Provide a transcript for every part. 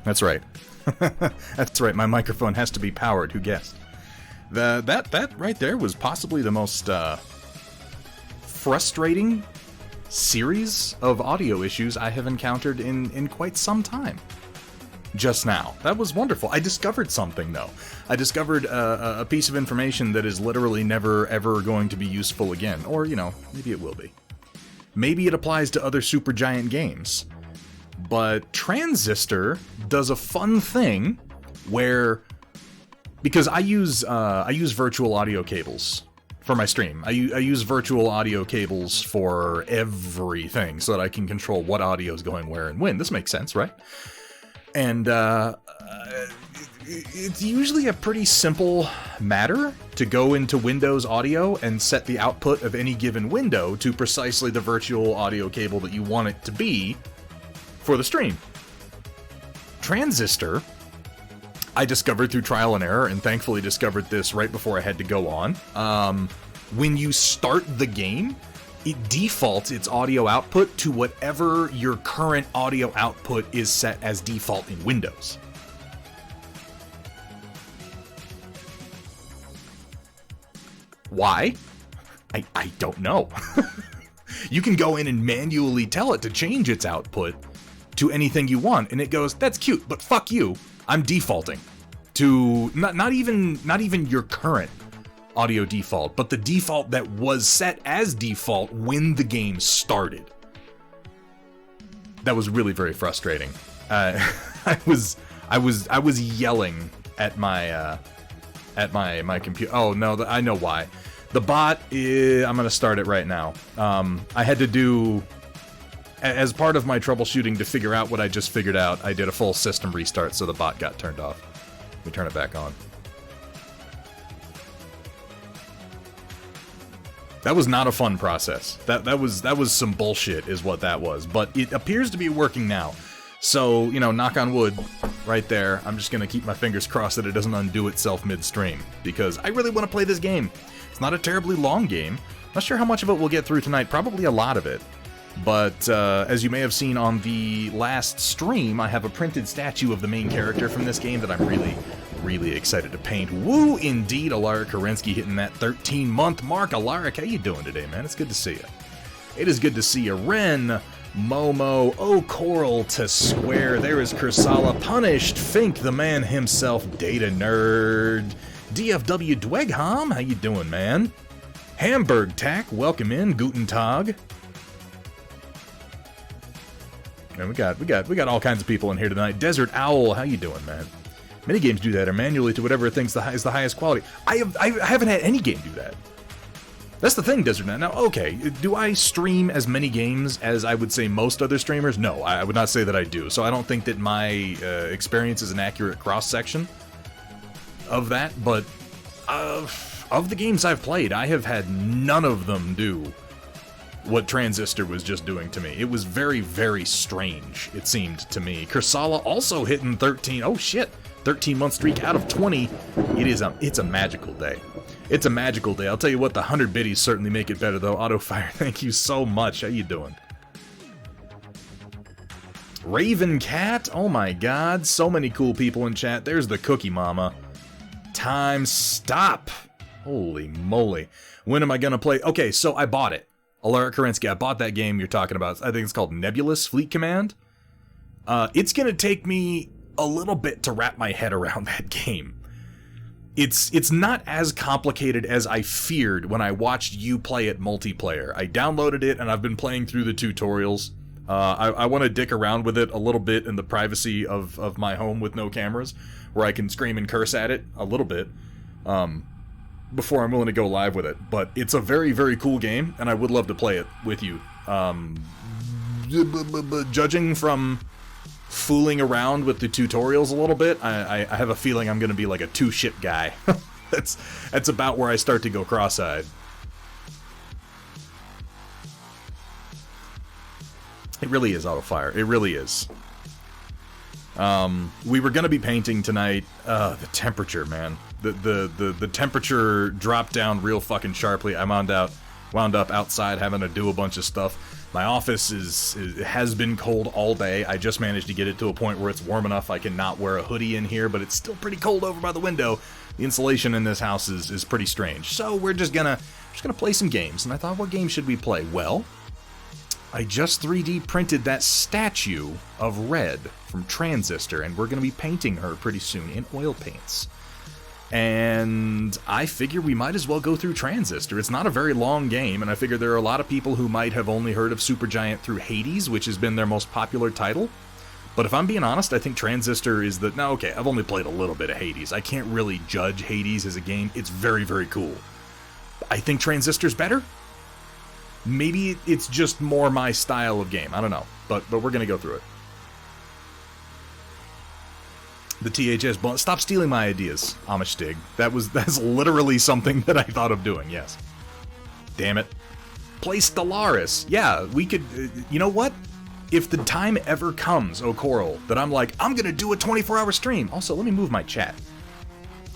That's right. That's right, my microphone has to be powered, who guessed? That right there was possibly the most frustrating series of audio issues I have encountered in quite some time. Just now. That was wonderful. I discovered something, though. I discovered a piece of information that is literally never, ever going to be useful again. Or, you know, maybe it will be. Maybe it applies to other Supergiant games. But Transistor does a fun thing where... Because I use virtual audio cables for my stream. I use virtual audio cables for everything so that I can control what audio is going where and when. This makes sense, right? And it's usually a pretty simple matter to go into Windows Audio and set the output of any given window to precisely the virtual audio cable that you want it to be for the stream. Transistor, I discovered through trial and error, and thankfully discovered this right before I had to go on. When you start the game, it defaults its audio output to whatever your current audio output is set as default in Windows. Why? I don't know. You can go in and manually tell it to change its output to anything you want, and it goes, that's cute, but fuck you. I'm defaulting to not even your current audio default, but the default that was set as default when the game started. That was really very frustrating. I was yelling at my computer. Oh no, I know why. The bot I'm gonna start it right now. I had to do, as part of my troubleshooting to figure out what I just figured out, I did a full system restart so the bot got turned off. Let me turn it back on. That was not a fun process. That was some bullshit is what that was, but it appears to be working now. So, you know, knock on wood right there. I'm just gonna keep my fingers crossed that it doesn't undo itself midstream, because I really want to play this game. It's not a terribly long game. Not sure how much of it we'll get through tonight, probably a lot of it. But as you may have seen on the last stream, I have a printed statue of the main character from this game that I'm really excited to paint. Woo, indeed, Alaric Kerensky hitting that 13-month mark. Alaric, how you doing today, man? It's good to see you. It is good to see you. Ren, Momo, oh, Coral to swear. There is Kursala, Punished, Fink, the man himself, Data Nerd, DFW Dwegham, how you doing, man? Hamburg Tack, welcome in, Guten Tag. And we got all kinds of people in here tonight. Desert Owl, how you doing, man? Many games do that, or manually to whatever it thinks is the highest quality. I haven't had any game do that. That's the thing, Desert Now, okay, do I stream as many games as I would say most other streamers? No, I would not say that I do. So I don't think that my experience is an accurate cross-section of that, but of the games I've played, I have had none of them do what Transistor was just doing to me. It was very, very strange, it seemed to me. Kursala also hitting 13. Oh shit, 13-month streak out of 20. It's a magical day. It's a magical day. I'll tell you what, the 100 biddies certainly make it better, though. Autofire, thank you so much. How you doing? Raven Cat, oh my god, so many cool people in chat. There's the Cookie Mama. Time stop. Holy moly. When am I gonna play? Okay, so I bought it. Alaric Kerensky, I bought that game you're talking about. I think it's called Nebulous Fleet Command. It's gonna take me a little bit to wrap my head around that game. It's not as complicated as I feared when I watched you play it multiplayer. I downloaded it and I've been playing through the tutorials. I want to dick around with it a little bit in the privacy of my home with no cameras, where I can scream and curse at it a little bit. Before I'm willing to go live with it. But it's a very, very cool game, and I would love to play it with you. Judging from fooling around with the tutorials a little bit, I have a feeling I'm going to be like a two-ship guy. That's about where I start to go cross-eyed. It really is Autofire. It really is. We were going to be painting tonight. The temperature, man. The temperature dropped down real fucking sharply. I found out Wound up outside having to do a bunch of stuff. My office has been cold all day. I just managed to get it to a point where it's warm enough I can not wear a hoodie in here, but it's still pretty cold over by the window. The insulation in this house is pretty strange. So we're just gonna play some games. And I thought, what game should we play? Well, I just 3D printed that statue of Red from Transistor, and we're gonna be painting her pretty soon in oil paints. And I figure we might as well go through Transistor. It's not a very long game, and I figure there are a lot of people who might have only heard of Supergiant through Hades, which has been their most popular title. But if I'm being honest, I think Transistor is the... Now, okay, I've only played a little bit of Hades. I can't really judge Hades as a game. It's very, very cool. I think Transistor's better. Maybe it's just more my style of game. I don't know. But we're going to go through it. The THS blunt. Stop stealing my ideas, Amishtig. That's literally something that I thought of doing, yes. Damn it. Play Stellaris. Yeah, we could... you know what? If the time ever comes, Coral, that I'm like, I'm gonna do a 24-hour stream. Also, let me move my chat.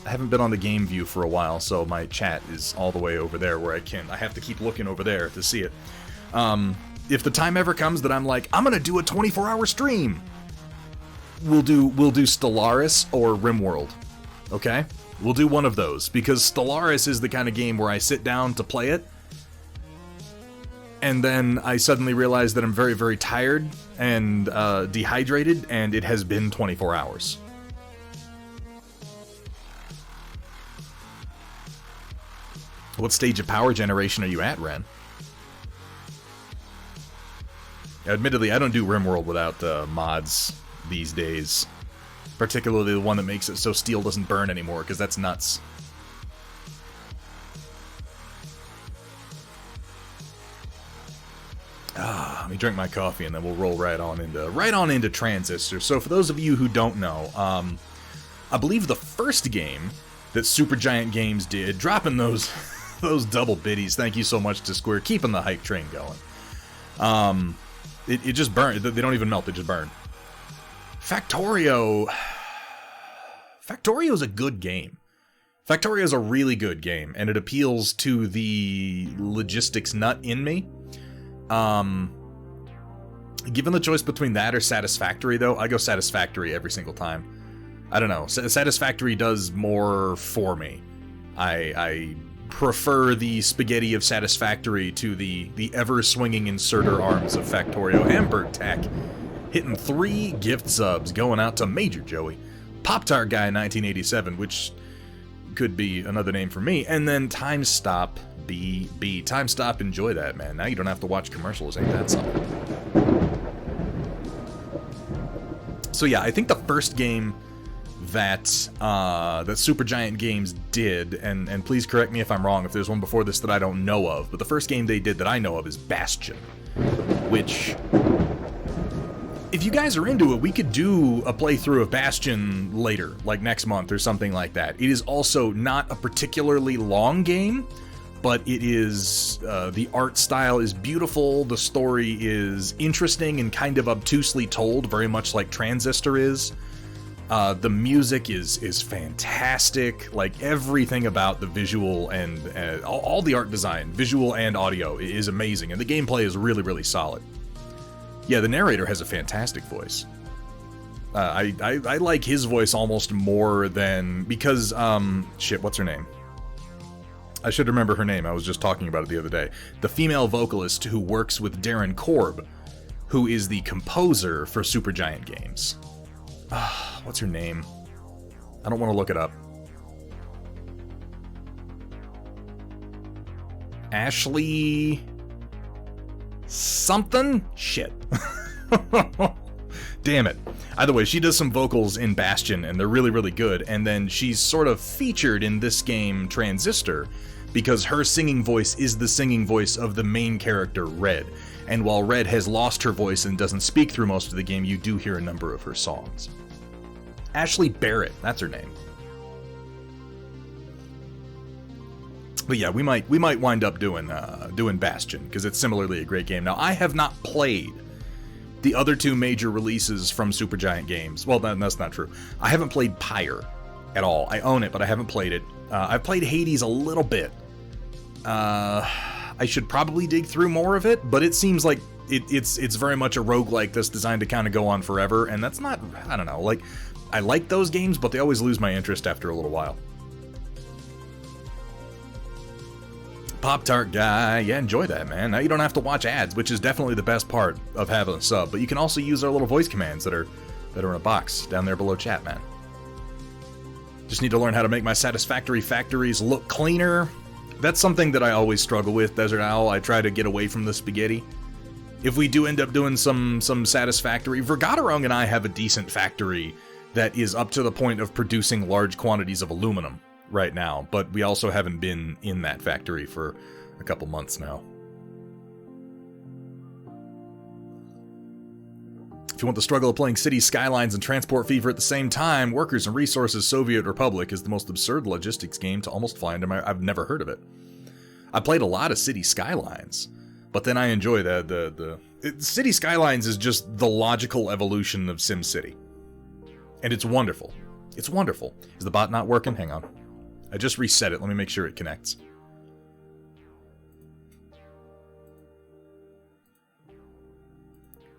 I haven't been on the game view for a while, so my chat is all the way over there where I have to keep looking over there to see it. If the time ever comes that I'm like, I'm gonna do a 24-hour stream, we'll do Stellaris or RimWorld, okay? We'll do one of those, because Stellaris is the kind of game where I sit down to play it, and then I suddenly realize that I'm very, very tired and dehydrated, and it has been 24 hours. What stage of power generation are you at, Ren? Admittedly, I don't do RimWorld without mods these days. Particularly the one that makes it so steel doesn't burn anymore, because that's nuts. Let me drink my coffee and then we'll roll right on into Transistor. So for those of you who don't know, I believe the first game that Supergiant Games did, dropping those double biddies, thank you so much to Square, keeping the hype train going. It just burned. They don't even melt, they just burn. Factorio is a good game. Factorio is a really good game, and it appeals to the logistics nut in me. Given the choice between that or Satisfactory, though, I go Satisfactory every single time. I don't know. Satisfactory does more for me. I prefer the spaghetti of Satisfactory to the ever-swinging inserter arms of Factorio. Hamburg Tech hitting 3 gift subs, going out to Major Joey. Pop-Tart Guy 1987, which could be another name for me. And then Time Stop BB. Time Stop, enjoy that, man. Now you don't have to watch commercials. Ain't that something? So yeah, I think the first game that Supergiant Games did, and please correct me if I'm wrong, if there's one before this that I don't know of, but the first game they did that I know of is Bastion, which, if you guys are into it, we could do a playthrough of Bastion later, like next month or something like that. It is also not a particularly long game, but it is, the art style is beautiful, the story is interesting and kind of obtusely told, very much like Transistor is. The music is fantastic, like everything about the visual and all the art design, visual and audio, is amazing, and the gameplay is really, really solid. Yeah, the narrator has a fantastic voice. I like his voice almost more than, because, shit, what's her name? I should remember her name, I was just talking about it the other day. The female vocalist who works with Darren Korb, who is the composer for Supergiant Games. What's her name? I don't want to look it up. Ashley... something? Shit. Damn it. Either way, she does some vocals in Bastion, and they're really, really good, and then she's sort of featured in this game, Transistor, because her singing voice is the singing voice of the main character, Red. And while Red has lost her voice and doesn't speak through most of the game, you do hear a number of her songs. Ashley Barrett, that's her name. But yeah, we might wind up doing Bastion, because it's similarly a great game. Now, I have not played the other 2 major releases from Supergiant Games. Well, that's not true. I haven't played Pyre at all. I own it, but I haven't played it. I've played Hades a little bit. I I should probably dig through more of it, but it seems like it's very much a roguelike that's designed to kind of go on forever, and that's not, I don't know, like, I like those games, but they always lose my interest after a little while. Pop-Tart guy, yeah, enjoy that, man. Now you don't have to watch ads, which is definitely the best part of having a sub, but you can also use our little voice commands that are in a box down there below chat, man. Just need to learn how to make my satisfactory factories look cleaner. That's something that I always struggle with, Desert Owl. I try to get away from the spaghetti. If we do end up doing some satisfactory, Vergaderung and I have a decent factory that is up to the point of producing large quantities of aluminum right now, but we also haven't been in that factory for a couple months now. If you want the struggle of playing Cities, Skylines, and Transport Fever at the same time, Workers and Resources Soviet Republic is the most absurd logistics game to almost fly into my... I've never heard of it. I played a lot of Cities, Skylines, but then I enjoy Cities, Skylines is just the logical evolution of SimCity. And it's wonderful. It's wonderful. Is the bot not working? Hang on. I just reset it. Let me make sure it connects.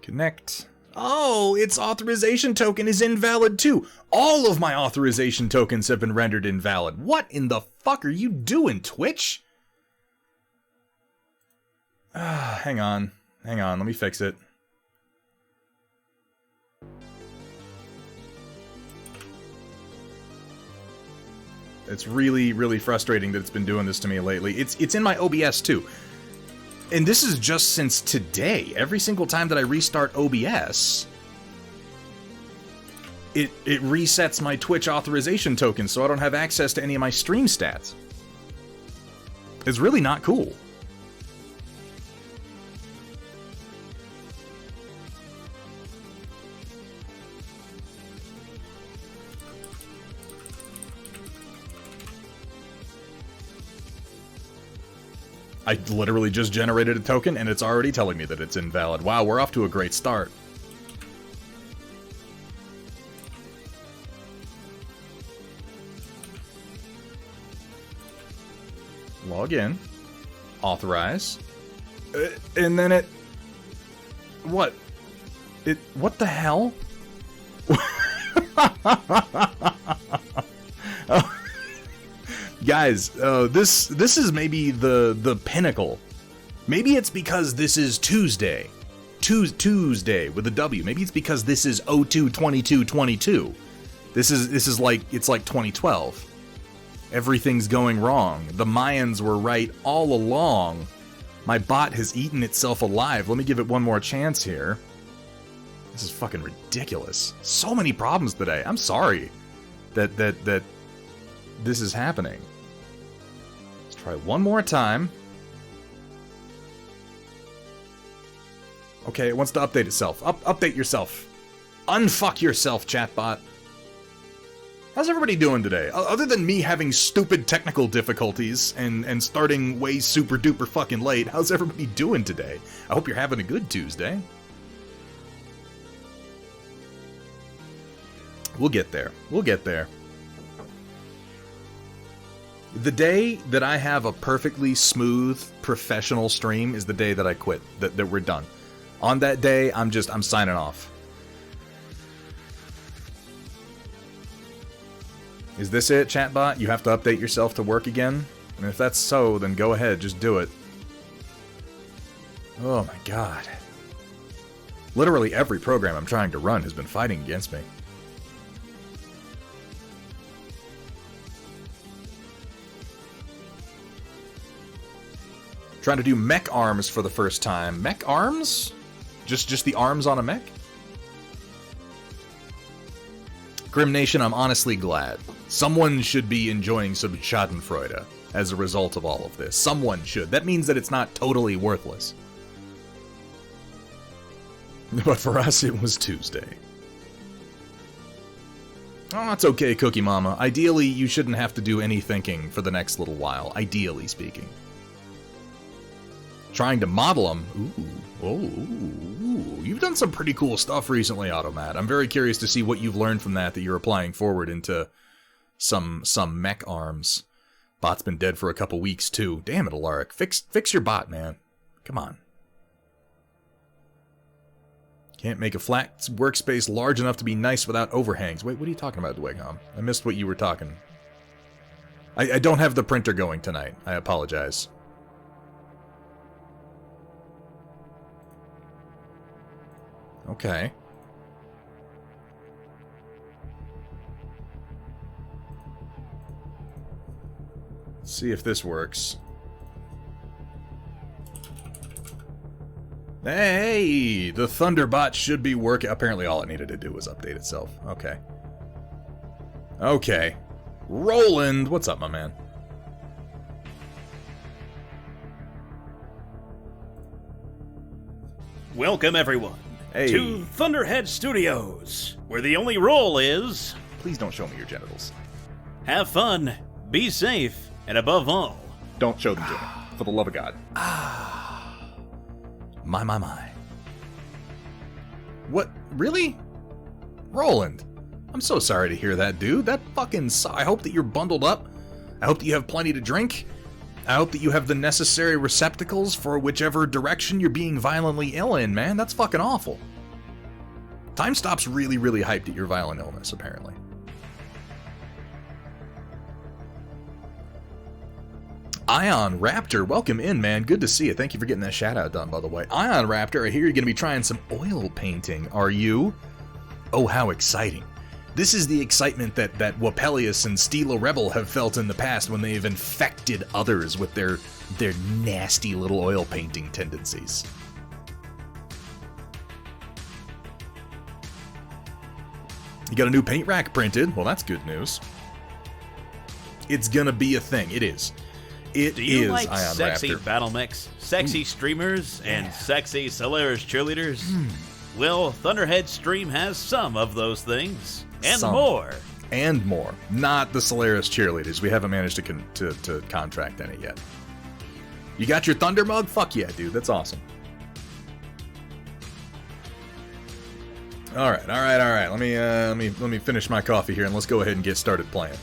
Connect. Oh, its authorization token is invalid too. All of my authorization tokens have been rendered invalid. What in the fuck are you doing, Twitch? Hang on. Hang on. Let me fix it. It's really, really frustrating that it's been doing this to me lately. It's in my OBS too. And this is just since today. Every single time that I restart OBS, it resets my Twitch authorization token so I don't have access to any of my stream stats. It's really not cool. I literally just generated a token, and it's already telling me that it's invalid. Wow, we're off to a great start. Log in. Authorize. And then it... What? What the hell? Oh. Guys, this is maybe the pinnacle. Maybe it's because this is Tuesday. Tuesday with a W. Maybe it's because this is 02/22/22. This is like, it's like 2012. Everything's going wrong. The Mayans were right all along. My bot has eaten itself alive. Let me give it one more chance here. This is fucking ridiculous. So many problems today. I'm sorry that this is happening. Let's try one more time. Okay, it wants to update itself. Update yourself. Unfuck yourself, chatbot. How's everybody doing today? Other than me having stupid technical difficulties and starting way super duper fucking late, how's everybody doing today? I hope you're having a good Tuesday. We'll get there. We'll get there. The day that I have a perfectly smooth, professional stream is the day that I quit, that we're done. On that day, I'm signing off. Is this it, chatbot? You have to update yourself to work again? And if that's so, then go ahead, just do it. Oh my god. Literally every program I'm trying to run has been fighting against me. Trying to do mech arms for the first time. Mech arms? Just the arms on a mech? Grim Nation, I'm honestly glad. Someone should be enjoying some schadenfreude as a result of all of this. Someone should. That means that it's not totally worthless. But for us, it was Tuesday. Oh, that's okay, Cookie Mama. Ideally, you shouldn't have to do any thinking for the next little while, ideally speaking. Trying to model them. Ooh, you've done some pretty cool stuff recently, Automat. I'm very curious to see what you've learned from that you're applying forward into some mech arms. Bot's been dead for a couple weeks, too. Damn it, Alaric. Fix your bot, man. Come on. Can't make a flat workspace large enough to be nice without overhangs. Wait, what are you talking about, Dwegom? I missed what you were talking. I don't have the printer going tonight. I apologize. Okay. Let's see if this works. Hey, the Thunderbot should be working. Apparently all it needed to do was update itself. Okay. Okay. Roland, what's up, my man? Welcome, everyone, to Thunderhead Studios, where the only rule is... Please don't show me your genitals. Have fun, be safe, and above all... Don't show them to me, for the love of God. My. What? Really? Roland, I'm so sorry to hear that, dude. That fucking I hope that you're bundled up. I hope that you have plenty to drink. I hope that you have the necessary receptacles for whichever direction you're being violently ill in, man. That's fucking awful. Time Stop's really, really hyped at your violent illness, apparently. Ion Raptor, welcome in, man. Good to see you. Thank you for getting that shout out done, by the way. Ion Raptor, I hear you're going to be trying some oil painting. Are you? Oh, how exciting. This is the excitement that Wapelius and Stilo Rebel have felt in the past when they've infected others with their nasty little oil painting tendencies. You got a new paint rack printed? Well, that's good news. It's gonna be a thing. It is. It Do you is like Ion sexy Raptor. battle mechs, sexy streamers, and sexy Solaris cheerleaders? Well, Thunderhead Stream has some of those things, and Some. more. And more. Not the Solaris cheerleaders. We haven't managed to contract any yet. You got your Thunder mug? Fuck yeah, dude. That's awesome. All right. Let me finish my coffee here and let's go ahead and get started playing.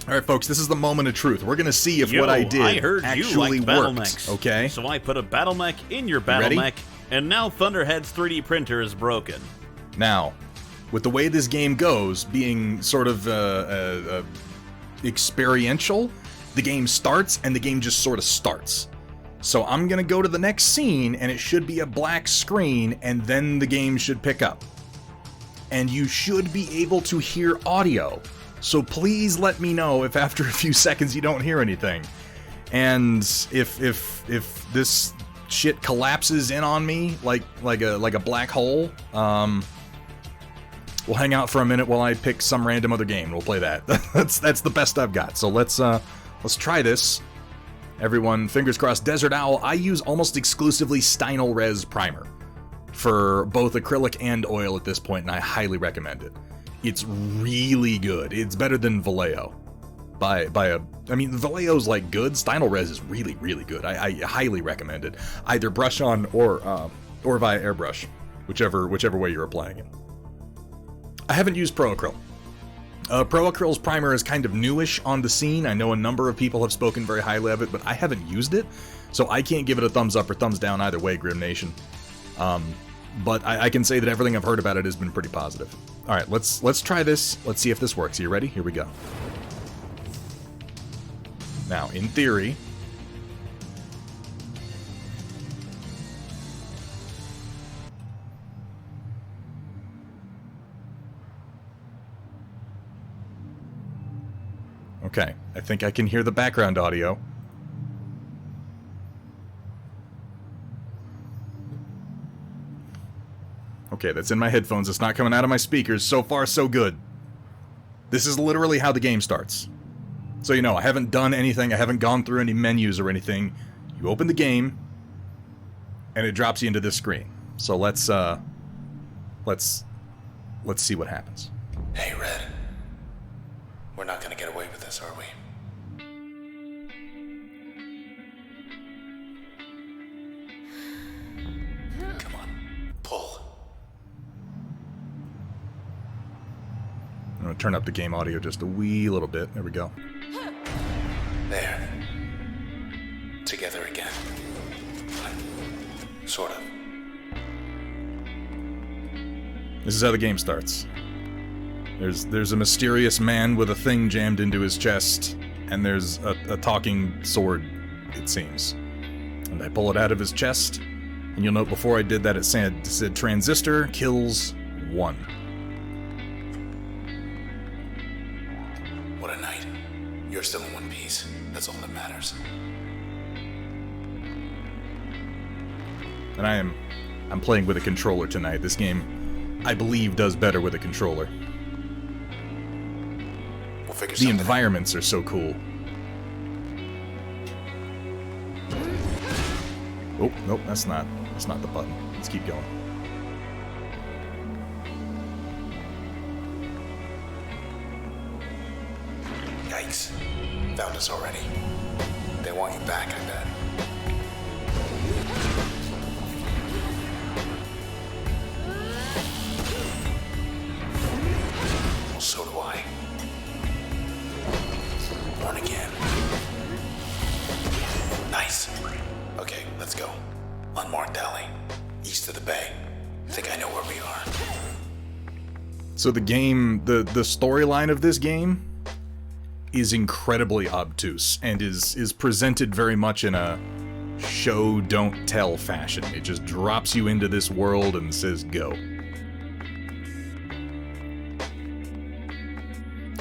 All right, folks, this is the moment of truth. We're going to see if what I did I heard actually you like battle worked, mechs. okay? So I put a battle mech in your battle Ready? mech, and now Thunderhead's 3D printer is broken. Now, with the way this game goes, being sort of experiential, the game starts and the game just sort of starts. So I'm going to go to the next scene and it should be a black screen and then the game should pick up. And you should be able to hear audio. So please let me know if after a few seconds you don't hear anything. And if this shit collapses in on me like a black hole, we'll hang out for a minute while I pick some random other game. We'll play that. That's the best I've got. So let's try this. Everyone, fingers crossed. Desert Owl, I use almost exclusively Stynal Res Primer for both acrylic and oil at this point, and I highly recommend it. It's really good. It's better than Vallejo. I mean, Vallejo's like good. Stynal Res is really, really good. I highly recommend it. Either brush on or via airbrush, whichever way you're applying it. I haven't used Pro Acryl. Pro Acryl's primer is kind of newish on the scene. I know a number of people have spoken very highly of it, but I haven't used it, so I can't give it a thumbs up or thumbs down either way, Grim Nation. But I can say that everything I've heard about it has been pretty positive. All right, let's try this. Let's see if this works. Are you ready? Here we go. Now, in theory, okay, I think I can hear the background audio. Okay, that's in my headphones. It's not coming out of my speakers. So far, so good. This is literally how the game starts. So you know, I haven't done anything. I haven't gone through any menus or anything. You open the game, and it drops you into this screen. So let's see what happens. Hey, Red. We're not gonna get away with this, are we? Come on, pull. I'm gonna turn up the game audio just a wee little bit. There we go. There. Together again. Sort of. This is how the game starts. There's a mysterious man with a thing jammed into his chest, and there's a talking sword, it seems. And I pull it out of his chest, and you'll note before I did that it said Transistor kills 1. What a night. You're still in one piece. That's all that matters. And I'm playing with a controller tonight. This game, I believe, does better with a controller. We'll figure The something environments are so cool. Oh, nope, that's not the button. Let's keep going. Yikes. Found us already. They want you back, I bet. Well, so do I. One again. Nice. Okay, let's go. Unmarked alley. East of the bay. Think I know where we are. So the game, the storyline of this game is incredibly obtuse and is presented very much in a show don't tell fashion. It just drops you into this world and says go.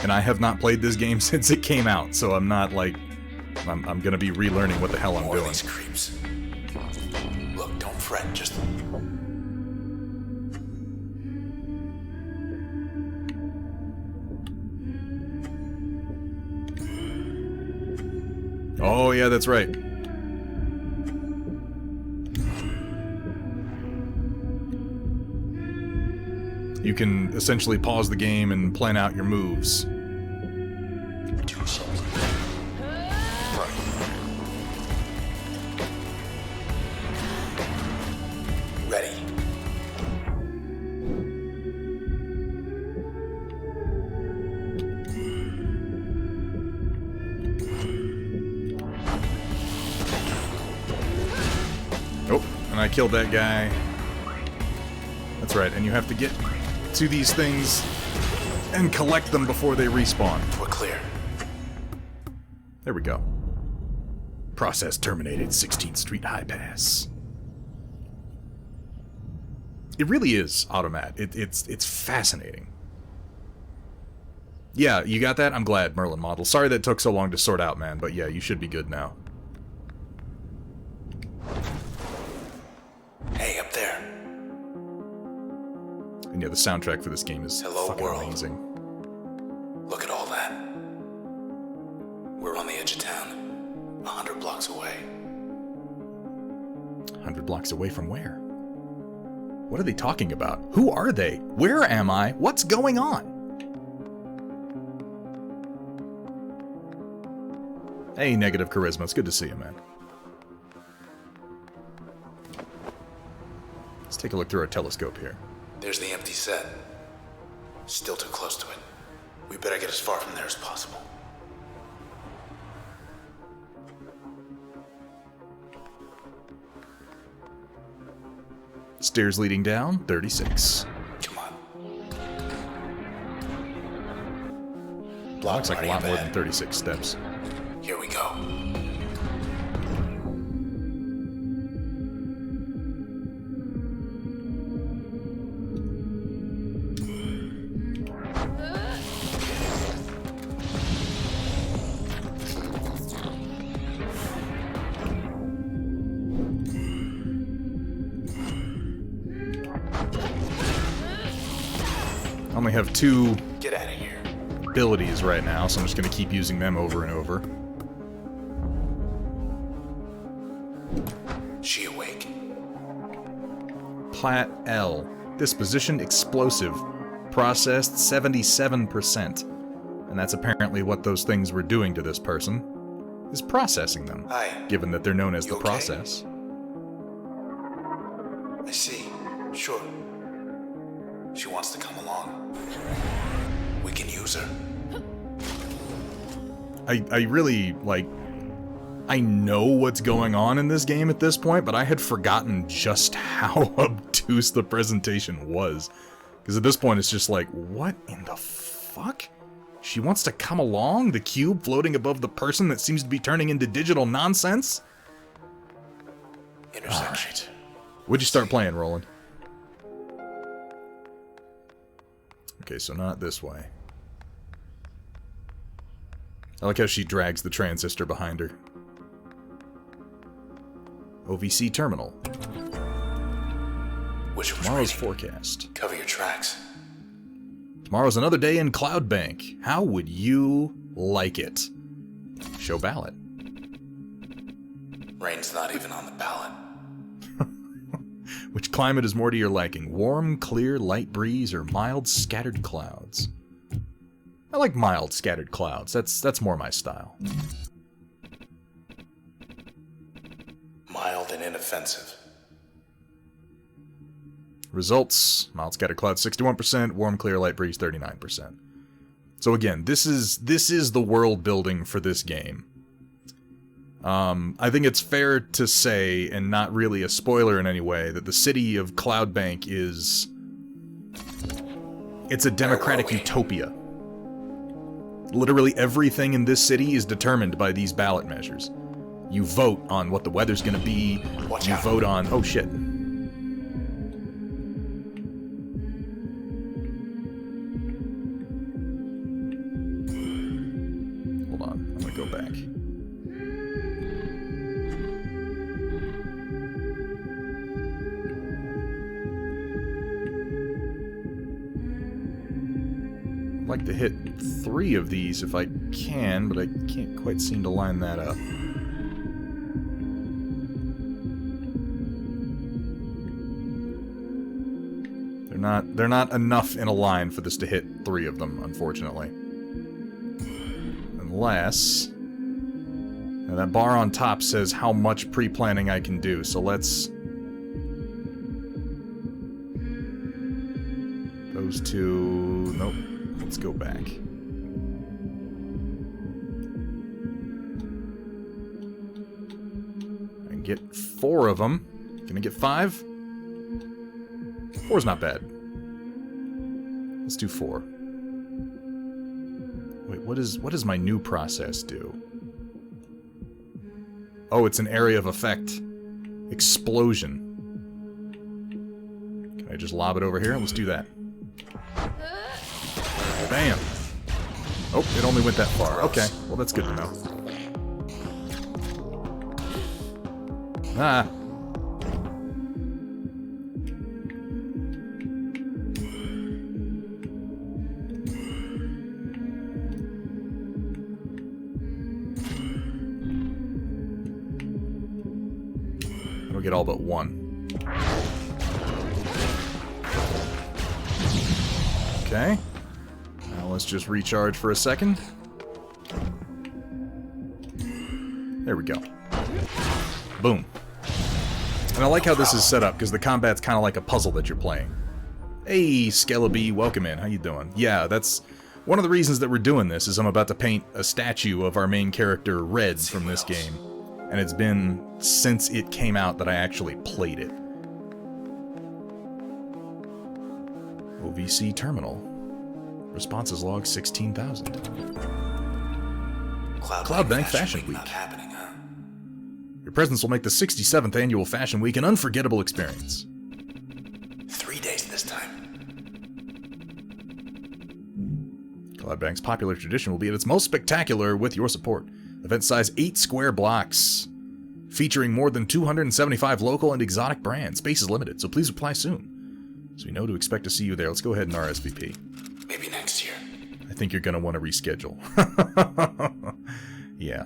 And I have not played this game since it came out, so I'm not like I'm gonna be relearning what the hell I'm More of doing. these creeps. Look, don't fret, just... Oh yeah, that's right. You can essentially pause the game and plan out your moves. do something. Right. Ready. Oh, and I killed that guy. That's right, and you have to get to these things and collect them before they respawn. We're clear. There we go. Process terminated, 16th Street High Pass. It really is Automat. It's fascinating. Yeah, you got that? I'm glad, Merlin Model. Sorry that took so long to sort out, man, but yeah, you should be good now. Hey, up there. And yeah, the soundtrack for this game is Hello, fucking world. amazing. Look at all that. We're on the edge of town. 100 blocks away. 100 blocks away from where? What are they talking about? Who are they? Where am I? What's going on? Hey, Negative Charisma. It's good to see you, man. Let's take a look through our telescope here. There's the empty set. Still too close to it. We better get as far from there as possible. Stairs leading down, 36. Come on. Looks like a running lot more ahead. than 36 steps. Here we go. I only have 2 Get out of here. abilities right now, so I'm just going to keep using them over and over. She awake. Plat L. Disposition explosive. Processed 77%. And that's apparently what those things were doing to this person, is processing them. Hi. Given that they're known as You the okay? process. I see. Sure. She wants to come along. We can use her. I really, like, I know what's going on in this game at this point, but I had forgotten just how obtuse the presentation was. Because at this point, it's just like, what in the fuck? She wants to come along? The cube floating above the person that seems to be turning into digital nonsense? Intersection. Alright. What'd you start playing, Roland? Okay, so not this way. I like how she drags the transistor behind her. OVC terminal. Wish it was Tomorrow's raining. forecast. Cover your tracks. Tomorrow's another day in Cloud Bank. How would you like it? Show ballot. Rain's not even on the ballot. Which climate is more to your liking? Warm, clear, light breeze, or mild, scattered clouds? I like mild, scattered clouds. That's more my style. Mild and inoffensive. Results: mild, scattered clouds 61%, warm, clear, light breeze 39%. So again, this is the world building for this game. I think it's fair to say, and not really a spoiler in any way, that the city of Cloudbank is... it's a democratic utopia. Literally everything in this city is determined by these ballot measures. You vote on what the weather's gonna be, Watch you out. vote on... oh shit. Hold on, I'm gonna go back. I'd like to hit 3 of these if I can, but I can't quite seem to line that up. They're not enough in a line for this to hit 3 of them, unfortunately. Unless... now that bar on top says how much pre-planning I can do, so let's... those 2... nope. Let's go back. I can get 4 of them. Can I get 5? 4's not bad. Let's do 4. Wait, what does my new process do? Oh, it's an area of effect. Explosion. Can I just lob it over here? Let's do that. Bam! Oh, it only went that far. Okay, well that's good to know. Ah. I'll get all but 1. Okay. Now let's just recharge for a second. There we go. Boom. And I like how this is set up, because the combat's kind of like a puzzle that you're playing. Hey, Skelebi, welcome in. How you doing? Yeah, that's one of the reasons that we're doing this, is I'm about to paint a statue of our main character, Red, from this game. And it's been since it came out that I actually played it. OVC terminal. Responses log 16,000. Cloudbank Fashion Week. Not happening, huh? Your presence will make the 67th annual Fashion Week an unforgettable experience. 3 days this time. Cloudbank's popular tradition will be at its most spectacular with your support. Event size 8 square blocks, featuring more than 275 local and exotic brands. Space is limited, so please apply soon. So we know to expect to see you there. Let's go ahead and RSVP. Maybe next year. I think you're going to want to reschedule. Yeah.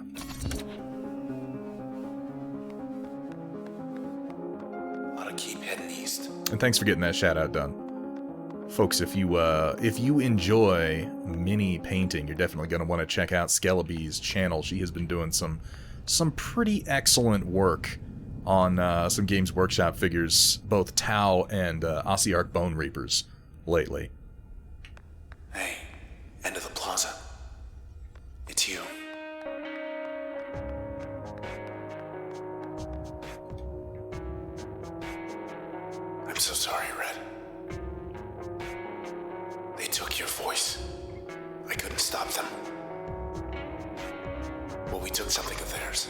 Ought to keep heading east. And thanks for getting that shout out done. Folks, if you enjoy mini painting, you're definitely going to want to check out Skelebi's channel. She has been doing some pretty excellent work on some Games Workshop figures, both Tau and Ossiarch Bone Reapers, lately. Hey, They took your voice. I couldn't stop them. Well, we took something of theirs.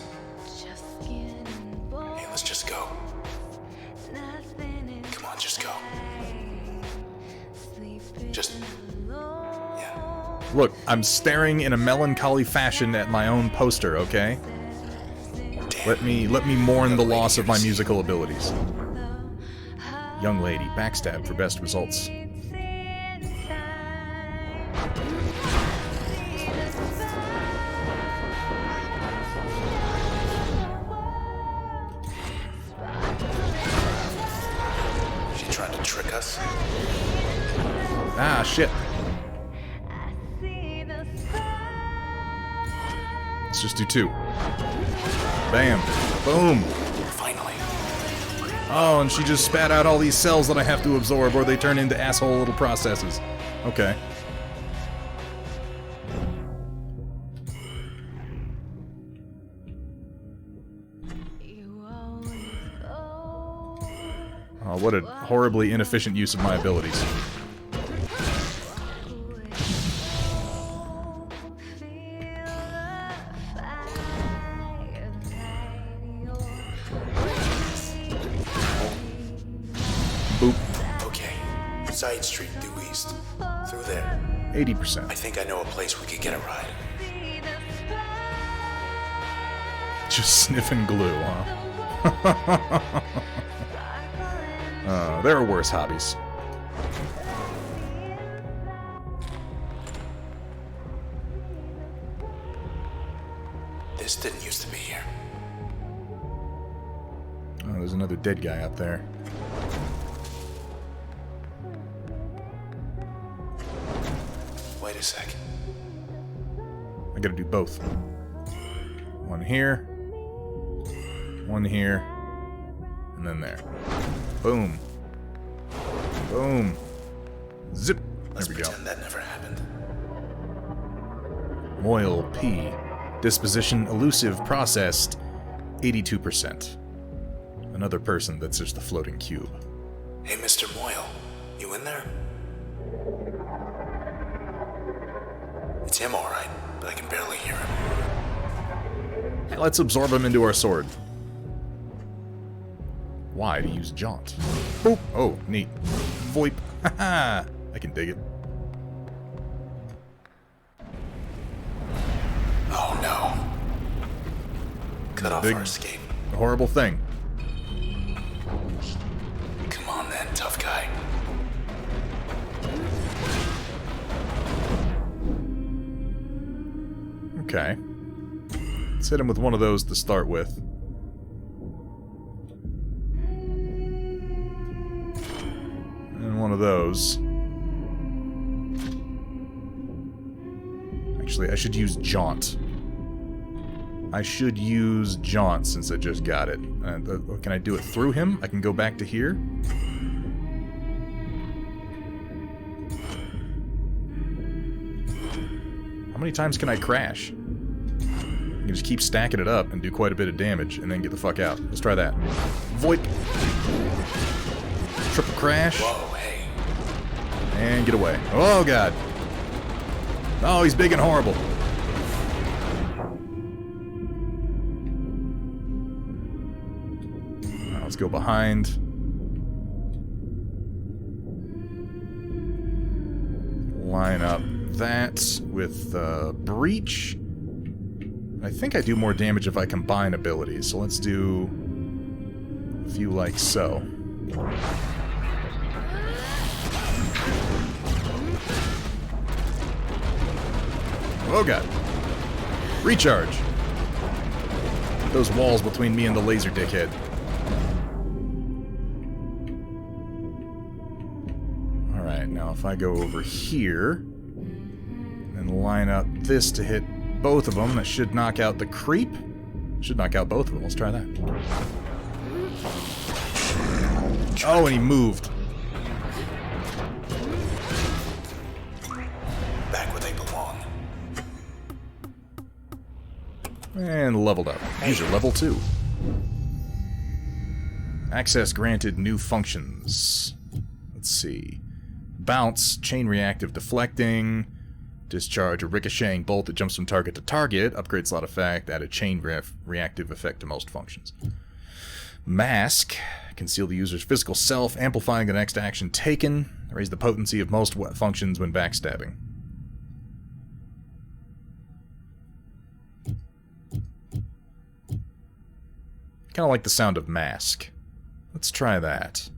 Hey, let's just go. Come on, just go. Just... yeah. Look, I'm staring in a melancholy fashion at my own poster, okay? Let me mourn the loss of my musical abilities. Young lady, backstab for best results. She trying to trick us? Ah, shit. Let's just do 2. Bam. Boom. Finally. Oh, and she just spat out all these cells that I have to absorb, or they turn into asshole little processes. Okay. Oh, what a horribly inefficient use of my abilities. Boop. Okay. Side street due east. Through there. 80%. I think I know a place we could get a ride. Just sniffing glue, huh? There are worse hobbies. This didn't used to be here. Oh, there's another dead guy up there. Wait a sec. I gotta do both. One here. One here. And then there. Boom. Boom. Zip. Let's There we go. pretend that never happened. Moil P. Disposition elusive processed 82%. Another person that's just a floating cube. Hey, Mr. Moyle. You in there? It's him, alright, but I can barely hear him. Hey, let's absorb him into our sword. Why to use jaunt? Boop. Oh, neat. Voip. Haha. I can dig it. Oh no. Cut off Big- our escape. A horrible thing. Come on then, tough guy. Okay. Let's hit him with one of those to start with. And one of those. Actually, I should use Jaunt. I should use Jaunt since I just got it. Can I do it through him? I can go back to here. How many times can I crash? I can just keep stacking it up and do quite a bit of damage and then get the fuck out. Let's try that. Voip. Triple crash. Whoa, hey. And get away. Oh, God. Oh, he's big and horrible. Now let's go behind. Line up that with Breach. I think I do more damage if I combine abilities, so let's do a few like so. Oh god. Recharge. Those walls between me and the laser dickhead. Alright, now if I go over here and line up this to hit both of them, that should knock out the creep. Should knock out both of them. Let's try that. Oh, and he moved. Back where they belong. And leveled up. These are level 2. Access granted new functions. Let's see. bounce, chain reactive deflecting, discharge a ricocheting bolt that jumps from target to target, upgrade slot effect, add a chain reactive effect to most functions. Mask, conceal the user's physical self, amplifying the next action taken, raise the potency of most functions when backstabbing. Kind of like the sound of mask. Let's try that.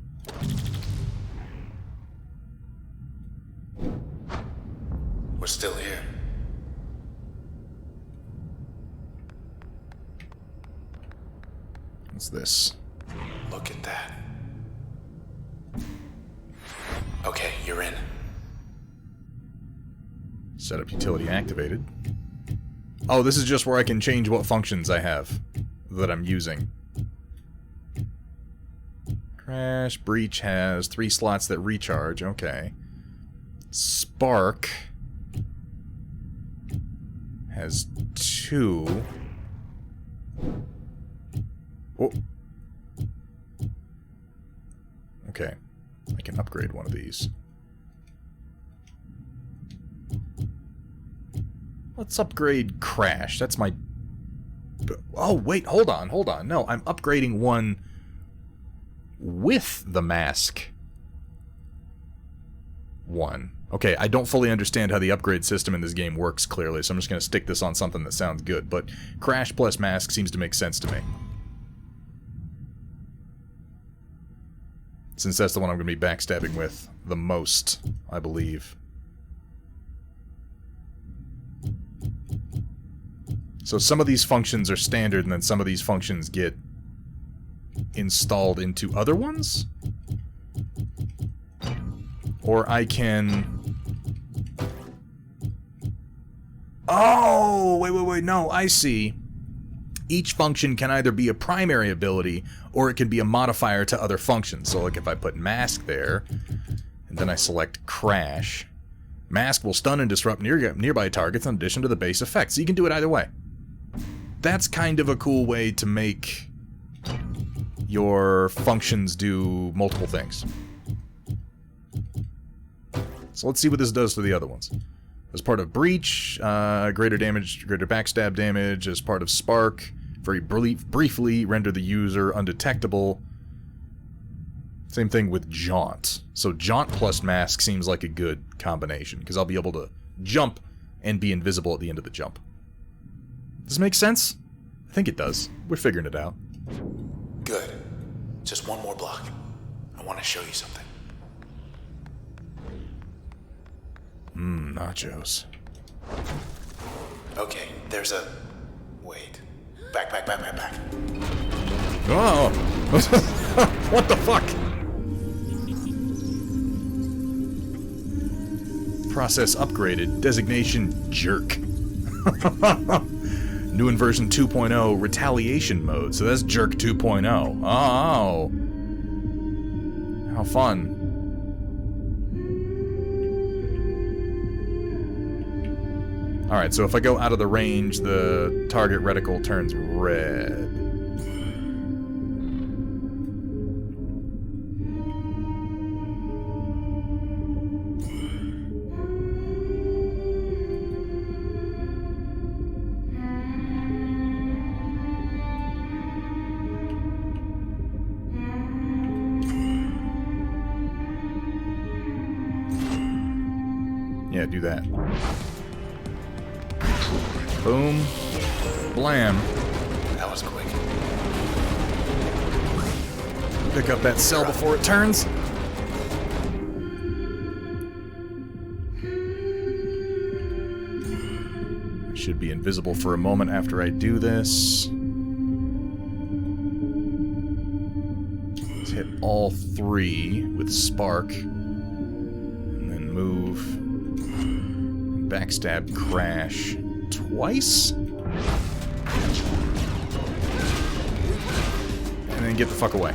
We're still here. What's this? Look at that. Okay, you're in. Setup utility activated. Oh, this is just where I can change what functions I have that I'm using. Crash, breach has 3 slots that recharge, okay. Spark has 2. Oh. Okay, I can upgrade one of these. Let's upgrade Crash. That's my... Oh, wait, hold on. No, I'm upgrading one with the mask one. Okay, I don't fully understand how the upgrade system in this game works clearly, so I'm just going to stick this on something that sounds good, but Crash plus mask seems to make sense to me. Since that's the one I'm going to be backstabbing with the most, I believe. So some of these functions are standard, and then some of these functions get installed into other ones? Or I can... Oh! Wait, no, I see. Each function can either be a primary ability, or it can be a modifier to other functions. So like if I put Mask there, and then I select Crash, Mask will stun and disrupt nearby targets in addition to the base effect. So you can do it either way. That's kind of a cool way to make your functions do multiple things. So let's see what this does to the other ones. As part of Breach, greater backstab damage. As part of Spark, very briefly render the user undetectable. Same thing with Jaunt. So Jaunt plus Mask seems like a good combination, because I'll be able to jump and be invisible at the end of the jump. Does this make sense? I think it does. We're figuring it out. Good. Just one more block. I want to show you something. Nachos. Okay, there's a... Wait. Back. Oh! What the fuck? Process upgraded. Designation Jerk. New in version 2.0, Retaliation mode. So that's Jerk 2.0. Oh! How fun. Alright, so if I go out of the range, the target reticle turns red. Yeah, do that. Boom. Blam. That was quick. Pick up that cell before it turns. I should be invisible for a moment after I do this. Let's hit all 3 with Spark. And then move. Backstab Crash. Twice? And then get the fuck away.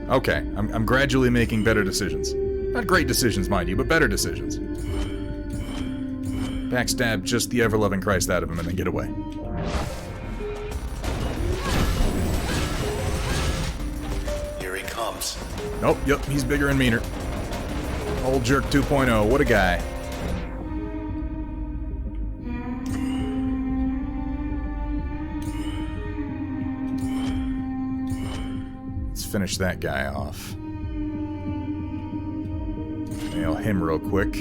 Okay. I'm gradually making better decisions. Not great decisions, mind you, but better decisions. Backstab just the ever-loving Christ out of him and then get away. Here he comes. Nope, yep, he's bigger and meaner. Old Jerk 2.0, what a guy. Let's finish that guy off. Nail him real quick.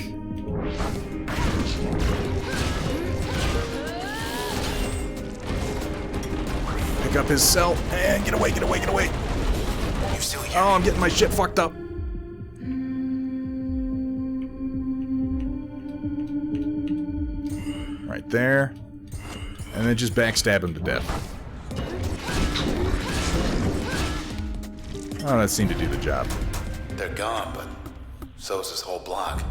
Pick up his cell and get away, get away, get away. You still here? Oh, I'm getting my shit fucked up. Right there. And then just backstab him to death. Oh, that seemed to do the job. They're gone, but so is this whole block.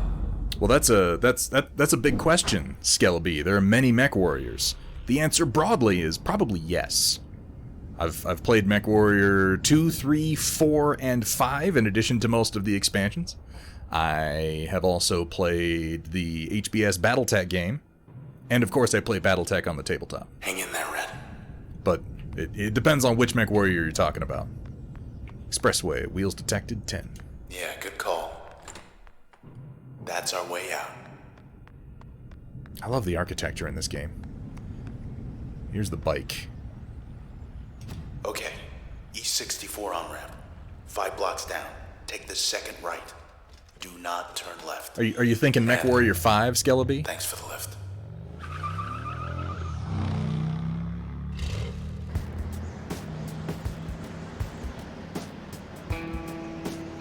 Well, that's a big question, Skelebi. There are many mech warriors. The answer broadly is probably yes. I've played Mech Warrior 2, 3, 4, and 5 in addition to most of the expansions. I have also played the HBS Battletech game. And of course I play Battletech on the tabletop. Hang in there, Red. But it depends on which Mech Warrior you're talking about. Expressway, wheels detected, 10. Yeah, good call. That's our way out. I love the architecture in this game. Here's the bike. Okay, East 64 on-ramp. 5 blocks down. Take the second right. Do not turn left. Are you thinking Mech Warrior 5, Skelebi? Thanks for the lift.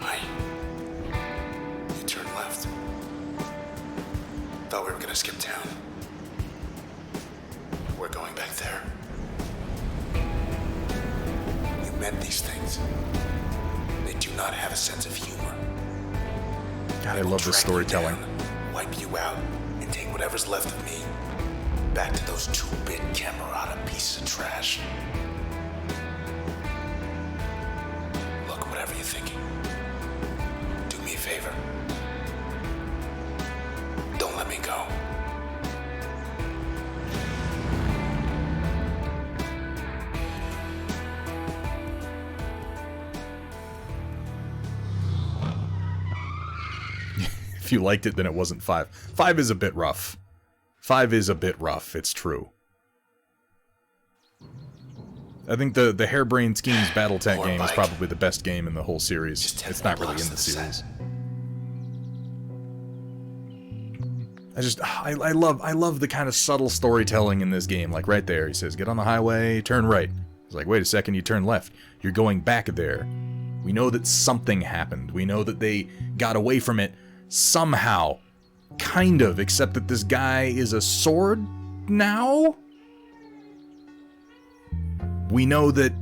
Hi. You turn left. Thought we were gonna skip town. We're going back there. You met these things. They do not have a sense of humor. God, I love this Track you storytelling. down, wipe you out, and take whatever's left of me back to those 2-bit Camerata pieces of trash. Look, whatever you're thinking, do me a favor. Don't let me go. If you liked it, then it wasn't 5. 5 is a bit rough. 5 is a bit rough, it's true. I think the Harebrained Schemes Battletech More game is bike. probably the best game in the whole series. Just 10 It's not more really in blocks the to the series. I love the kind of subtle storytelling in this game. Like right there, he says, get on the highway, turn right. It's like, wait a second, you turn left. You're going back there. We know that something happened. We know that they got away from it somehow. Kind of, except that this guy is a sword now? We know that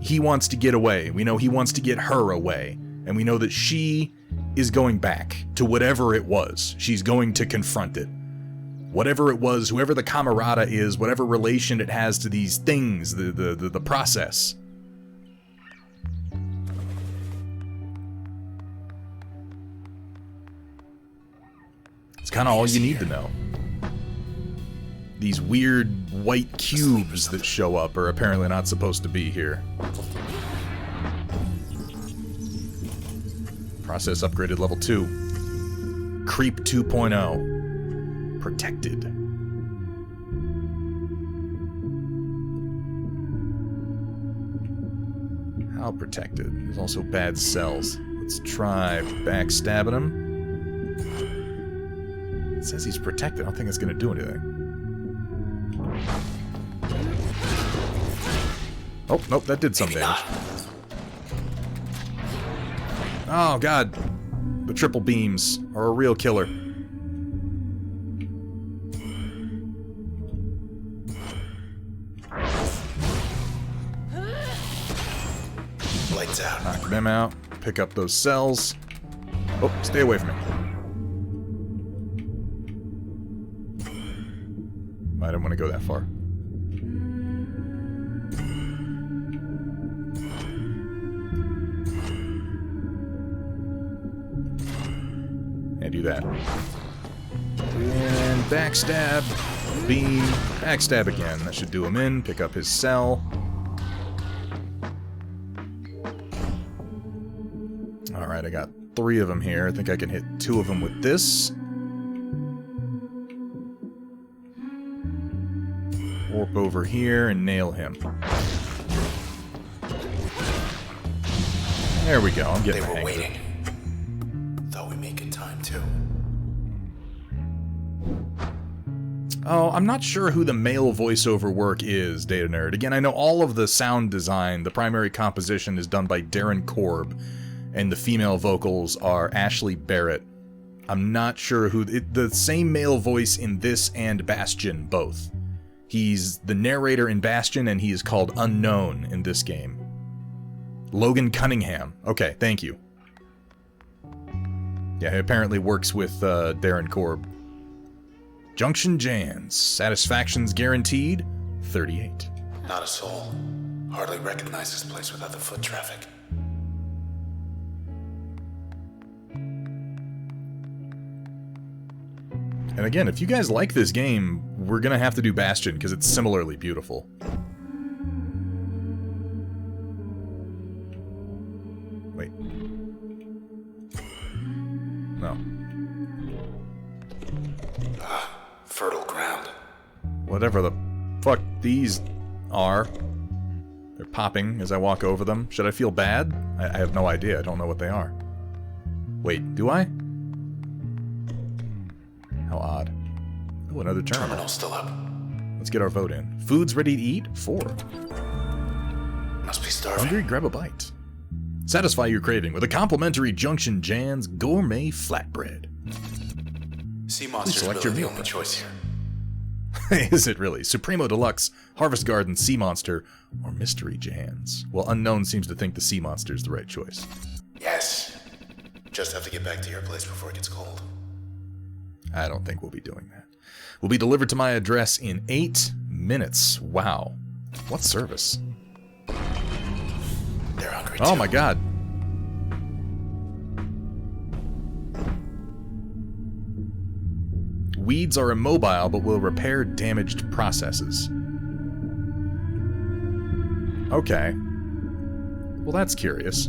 he wants to get away. We know he wants to get her away. And we know that she is going back to whatever it was. She's going to confront it. Whatever it was, whoever the Camerata is, whatever relation it has to these things, the process. It's kind of all you need to know. These weird white cubes that show up are apparently not supposed to be here. Process upgraded level 2. Creep 2.0. Protected. How protected? There's also bad cells. Let's try backstabbing him. It says he's protected. I don't think it's going to do anything. Oh, nope, that did some Maybe damage. not. Oh, God. The triple beams are a real killer. Lights out. Knock them out. Pick up those cells. Oh, stay away from me. I didn't want to go that far. And do that. And backstab, beam, backstab again. That should do him in. Pick up his cell. Alright, I got 3 of them here. I think I can hit 2 of them with this. Warp over here and nail him. There we go. I'm getting the hang of it. They were waiting. Thought we make it time too. Oh, I'm not sure who the male voiceover work is, Data Nerd. Again, I know all of the sound design, the primary composition is done by Darren Korb, and the female vocals are Ashley Barrett. I'm not sure who... the same male voice in this and Bastion, both. He's the narrator in Bastion, and he is called Unknown in this game. Logan Cunningham. Okay, thank you. Yeah, he apparently works with Darren Korb. Junction Jans. Satisfaction's guaranteed. 38. Not a soul. Hardly recognize this place without the foot traffic. And again, if you guys like this game, we're gonna have to do Bastion, because it's similarly beautiful. Wait. No. Fertile ground. Whatever the fuck these are. They're popping as I walk over them. Should I feel bad? I have no idea. I don't know what they are. Wait, do I? How odd. Oh, another terminal. Terminal's still up. Let's get our vote in. Food's ready to eat? 4. Must be starving. Hungry? Grab a bite. Satisfy your craving with a complimentary Junction Jan's Gourmet Flatbread. Sea Monster's select really your the meal only choice here. Is it really? Supremo Deluxe, Harvest Garden, Sea Monster, or Mystery Jans? Well, Unknown seems to think the Sea Monster's the right choice. Yes. Just have to get back to your place before it gets cold. I don't think we'll be doing that. Will be delivered to my address in 8 minutes. Wow. What service? They're hungry Oh too. my god. Weeds are immobile, but will repair damaged processes. Okay. Well, that's curious.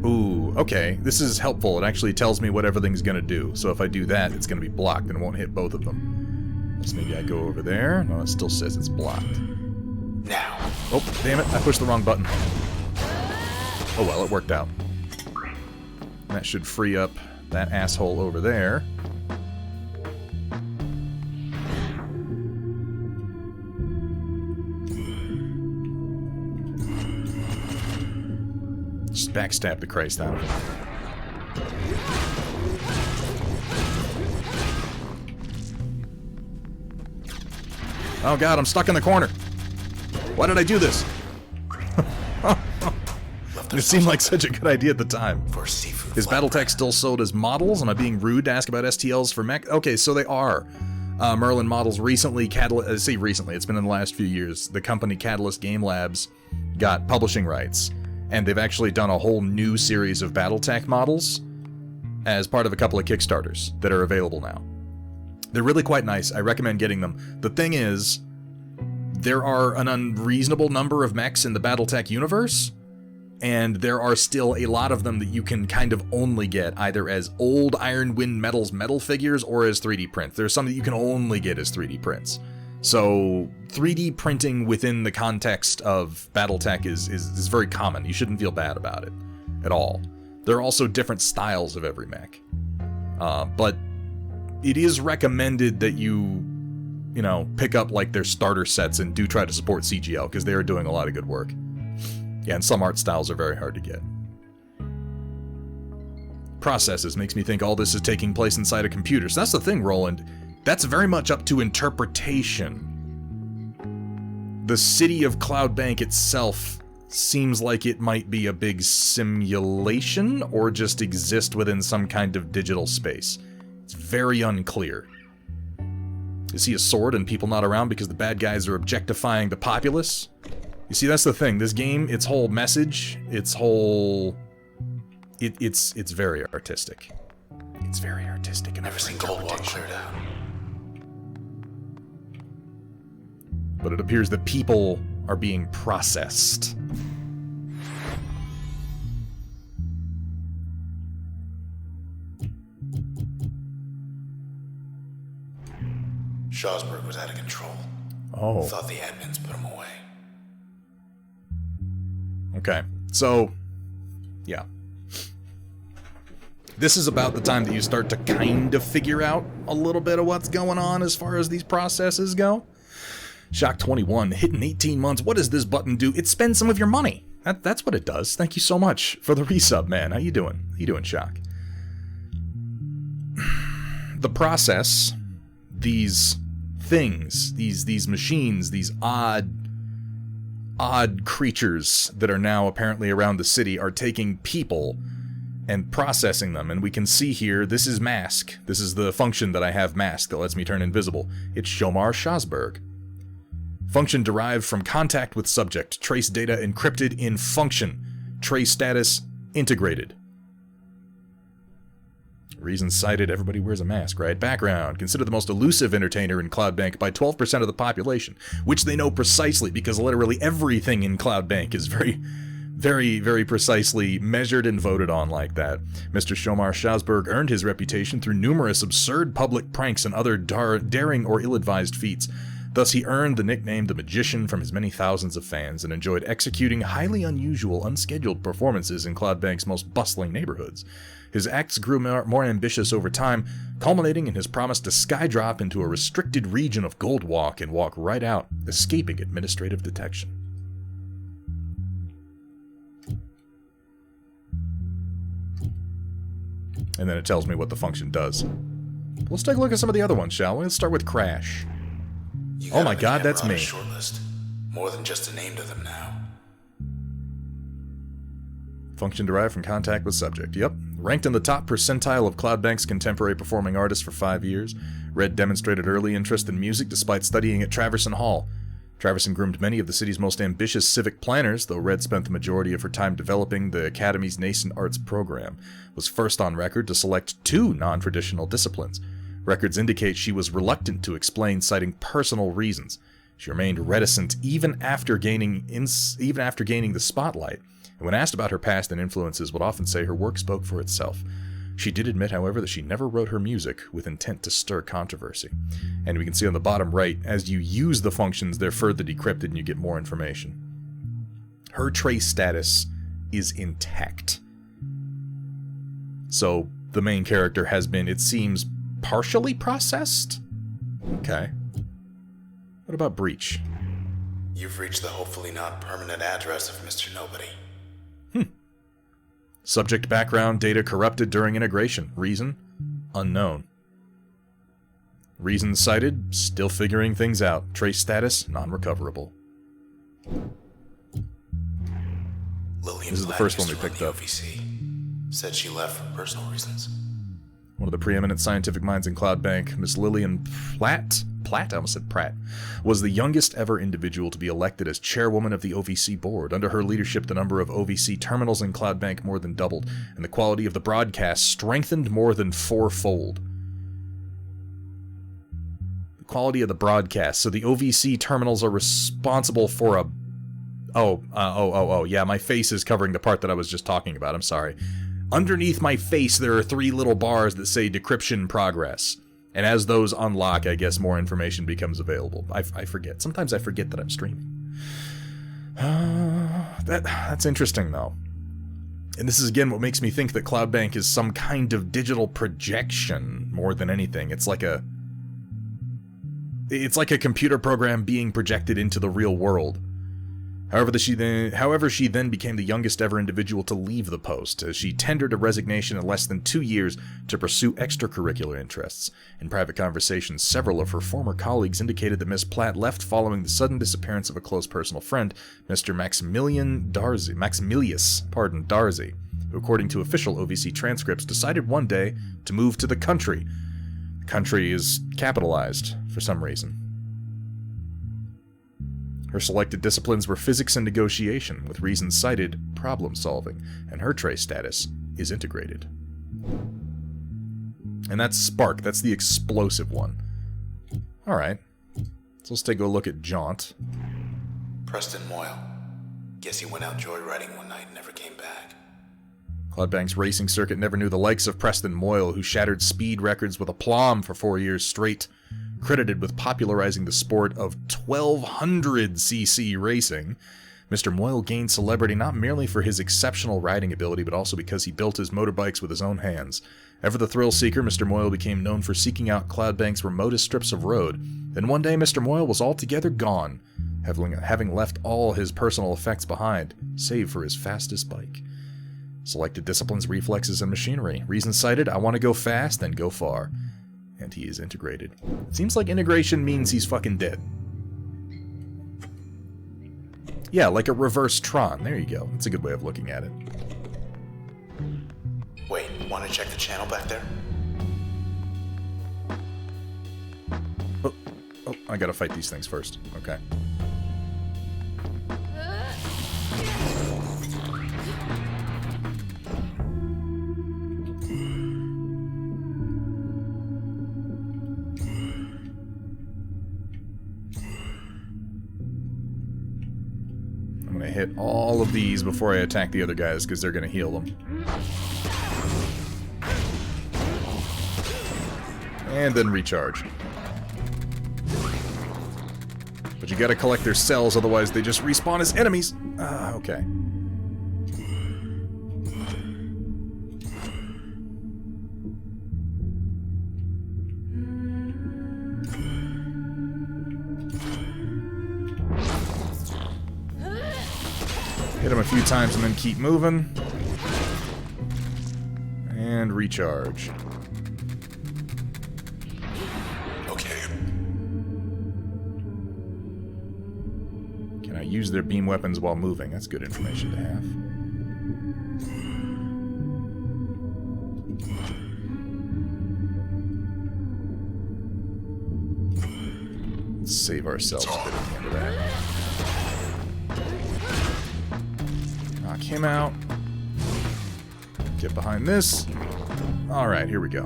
Ooh, okay. This is helpful. It actually tells me what everything's gonna do. So if I do that, it's gonna be blocked and it won't hit both of them. So maybe I go over there. No, it still says it's blocked. Now. Oh, damn it. I pushed the wrong button. Oh well, it worked out. That should free up that asshole over there. Just backstab the Christ out of him. Oh god, I'm stuck in the corner. Why did I do this? It seemed like such a good idea at the time. For seafood. Is Battletech still sold as models? Am I being rude to ask about STLs for mech? Okay, so they are. Merlin models recently, recently, it's been in the last few years, the company Catalyst Game Labs got publishing rights, and they've actually done a whole new series of Battletech models as part of a couple of Kickstarters that are available now. They're really quite nice. I recommend getting them. The thing is, there are an unreasonable number of mechs in the Battletech universe, and there are still a lot of them that you can kind of only get either as old Iron Wind Metals metal figures or as 3D prints. There are some that you can only get as 3D prints. So 3D printing within the context of Battletech is very common. You shouldn't feel bad about it at all. There are also different styles of every mech. But it is recommended that you know, pick up like their starter sets and do try to support CGL because they are doing a lot of good work. Yeah, and some art styles are very hard to get. Processes makes me think all this is taking place inside a computer. So that's the thing, Roland. That's very much up to interpretation. The city of Cloudbank itself seems like it might be a big simulation or just exist within some kind of digital space. It's very unclear. You see a sword and people not around because the bad guys are objectifying the populace? You see, that's the thing. This game, its whole message, its whole... It's very artistic. It's very artistic. Never seen Goldwalk cleared out. But it appears that people are being processed. Schosberg was out of control. Oh. Thought the admins put him away. Okay, so, yeah. This is about the time that you start to kind of figure out a little bit of what's going on as far as these processes go. Shock 21, hitting 18 months. What does this button do? It spends some of your money. That's what it does. Thank you so much for the resub, man. How you doing? How you doing, Shock? The process, these things, these machines, these odd creatures that are now apparently around the city are taking people and processing them. And we can see here, this is mask. This is the function that I have masked that lets me turn invisible. It's Shomar Schosberg. Function derived from contact with subject. Trace data encrypted in function. Trace status integrated. Reason cited, everybody wears a mask, right? Background, considered the most elusive entertainer in Cloudbank by 12% of the population, which they know precisely because literally everything in Cloudbank is very, very, very precisely measured and voted on like that. Mr. Shomar Schosberg earned his reputation through numerous absurd public pranks and other daring or ill-advised feats. Thus, he earned the nickname The Magician from his many thousands of fans and enjoyed executing highly unusual, unscheduled performances in Cloudbank's most bustling neighborhoods. His acts grew more ambitious over time, culminating in his promise to skydrop into a restricted region of Goldwalk and walk right out, escaping administrative detection. And then it tells me what the function does. Let's take a look at some of the other ones, shall we? Let's start with Crash. Oh my god, that's me. Shortlist. More than just a name to them now. Function derived from contact with subject. Yep. Ranked in the top percentile of Cloudbank's contemporary performing artists for 5 years, Red demonstrated early interest in music despite studying at Traverson Hall. Traverson groomed many of the city's most ambitious civic planners, though Red spent the majority of her time developing the Academy's nascent arts program. Was first on record to select 2 non-traditional disciplines. Records indicate she was reluctant to explain, citing personal reasons. She remained reticent even after gaining the spotlight, and when asked about her past and influences, would often say her work spoke for itself. She did admit, however, that she never wrote her music with intent to stir controversy. And we can see on the bottom right, as you use the functions, they're further decrypted and you get more information. Her trace status is intact. So the main character has been, it seems, partially processed? Okay. What about Breach? You've reached the hopefully not permanent address of Mr. Nobody. Subject background data corrupted during integration. Reason? Unknown. Reasons cited? Still figuring things out. Trace status? Non-recoverable. Lillian This is the Platt first one used we to picked run up. the OVC. Said she left for personal reasons. One of the preeminent scientific minds in Cloudbank, Miss Lillian Platt, I almost said Pratt, was the youngest ever individual to be elected as chairwoman of the OVC board. Under her leadership, the number of OVC terminals in Cloudbank more than doubled, and the quality of the broadcast strengthened more than 4-fold. The quality of the broadcast. So the OVC terminals are responsible for a... yeah, my face is covering the part that I was just talking about. I'm sorry. Underneath my face, there are 3 little bars that say decryption progress. And as those unlock, I guess more information becomes available. I forget. Sometimes I forget that I'm streaming. That's interesting, though. And this is, again, what makes me think that Cloudbank is some kind of digital projection more than anything. It's like a computer program being projected into the real world. However, she then became the youngest ever individual to leave the post, as she tendered a resignation in less than 2 years to pursue extracurricular interests. In private conversations, several of her former colleagues indicated that Miss Platt left following the sudden disappearance of a close personal friend, Mr. Maximilius Darcy, who, according to official OVC transcripts, decided one day to move to the country. The country is capitalized for some reason. Her selected disciplines were physics and negotiation, with reasons cited problem solving, and her trace status is integrated. And that's Spark, that's the explosive one. Alright, so let's take a look at Jaunt. Preston Moyle. Guess he went out joyriding one night and never came back. Cloudbank's racing circuit never knew the likes of Preston Moyle, who shattered speed records with aplomb for 4 years straight. Credited with popularizing the sport of 1200cc racing, Mr. Moyle gained celebrity not merely for his exceptional riding ability, but also because he built his motorbikes with his own hands. Ever the thrill seeker, Mr. Moyle became known for seeking out Cloudbank's remotest strips of road. Then one day, Mr. Moyle was altogether gone, having left all his personal effects behind, save for his fastest bike. Selected disciplines, reflexes, and machinery. Reasons cited, I want to go fast and go far. And he is integrated. Seems like integration means he's fucking dead. Yeah, like a reverse Tron. There you go. That's a good way of looking at it. Wait, want to check the channel back there? Oh, I gotta fight these things first. Okay. I'm gonna hit all of these before I attack the other guys, because they're gonna heal them. And then recharge. But you gotta collect their cells, otherwise they just respawn as enemies. Okay. Hit him a few times and then keep moving. And recharge. Okay. Can I use their beam weapons while moving? That's good information to have. Let's save ourselves a bit at the end of that. Knock him out. Get behind this. Alright, here we go.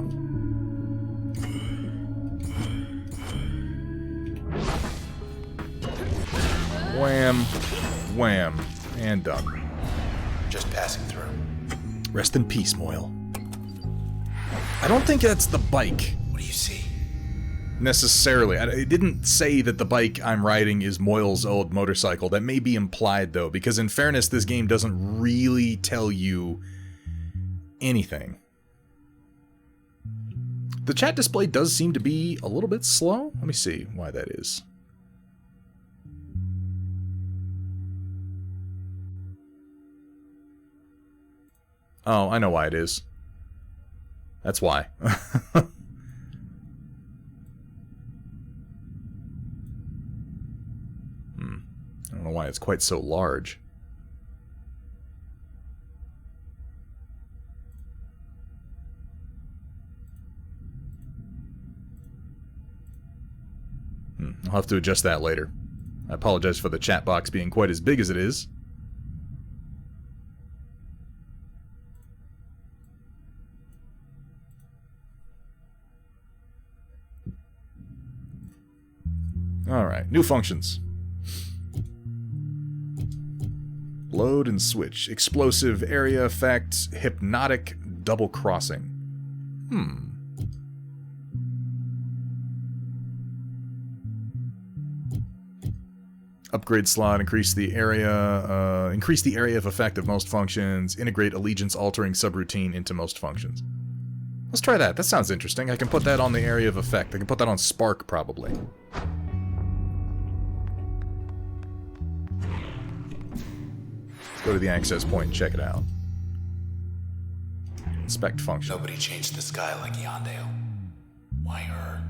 Wham, wham, and done. Just passing through. Rest in peace, Moyle. I don't think that's the bike, What do you see? necessarily. It didn't say that the bike I'm riding is Moyle's old motorcycle. That may be implied, though, because in fairness, this game doesn't really tell you anything. The chat display does seem to be a little bit slow. Let me see why that is. Oh, I know why it is. That's why. I don't know why it's quite so large. I'll have to adjust that later. I apologize for the chat box being quite as big as it is. Alright, new functions. Load and switch. Explosive area effect. Hypnotic double crossing. Upgrade slot. Increase the area of effect of most functions. Integrate allegiance altering subroutine into most functions. Let's try that. That sounds interesting. I can put that on the area of effect. I can put that on Spark, probably. Let's go to the access point and check it out. Inspect function. Nobody changed the sky like Yondale. Why her?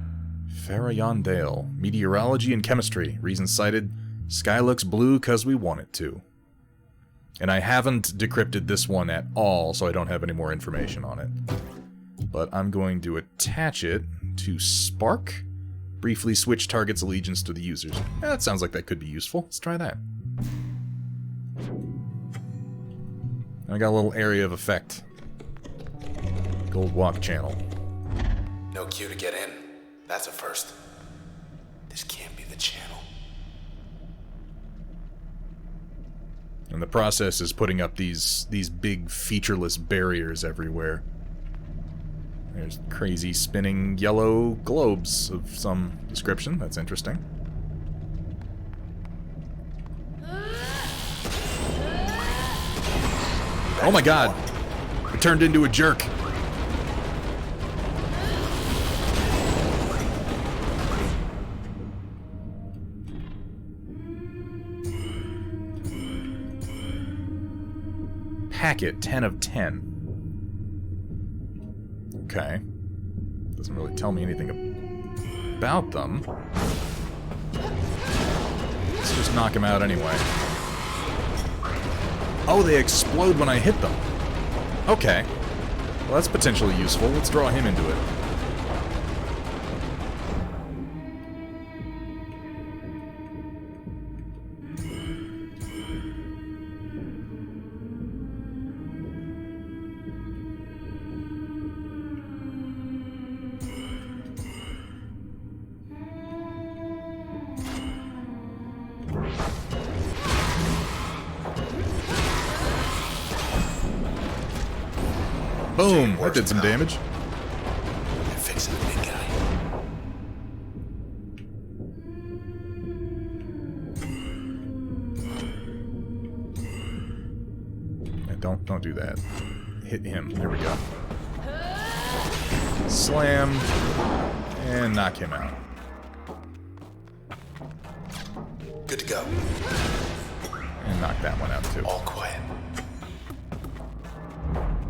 Farrah Yondale. Meteorology and chemistry. Reason cited. Sky looks blue because we want it to. And I haven't decrypted this one at all, so I don't have any more information on it. But I'm going to attach it to Spark Briefly switch target's allegiance to the users. That sounds like that could be useful. Let's try that. I got a little area of effect. Gold walk channel. No queue to get in. That's a first. This can't be the channel. And the process is putting up these big featureless barriers everywhere. There's crazy spinning yellow globes of some description. That's interesting. Oh my god! It turned into a jerk. Packet 10 of 10. Okay. Doesn't really tell me anything about them. Let's just knock him out anyway. Oh, they explode when I hit them. Okay. Well, that's potentially useful. Let's draw him into it. Boom! That did some damage. They're fixing the big guy. Yeah, don't do that. Hit him. There we go. Slam. And knock him out. Good to go. And knock that one out too. All quiet.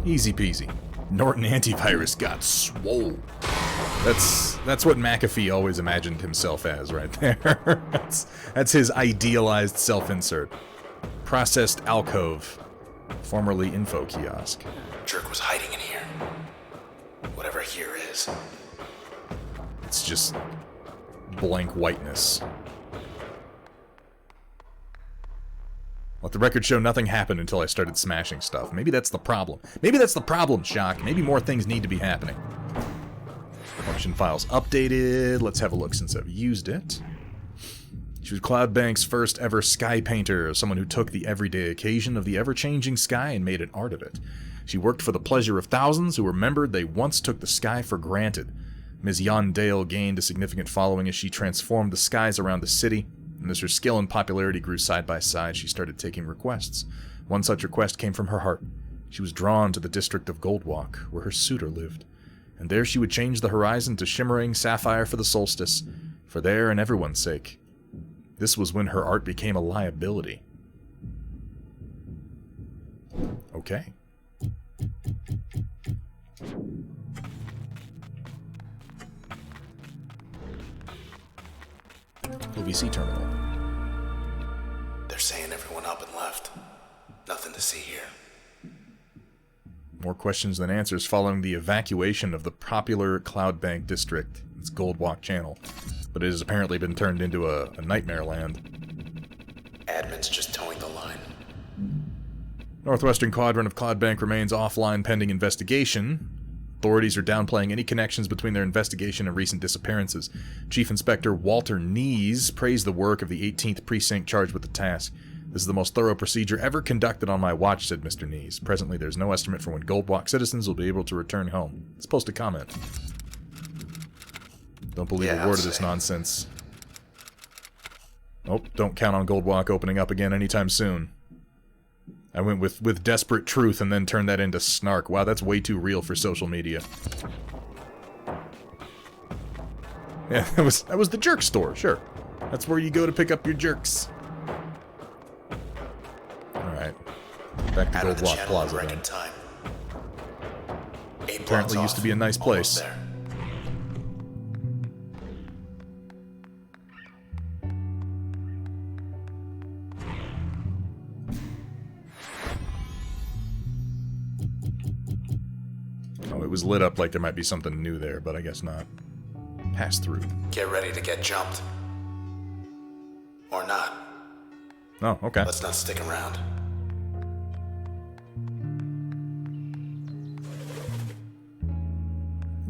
Easy peasy. Norton Antivirus got swole. That's what McAfee always imagined himself as right there. that's his idealized self-insert. Processed alcove. Formerly info kiosk. Jerk was hiding in here. Whatever here is. It's just blank whiteness. Let the record show nothing happened until I started smashing stuff. Maybe that's the problem. Maybe that's the problem, Shock. Maybe more things need to be happening. Function files updated. Let's have a look since I've used it. She was Cloudbank's first ever sky painter, someone who took the everyday occasion of the ever-changing sky and made an art of it. She worked for the pleasure of thousands who remembered they once took the sky for granted. Ms. Yondale gained a significant following as she transformed the skies around the city. And as her skill and popularity grew side by side, she started taking requests. One such request came from her heart. She was drawn to the district of Goldwalk, where her suitor lived. And there she would change the horizon to shimmering sapphire for the solstice, for their and everyone's sake. This was when her art became a liability. Okay. OVC terminal. They're saying everyone up and left. Nothing to see here. More questions than answers following the evacuation of the popular Cloudbank district, its Goldwalk channel. But it has apparently been turned into a nightmare land. Admin's just towing the line. Northwestern quadrant of Cloudbank remains offline pending investigation. Authorities are downplaying any connections between their investigation and recent disappearances. Chief Inspector Walter Nees praised the work of the 18th Precinct charged with the task. This is the most thorough procedure ever conducted on my watch, said Mr. Nees. Presently, there's no estimate for when Goldwalk citizens will be able to return home. Let's post a comment. Don't believe a word of this nonsense. Nope, don't count on Goldwalk opening up again anytime soon. I went with desperate truth and then turned that into snark. Wow, that's way too real for social media. Yeah, that was the jerk store, sure. That's where you go to pick up your jerks. Alright. Back to Goldwalk Plaza then. Apparently used to be a nice place. Oh, it was lit up like there might be something new there, but I guess not. pass through. Get ready to get jumped. Or not. Oh, okay. Let's not stick around.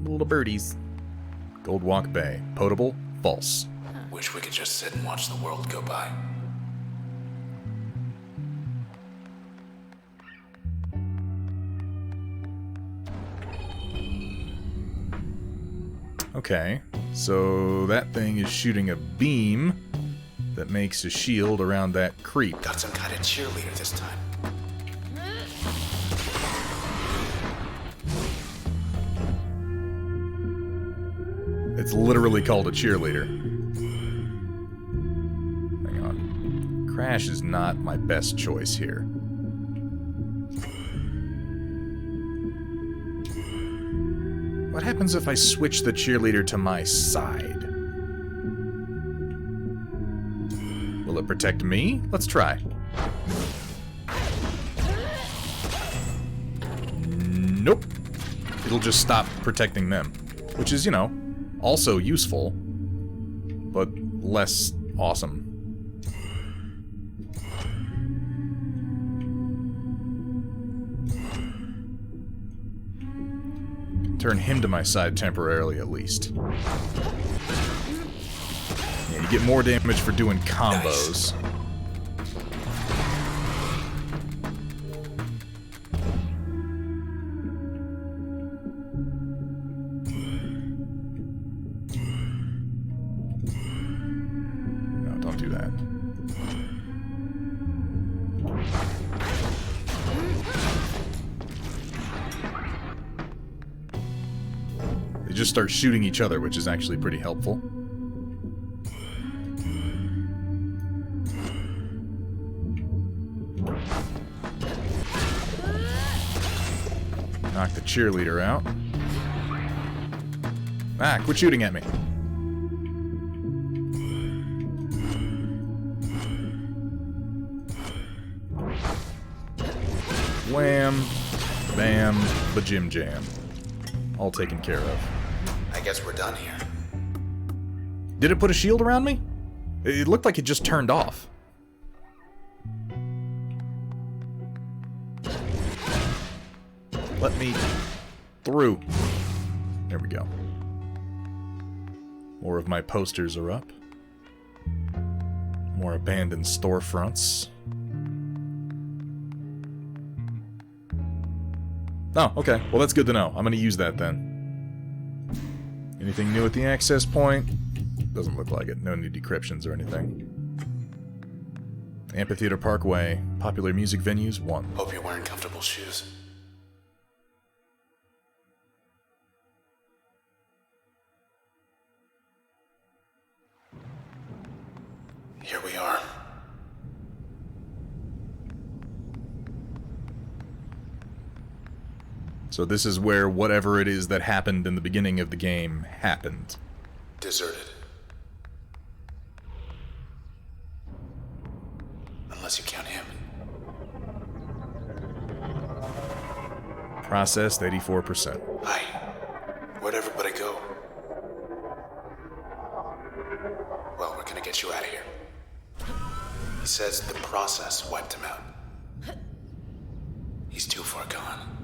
Little birdies. Goldwalk Bay. Potable? False. Wish we could just sit and watch the world go by. Okay, so that thing is shooting a beam that makes a shield around that creep. Got some kind of cheerleader this time. It's literally called a cheerleader. Hang on. Crash is not my best choice here. What happens if I switch the cheerleader to my side? Will it protect me? Let's try. Nope. It'll just stop protecting them. Which is, you know, also useful, but less awesome. Turn him to my side temporarily, at least. Yeah, you get more damage for doing combos. Nice. No, don't do that. They just start shooting each other, which is actually pretty helpful. Knock the cheerleader out. Ah, quit shooting at me. Wham, bam, bajim jam. All taken care of. I guess we're done here. Did it put a shield around me? It looked like it just turned off. Let me through. There we go. More of my posters are up. More abandoned storefronts. Oh, okay. Well, that's good to know. I'm going to use that then. Anything new at the access point? Doesn't look like it. No new decryptions or anything. Amphitheater Parkway. Popular music venues, 1. Hope you're wearing comfortable shoes. Here we are. So this is where whatever it is that happened in the beginning of the game happened. Deserted. Unless you count him. Processed 84%. Hi. Where'd everybody go? Well, we're gonna get you out of here. He says the process wiped him out. He's too far gone.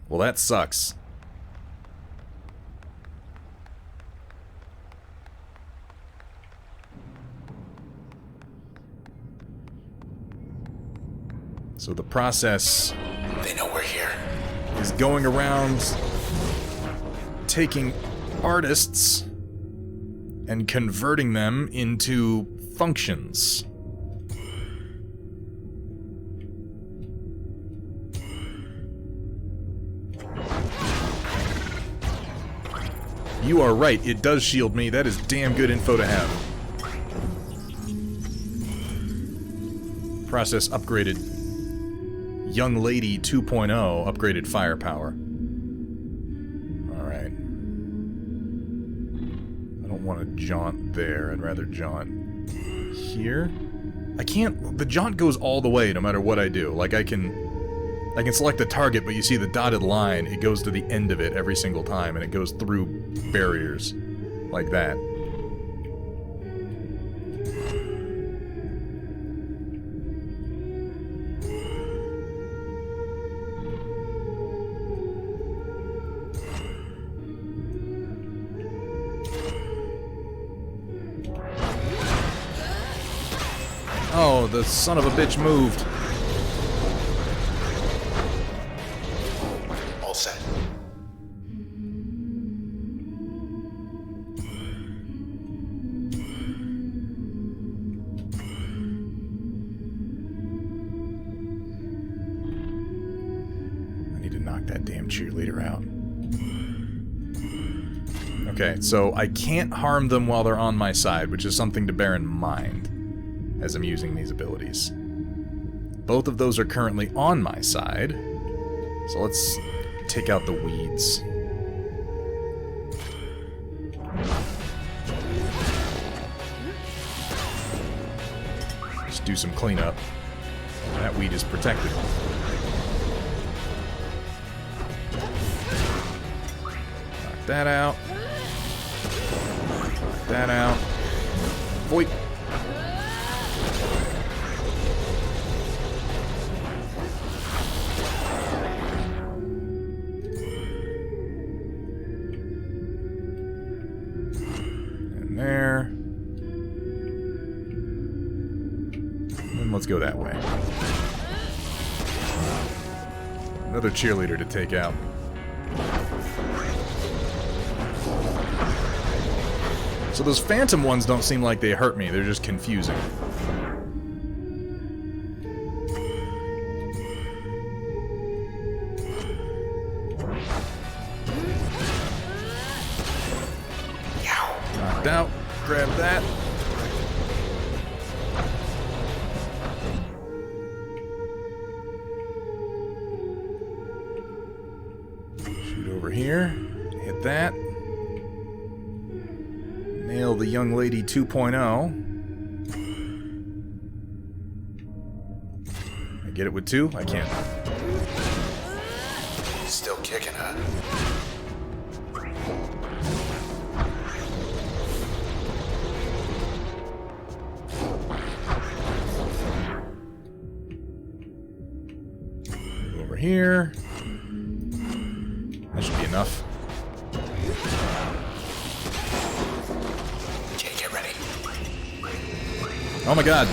Well, that sucks. So the process They know we're here. is going around taking artists and converting them into functions. You are right, it does shield me. That is damn good info to have. Process upgraded. Young Lady 2.0 upgraded firepower. Alright. I don't want to jaunt there. I'd rather jaunt here. I can't... The jaunt goes all the way no matter what I do. Like, I can I can select the target, but you see the dotted line, it goes to the end of it every single time, and it goes through barriers. Like that. Oh, the son of a bitch moved. All set. I need to knock that damn cheerleader out. Okay, so I can't harm them while they're on my side, which is something to bear in mind as I'm using these abilities. Both of those are currently on my side, so let's take out the weeds. Just do some cleanup. That weed is protected. Knock that out. Knock that out. Void. There. And let's go that way. Another cheerleader to take out. So those phantom ones don't seem like they hurt me, they're just confusing. Knocked out. Grab that. Shoot over here. Hit that. Nail the young lady 2.0. I get it with 2? I can't. Still kicking, huh? Over here. That should be enough. Okay, get ready. Oh my god.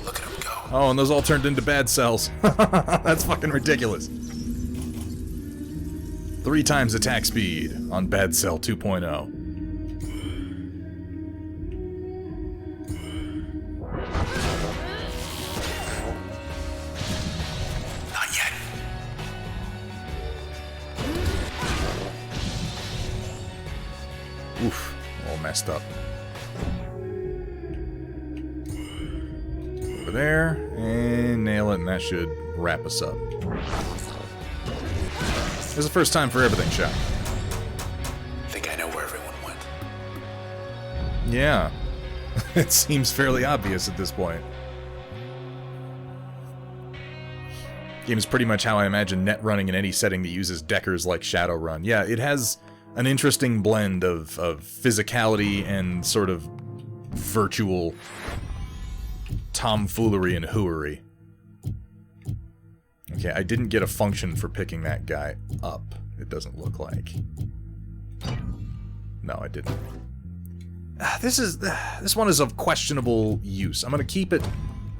Look at him go. Oh, and those all turned into bad cells. That's fucking ridiculous. 3 times attack speed on Bad Cell 2.0. Not yet. Oof, all messed up. Over there, and nail it, and that should wrap us up. This is the first time for everything, Shaq. Think I know where everyone went. Yeah. It seems fairly obvious at this point. Game is pretty much how I imagine net running in any setting that uses deckers like Shadowrun. Yeah, it has an interesting blend of physicality and sort of virtual tomfoolery and hooery. Okay, I didn't get a function for picking that guy up, it doesn't look like. No, I didn't. This one is of questionable use. I'm gonna keep it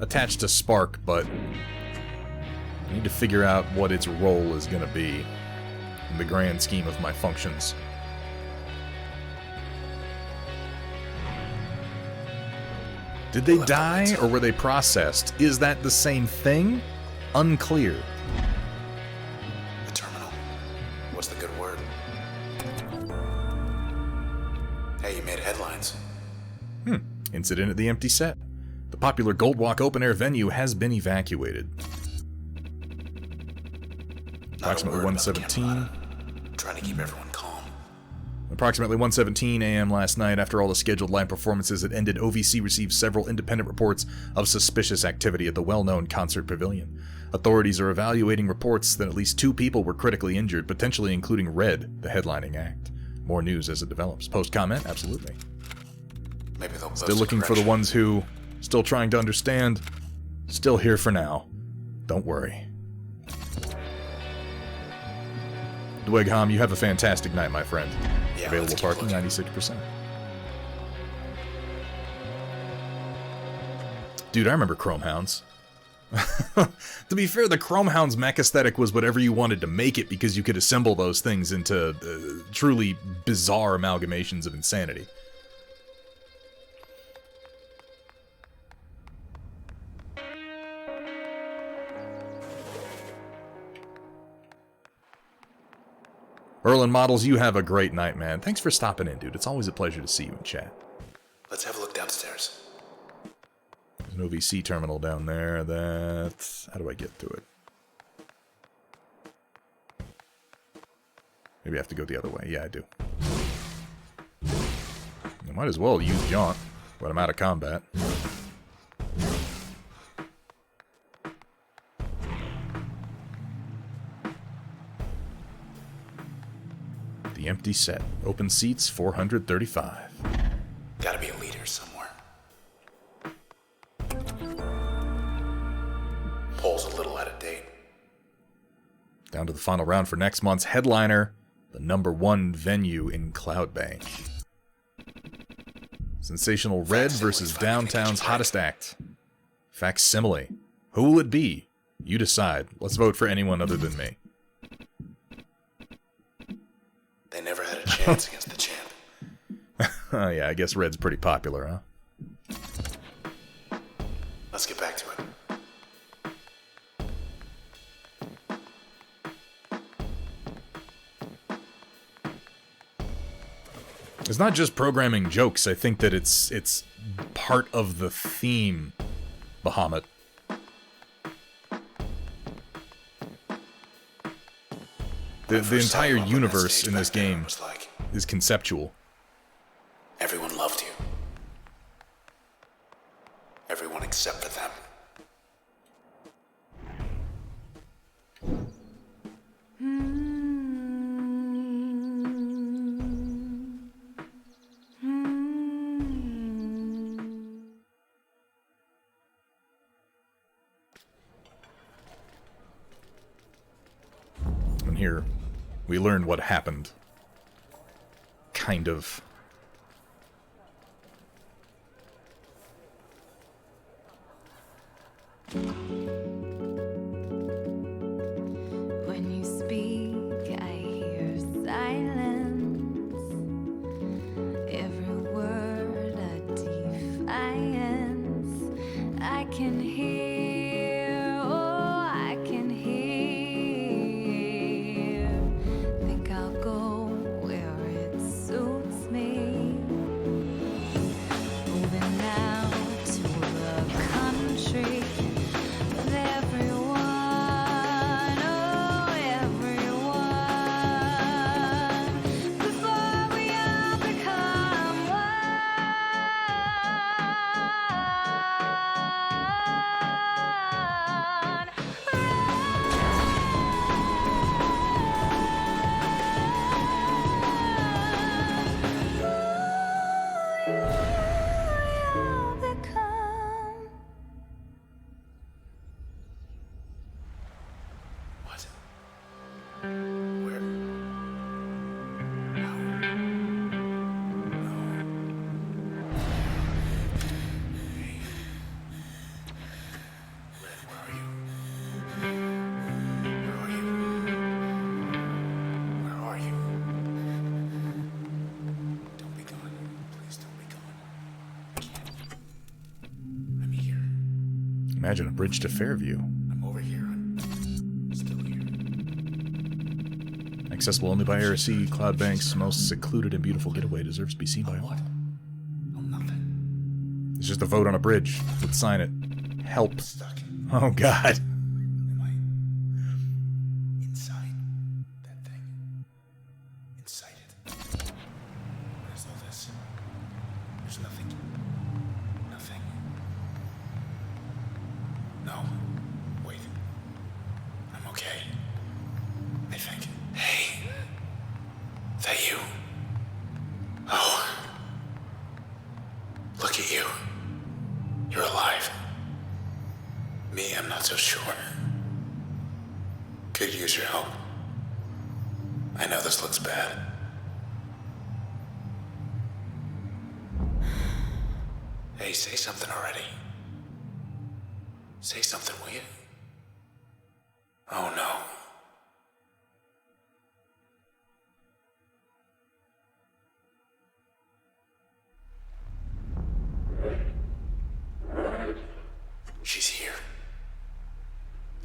attached to Spark, but I need to figure out what its role is gonna be in the grand scheme of my functions. Did they die, or were they processed? Is that the same thing? Unclear. The terminal. What's the good word? Hey, you made headlines. Incident at the empty set. The popular Goldwalk open-air venue has been evacuated. Approximately 1:17. Trying to keep everyone calm. Approximately 1:17 a.m. last night, after all the scheduled live performances had ended, OVC received several independent reports of suspicious activity at the well-known concert pavilion. Authorities are evaluating reports that at least 2 people were critically injured, potentially including Red, the headlining act. More news as it develops. Post comment? Absolutely. Maybe they'll post Still looking for the ones who, still trying to understand, still here for now. Don't worry. Dwegham, you have a fantastic night, my friend. Yeah, Available parking, 96%. Dude, I remember Chrome Hounds. To be fair, the Chrome Hounds mech aesthetic was whatever you wanted to make it because you could assemble those things into truly bizarre amalgamations of insanity. Erlen Models, you have a great night, man. Thanks for stopping in, dude. It's always a pleasure to see you in chat. Let's have a look downstairs. There's an OVC terminal down there. That's... How do I get to it? Maybe I have to go the other way. Yeah, I do. I might as well use Jaunt, but I'm out of combat. The empty set. Open seats, 435. Gotta be a leader somewhere. Poll's a little out of date. Down to the final round for next month's headliner, the #1 venue in Cloudbank. Sensational Red versus Downtown's hottest act. Facsimile. Who will it be? You decide. Let's vote for anyone other than me. They never had a chance against the champ. Oh yeah, I guess Red's pretty popular, huh? Let's get back to it. It's not just programming jokes. I think that it's part of the theme, Bahamut. The entire universe in this game is conceptual. Everyone loved you. Everyone except for them. And here, we learn what happened. Kind of. When you speak, I hear silence. Every word a defiance. I can hear, oh, I can hear. Think I'll go where it suits me. Moving now to the country. With everyone, oh everyone, before we all become one. You'll become. What? Where? How? No. Hey. Red, where are you? Where are you? Where are you? Don't be gone. Please don't be gone. I can't. I'm here. Imagine a bridge to Fairview. I'm over here. I'm still here. Accessible only by RC, Cloudbank's most secluded and beautiful getaway deserves to be seen by all. What? Oh, nothing. It's just a vote on a bridge. Let's sign it. Help. Stuck. Oh god. Am I inside that thing? Inside it? What is all this? There's nothing. Nothing. No. Wait. okay. I think. Hey. That you? Oh. Look at you. You're alive. Me, I'm not so sure. Could use your help. I know this looks bad. Hey, say something already. Say something, will you? Oh no. She's here.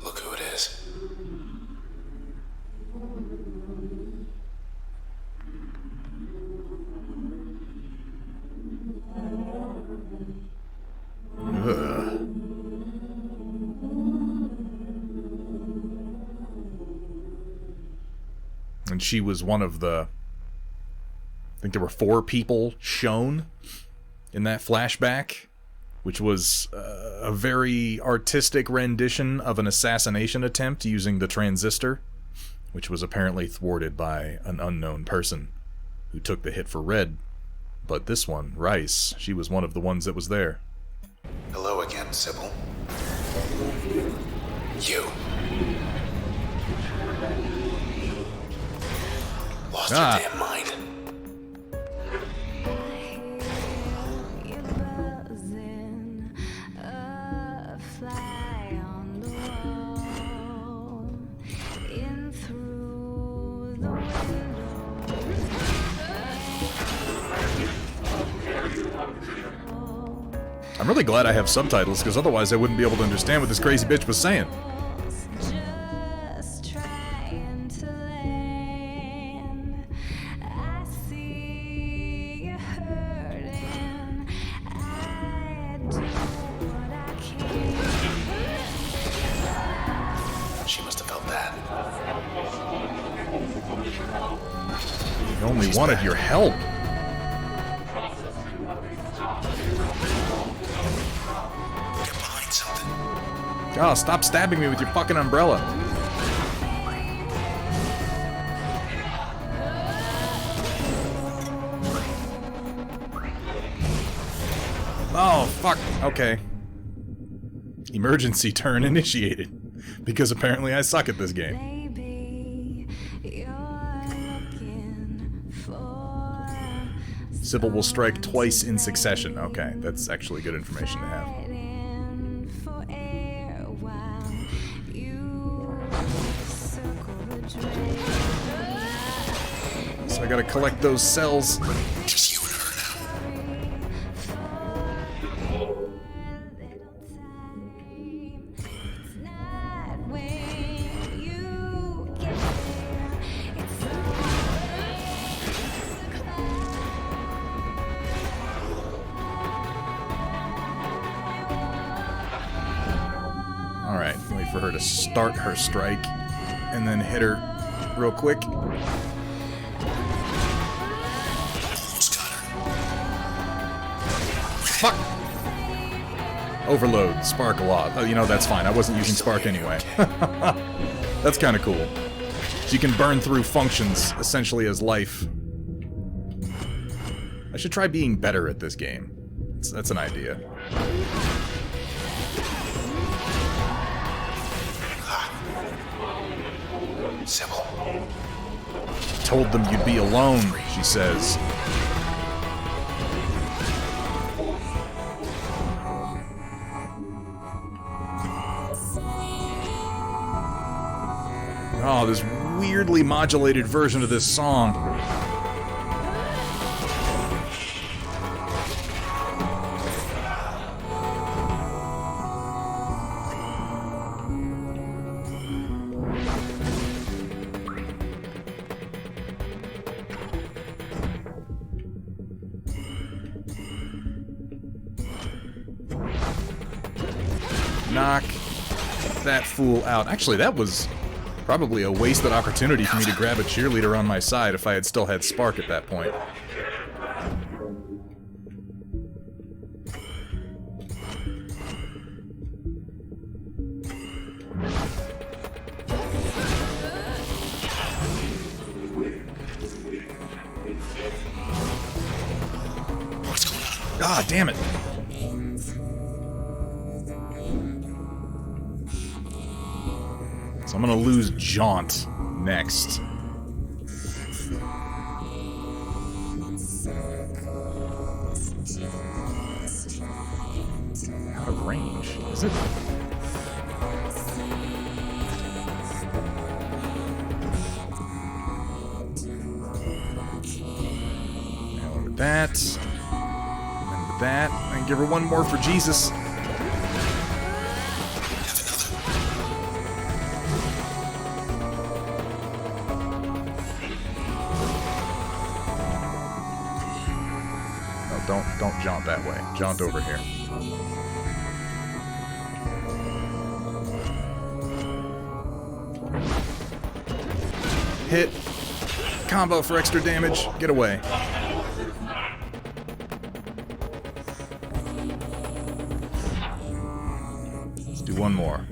Look who it is. And she was one of the... I think there were 4 people shown in that flashback, which was a very artistic rendition of an assassination attempt using the Transistor, which was apparently thwarted by an unknown person who took the hit for Red. But this one, Rice, she was one of the ones that was there. Hello again, Sybil. You. Lost your damn mind. You're buzzing, a fly on the wall, in through the window. I'm really glad I have subtitles, because otherwise I wouldn't be able to understand what this crazy bitch was saying. Just trying to land. I see you hurting. I do what I can. She must have felt that. You only wanted your help. Get behind something. Oh, stop stabbing me with your fucking umbrella. Oh, fuck. Okay. Emergency turn initiated. Because apparently I suck at this game. Maybe you're looking for Sybil will strike twice in succession. Okay, that's actually good information to have. fighting for air while you circle the drain. So I gotta collect those cells. Just you and her now. It's not when you get there. It's Alright, wait for her to start her strike, and then hit her real quick. Almost got her. Fuck! Overload, spark a lot. Oh, you know, that's fine. I wasn't using spark anyway. That's kind of cool. So you can burn through functions, essentially as life. I should try being better at this game. That's an idea. Sybil. Told them you'd be alone, she says. Oh, this weirdly modulated version of this song. Knock that fool out. Actually, that was probably a wasted opportunity for me to grab a cheerleader on my side if I had still had spark at that point. Ah, damn it. So I'm gonna lose Jaunt next. Out of range, is it? Remember that. Remember that. I can give her one more for Jesus. No, don't jaunt that way. Jaunt over here. Hit. Combo for extra damage. Get away. Let's do one more.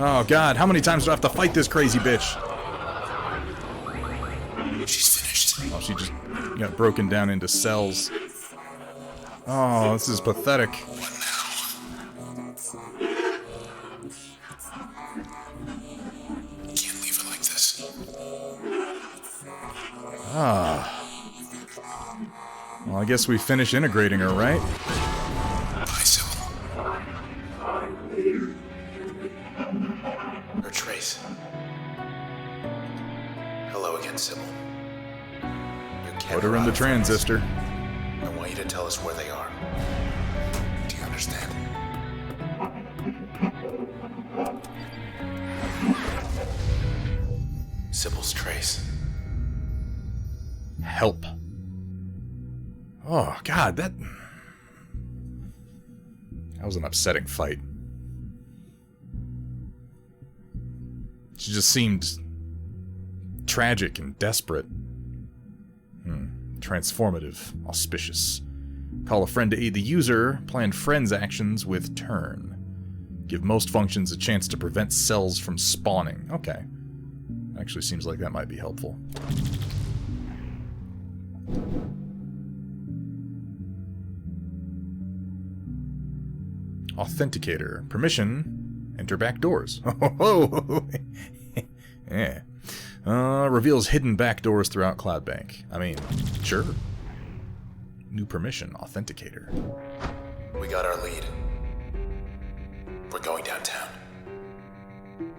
Oh god, how many times do I have to fight this crazy bitch? She's finished. Oh, she just got broken down into cells. Oh, this is pathetic. What now? Can't leave her like this. Well, I guess we finish integrating her, right? Bye, Sybil. Her trace. Hello again, Sybil. You can't Put her in the transistor. I want you to tell us where they are. Do you understand? Sybil's trace. Help. Oh, God, that was an upsetting fight. She just seemed tragic and desperate. Transformative. Auspicious. Call a friend to aid the user. Plan friends' actions with turn. Give most functions a chance to prevent cells from spawning. Okay. Actually seems like that might be helpful. Authenticator. Permission. Enter back doors. Oh, yeah. Reveals hidden back doors throughout CloudBank. I mean, sure. New permission. Authenticator. We got our lead. We're going downtown.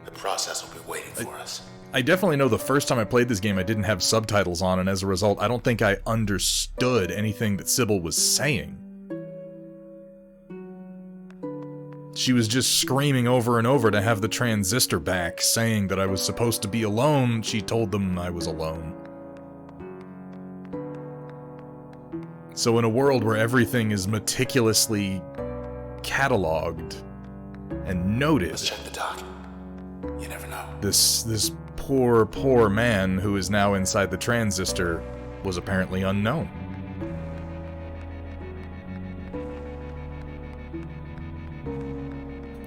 The process will be waiting for us. I definitely know the first time I played this game I didn't have subtitles on, and as a result, I don't think I understood anything that Sybil was saying. She was just screaming over and over to have the transistor back, saying that I was supposed to be alone. She told them I was alone. So in a world where everything is meticulously cataloged and noted, Let's check the dock. You never know. this poor man who is now inside the transistor was apparently unknown.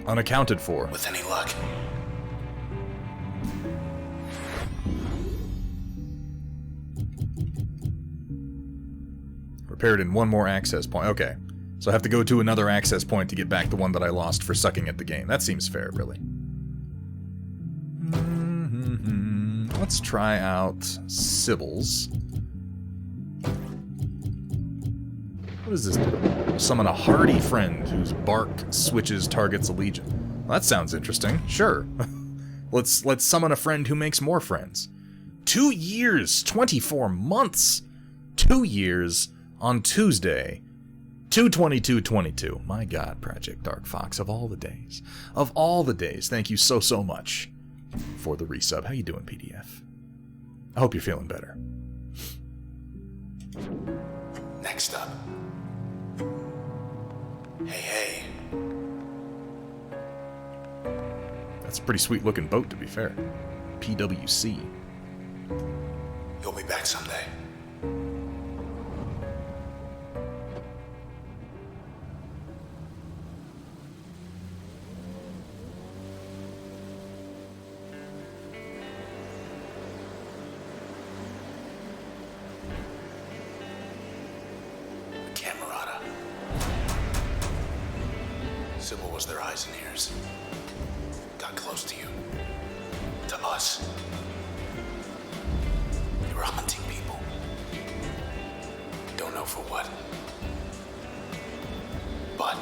Unaccounted for. With any luck. Repaired in one more access point. Okay. So I have to go to another access point to get back the one that I lost for sucking at the game. That seems fair, really. Let's try out Sybil's. What does this do? Summon a hardy friend whose bark switches targets a legion. Well, that sounds interesting. Sure. Let's summon a friend who makes more friends. 2 years, 24 months. 2 years on Tuesday. 2/22/22. My God, Project Dark Fox, of all the days. Of all the days, thank you so much for the resub. How you doing, PDF? I hope you're feeling better. Next up. Hey. That's a pretty sweet looking boat, to be fair. PWC. You'll be back someday. Sybil was their eyes and ears. Got close to you. To us. You were hunting people. Don't know for what. But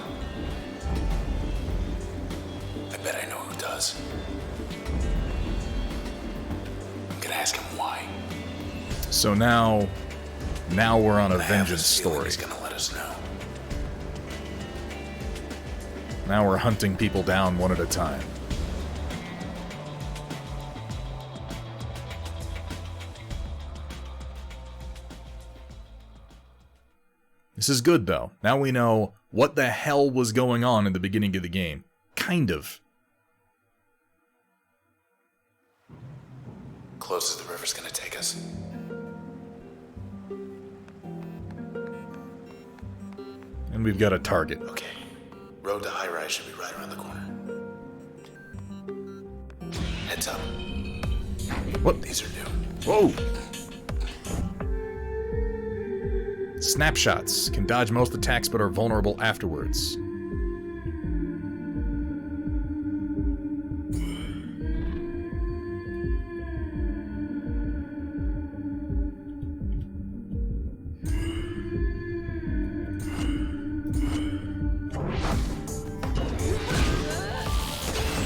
I bet I know who does. I'm gonna ask him why. So now we're on a I have vengeance this feeling story. He's gonna let us know. Now we're hunting people down one at a time. This is good, though. Now we know what the hell was going on in the beginning of the game. Kind of. Close as the river's gonna take us. And we've got a target. Okay. Road to high rise should be right around the corner. Heads up. What? These are new. Whoa! Snapshots. Can dodge most attacks but are vulnerable afterwards.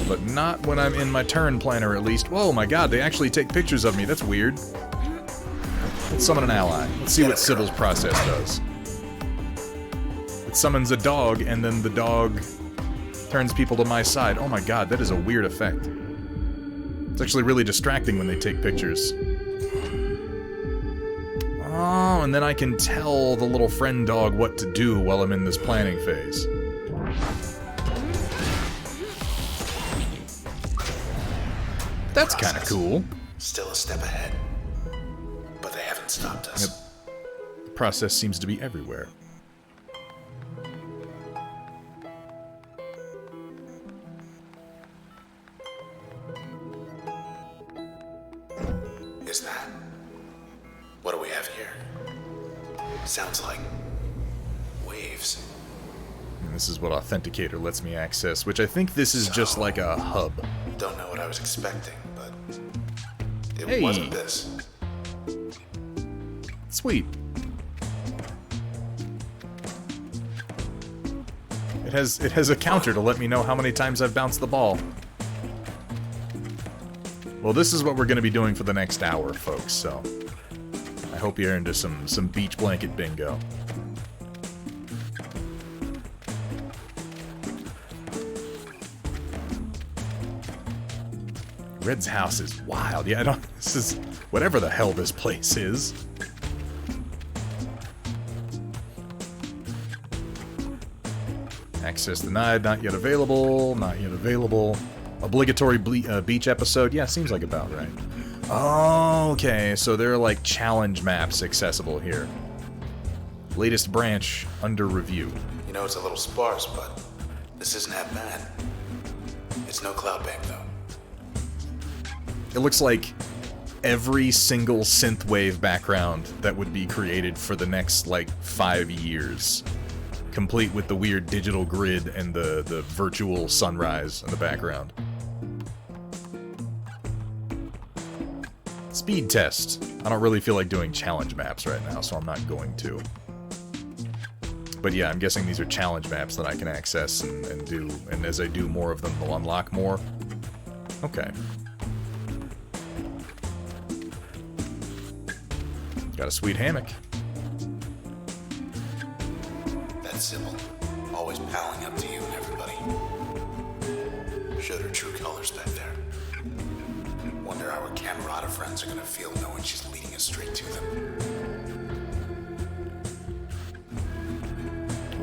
But not when I'm in my turn planner, at least. Whoa, my god, they actually take pictures of me. That's weird. Let's summon an ally. Let's see what Sybil's process does. It summons a dog, and then the dog turns people to my side. Oh my god, that is a weird effect. It's actually really distracting when they take pictures. Oh, and then I can tell the little friend dog what to do while I'm in this planning phase. That's kind of cool. Still a step ahead. But they haven't stopped us. Yep. The process seems to be everywhere. Is that? What do we have here? Sounds like waves. And this is what Authenticator lets me access, which I think this is just like a hub. Don't know what I was expecting, but it Hey. wasn't this. Sweet. It has a counter to let me know how many times I've bounced the ball. Well, this is what we're going to be doing for the next hour, folks, so I hope you're into some beach blanket bingo. Red's house is wild. Yeah, this is whatever the hell this place is. Access denied, not yet available, not yet available. Obligatory beach episode, yeah, seems like about right. Okay, so there are like challenge maps accessible here. Latest branch under review. You know, it's a little sparse, but this isn't that bad. It's no cloud bank, though. It looks like every single synthwave background that would be created for the next, like, 5 years. Complete with the weird digital grid and the virtual sunrise in the background. Speed test. I don't really feel like doing challenge maps right now, so I'm not going to. But yeah, I'm guessing these are challenge maps that I can access and do, and as I do more of them, they'll unlock more. Okay. Got a sweet hammock. That's Sybil. Always palling up to you and everybody. Showed her true colors back there. Wonder how her Camerata friends are gonna feel knowing she's leading us straight to them.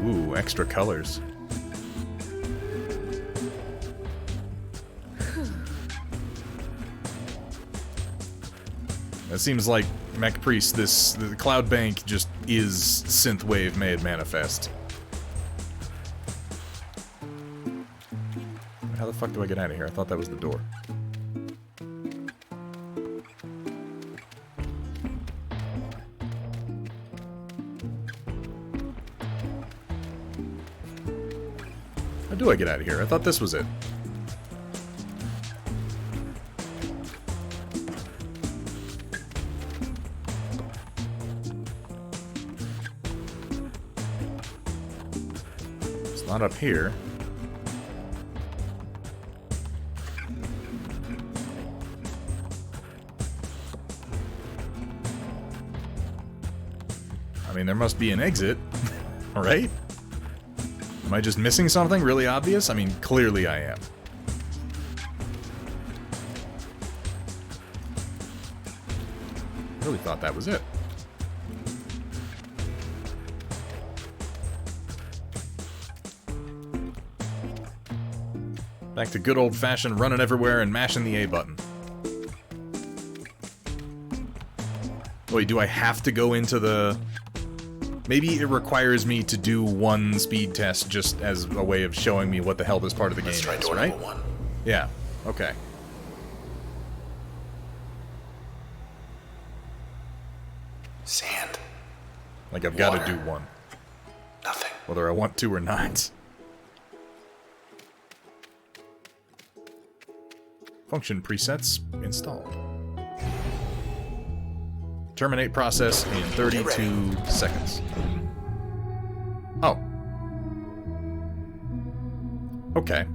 Ooh, extra colors. It seems like Mech Priest, the Cloud Bank just is synthwave made manifest. How the fuck do I get out of here? I thought that was the door. How do I get out of here? I thought this was it. It's not up here. I mean, there must be an exit, right? Am I just missing something really obvious? I mean, clearly I am. Really thought that was it. Back to good old-fashioned running everywhere and mashing the A button. Wait, do I have to go into the... Maybe it requires me to do one speed test just as a way of showing me what the hell this part of the game is, right? Number 1. Yeah, okay. Sand. Like I've got to do one. Nothing. Whether I want to or not. Function presets installed. Terminate process in 32 seconds. Oh. Okay.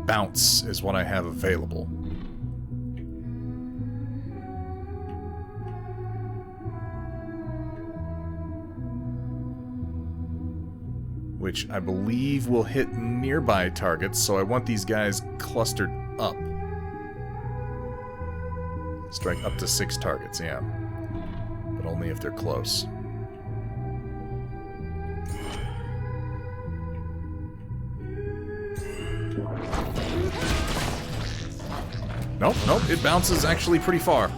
Bounce is what I have available. Which I believe will hit nearby targets, so I want these guys clustered up. Strike up to 6 targets, yeah. But only if they're close. Nope, nope, it bounces actually pretty far.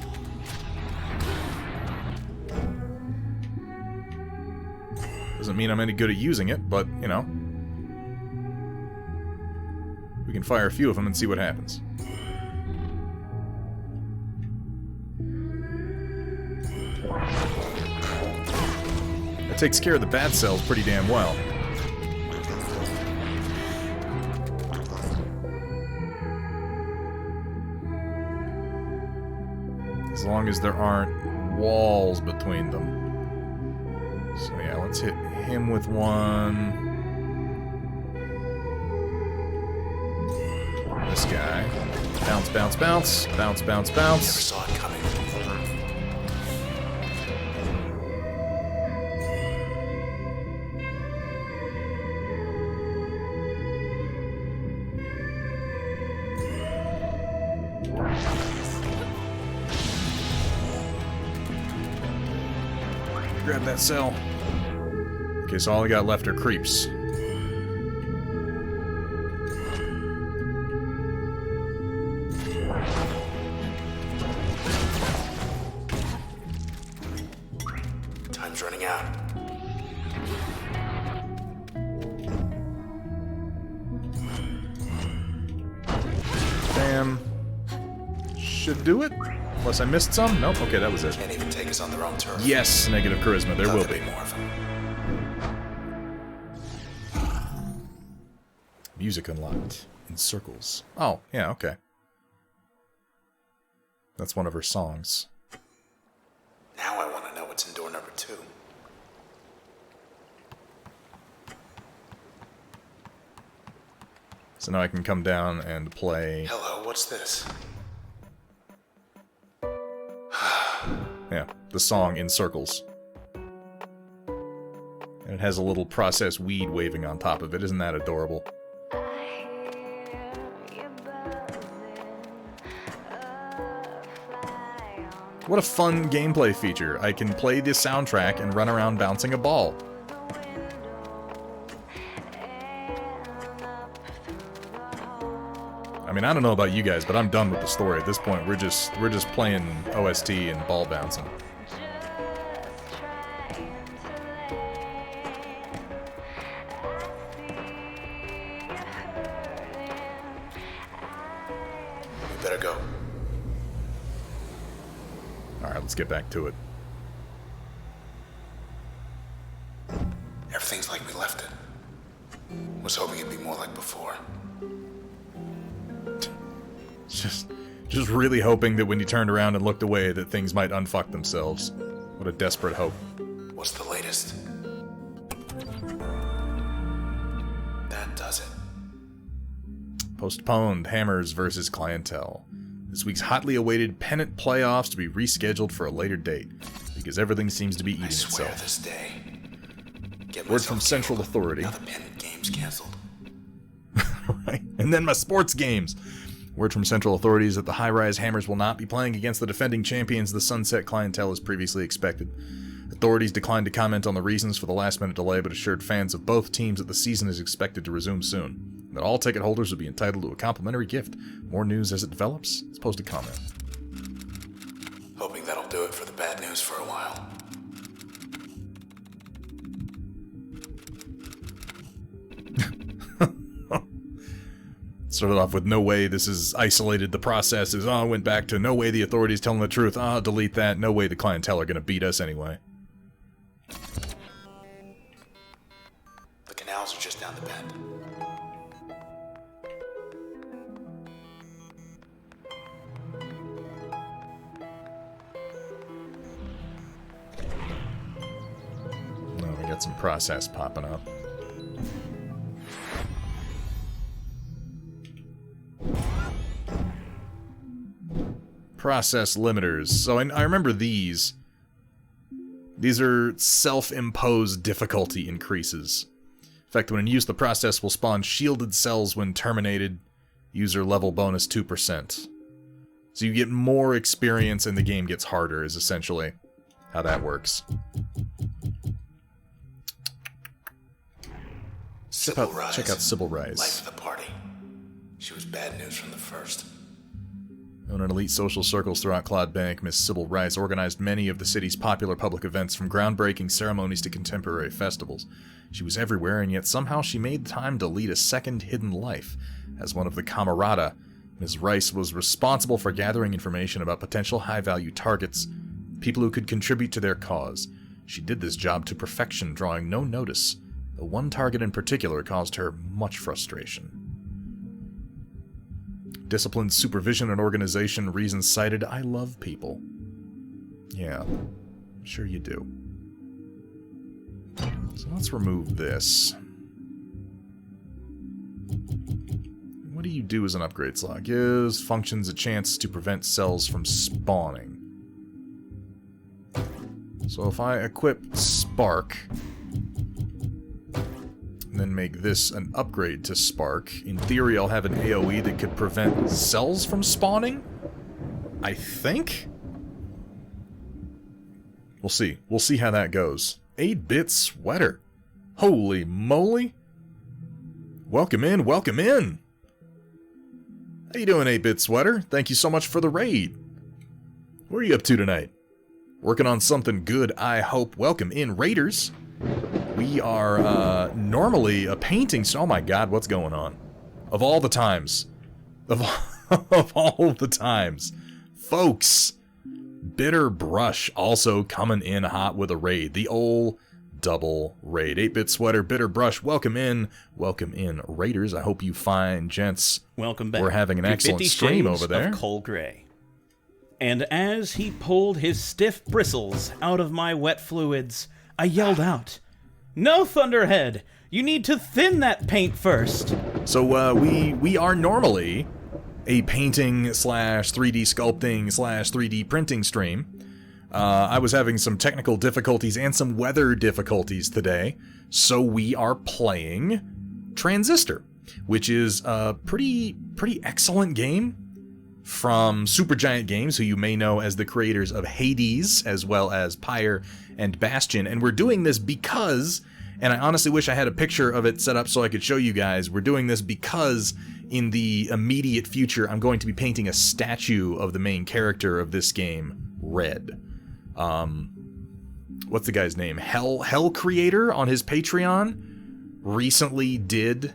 Doesn't mean I'm any good at using it, but, you know. We can fire a few of them and see what happens. That takes care of the bad cells pretty damn well. As long as there aren't walls between them. So yeah, let's hit him with one. This guy. Bounce, bounce, bounce. Bounce, bounce, bounce. Never saw it coming. Grab that cell. Okay, so all I got left are creeps. Time's running out. Bam. Should do it. Unless I missed some? Nope. Okay, that was it. Can't even take us on their own turf. Yes, negative charisma. There will be. More of them. Music unlocked. In circles. Oh, yeah, okay. That's one of her songs. Now I want to know what's in door number 2. So now I can come down and play... Hello, what's this? Yeah, the song In Circles. And it has a little processed weed waving on top of it. Isn't that adorable? What a fun gameplay feature. I can play this soundtrack and run around bouncing a ball. I mean, I don't know about you guys, but I'm done with the story at this point. We're just playing OST and ball bouncing. We better go. Alright, let's get back to it. like we left it. Was hoping it'd be more like before. Just really hoping that when you turned around and looked away that things might unfuck themselves. What a desperate hope. What's the latest? That does it. Postponed Hammers versus Clientele. This week's hotly awaited pennant playoffs to be rescheduled for a later date, because everything seems to be eating I swear itself. this day. Get Word from myself Central killed. Authority. Now the pennant game's canceled. Right? And then my sports games. Word from Central Authority is that the high-rise Hammers will not be playing against the defending champions, the Sunset Clientele, as previously expected. Authorities declined to comment on the reasons for the last-minute delay, but assured fans of both teams that the season is expected to resume soon, and that all ticket holders will be entitled to a complimentary gift. More news as it develops. Let's post a comment. Hoping that'll do it for the bad news for a while. Started off with no way this is isolated, the process is, went back to no way the authorities telling the truth, delete that, no way the Clientele are gonna beat us anyway. The canals are just down the bend. Oh, we got some process popping up. Process limiters. So I remember these. These are self-imposed difficulty increases. In fact, when in use, the process will spawn shielded cells when terminated. User level bonus 2%. So you get more experience and the game gets harder, is essentially how that works. Check out Sybil Rise. Life of the party. She was bad news from the first. Known in elite social circles throughout Cloud Bank, Miss Sybil Rice organized many of the city's popular public events, from groundbreaking ceremonies to contemporary festivals. She was everywhere, and yet somehow she made time to lead a second hidden life. As one of the Camerata, Ms. Rice was responsible for gathering information about potential high-value targets, people who could contribute to their cause. She did this job to perfection, drawing no notice. The one target in particular caused her much frustration. Disciplined supervision and organization, reasons cited, I love people. Yeah, sure you do. So let's remove this. What do you do as an upgrade slot? Gives functions a chance to prevent cells from spawning. So if I equip Spark, and then make this an upgrade to Spark, in theory I'll have an AoE that could prevent cells from spawning? I think? We'll see. We'll see how that goes. 8-bit sweater. Holy moly. Welcome in, welcome in. How you doing, 8-bit sweater? Thank you so much for the raid. What are you up to tonight? Working on something good, I hope. Welcome in, raiders. We are, normally a painting... Oh my god, what's going on? Of all the times. Of all the times. Folks, Bitter Brush also coming in hot with a raid. The old double raid. 8-bit sweater, Bitter Brush, welcome in. Welcome in, raiders. I hope you find, gents. Welcome back. We're having an excellent stream over there. Of coal gray. And as he pulled his stiff bristles out of my wet fluids, I yelled out, "No, Thunderhead! You need to thin that paint first!" So, we are normally a painting slash 3D sculpting slash 3D printing stream. I was having some technical difficulties and some weather difficulties today, so we are playing Transistor, which is a pretty excellent game from Supergiant Games, who you may know as the creators of Hades, as well as Pyre and Bastion. And we're doing this because, and I honestly wish I had a picture of it set up so I could show you guys, we're doing this because in the immediate future I'm going to be painting a statue of the main character of this game, Red. What's the guy's name? Hell Creator on his Patreon recently did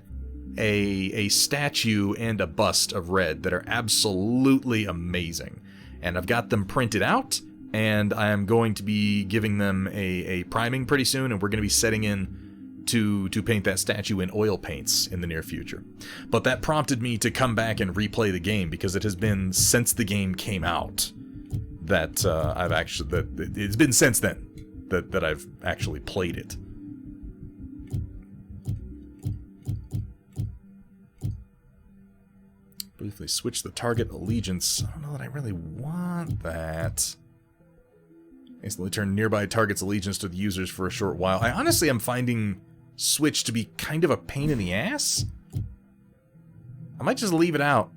a statue and a bust of Red that are absolutely amazing. And I've got them printed out, and I am going to be giving them a priming pretty soon, and we're going to be setting in to paint that statue in oil paints in the near future. But that prompted me to come back and replay the game, because it has been since the game came out that it's been since then that I've actually played it. Briefly switch the target allegiance. I don't know that I really want that. Instantly turn nearby target's allegiance to the users for a short while. I honestly am finding switch to be kind of a pain in the ass. I might just leave it out,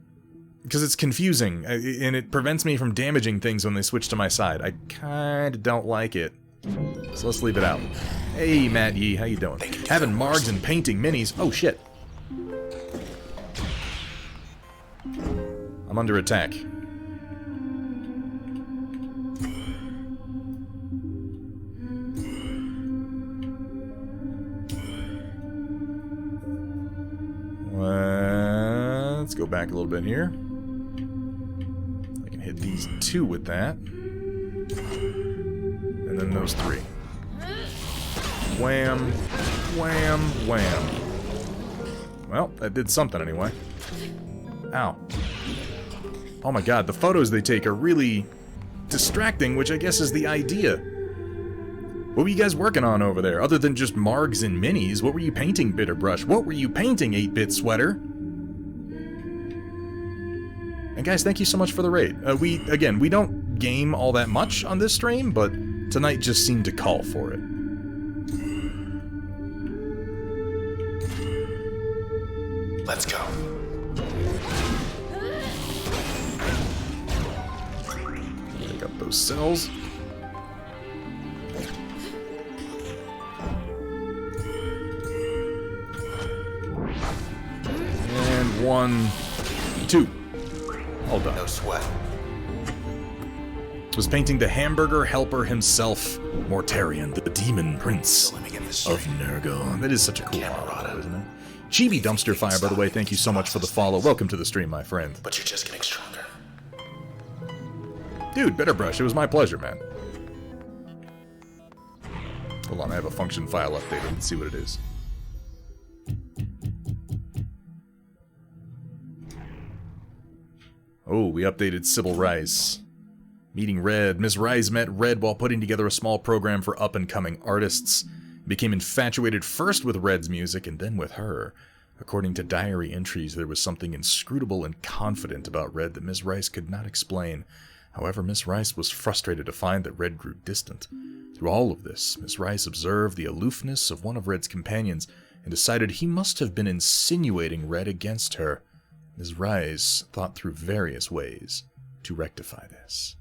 because it's confusing, and it prevents me from damaging things when they switch to my side. I kinda don't like it. So let's leave it out. Hey, Matt Yee, how you doing? Having margs and painting minis. Oh, shit. I'm under attack. Let's go back a little bit here. I can hit these two with that. And then those three. Wham, wham, wham. Well, that did something anyway. Ow. Oh my god, the photos they take are really distracting, which I guess is the idea. What were you guys working on over there, other than just margs and minis? What were you painting, Bitterbrush? What were you painting, 8-Bit Sweater? And guys, thank you so much for the raid. We don't game all that much on this stream, but tonight just seemed to call for it. Let's go. Pick up those cells. And 1, 2. All done. No sweat. Was painting the hamburger helper himself, Mortarion, the demon prince Let me get this of straight. Nergon. That is such a cool Camerata. model, isn't it? Chibi Dumpster Fire, by the way, thank you so much for the follow. Welcome to the stream, my friend. But you're just getting stronger. Dude, Bitterbrush, it was my pleasure, man. Hold on, I have a function file updated. Let's see what it is. Oh, we updated Sybil Rice. Meeting Red. Miss Rice met Red while putting together a small program for up-and-coming artists. Became infatuated first with Red's music and then with her. According to diary entries, there was something inscrutable and confident about Red that Miss Rice could not explain. However, Miss Rice was frustrated to find that Red grew distant. Through all of this, Miss Rice observed the aloofness of one of Red's companions and decided he must have been insinuating Red against her. Miss Rice thought through various ways to rectify this.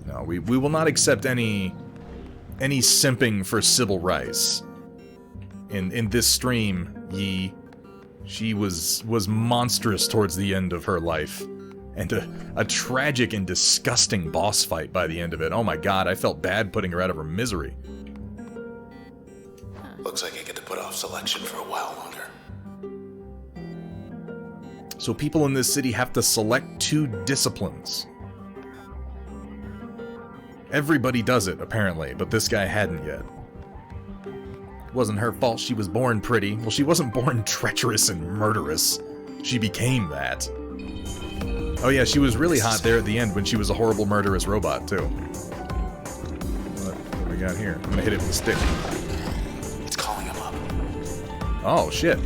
No, we will not accept any simping for Sybil Rice. In this stream, she was monstrous towards the end of her life. And a tragic and disgusting boss fight by the end of it. Oh my god, I felt bad putting her out of her misery. Looks like I get to put off selection for a while longer. So people in this city have to select 2 disciplines. Everybody does it, apparently, but this guy hadn't yet. It wasn't her fault she was born pretty. Well, she wasn't born treacherous and murderous. She became that. Oh yeah, she was really hot there at the end when she was a horrible murderous robot, too. What do we got here? I'm gonna hit it with a stick. It's calling him up. Oh, shit.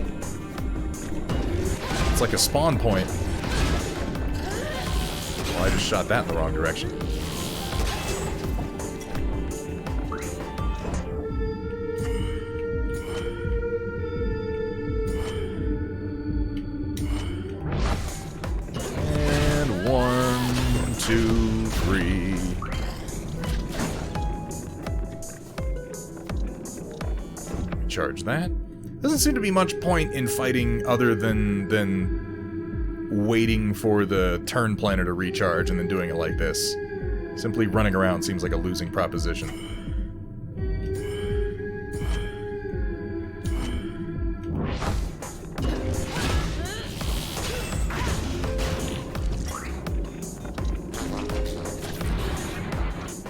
It's like a spawn point. Well, I just shot that in the wrong direction. And 1, 2, 3. Charge that. Doesn't seem to be much point in fighting other than waiting for the turn planner to recharge and then doing it like this. Simply running around seems like a losing proposition.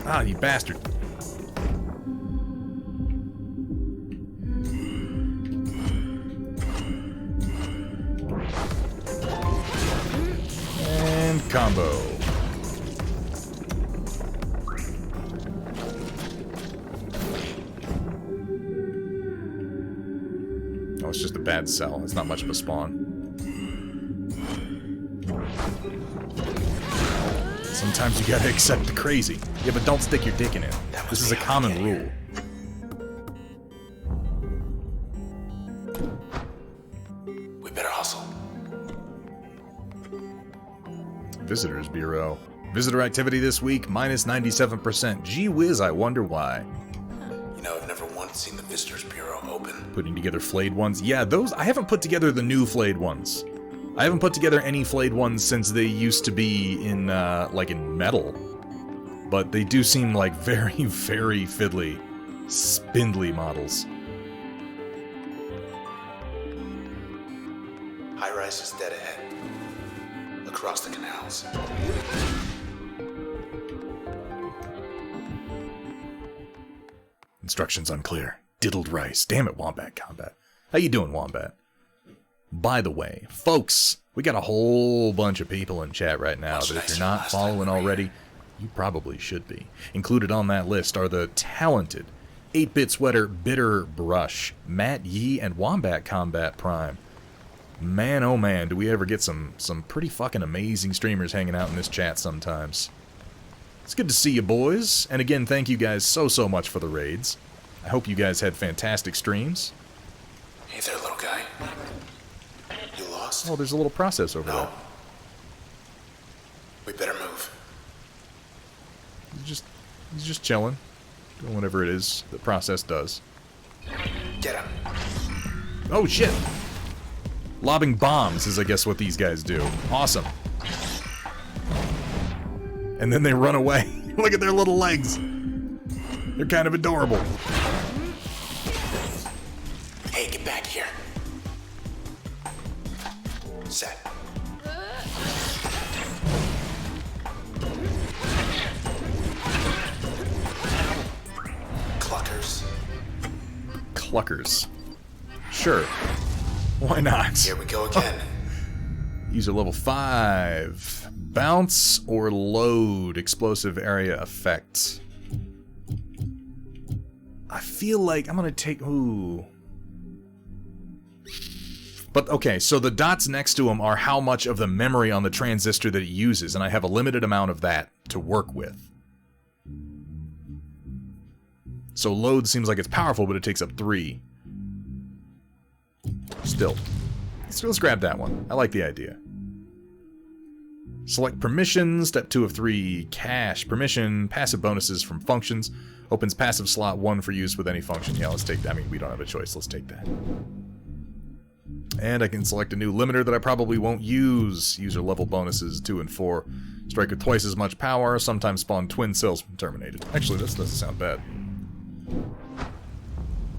Ah, you bastard. bad cell. It's not much of a spawn. Sometimes you gotta accept the crazy. Yeah, but don't stick your dick in it. This is a common rule. We better hustle. Visitors Bureau. Visitor activity this week, minus 97%. Gee whiz, I wonder why. You know, I've never once seen the Visitors Bureau open. Putting together flayed ones. Yeah, those, I haven't put together the new flayed ones. I haven't put together any flayed ones since they used to be in, like in metal. But they do seem like very, very fiddly, spindly models. High-rise is dead ahead. Across the canals. Instructions unclear. Diddled rice. Damn it, Wombat Combat. How you doing, Wombat? By the way, folks, we got a whole bunch of people in chat right now that if you're not following already, you probably should be. Included on that list are the talented 8-Bit Sweater, Bitter Brush, Matt Yee, and Wombat Combat Prime. Man, oh man, do we ever get some pretty fucking amazing streamers hanging out in this chat sometimes. It's good to see you, boys. And again, thank you guys so much for the raids. I hope you guys had fantastic streams. Hey there, little guy. You lost? Oh, there's a little process over No. there. We better move. He's just chilling. Doing whatever it is the process does. Get him. Oh, shit! Lobbing bombs is, I guess, what these guys do. Awesome. And then they run away. Look at their little legs. They're kind of adorable. Hey, get back here. Set. Cluckers. Cluckers. Sure. Why not? Here we go again. User level 5. Bounce or load explosive area effect. I feel like I'm gonna take... Ooh. But, okay, so the dots next to them are how much of the memory on the transistor that it uses, and I have a limited amount of that to work with. So load seems like it's powerful, but it takes up 3. Still. Let's grab that one. I like the idea. Select permission, step 2 of 3, cache, permission, passive bonuses from functions, opens passive slot 1 for use with any function. Yeah, let's take that. I mean, we don't have a choice. Let's take that. And I can select a new limiter that I probably won't use. User level bonuses 2 and 4. Strike with twice as much power, sometimes spawn twin cells from terminated. Actually, this doesn't sound bad.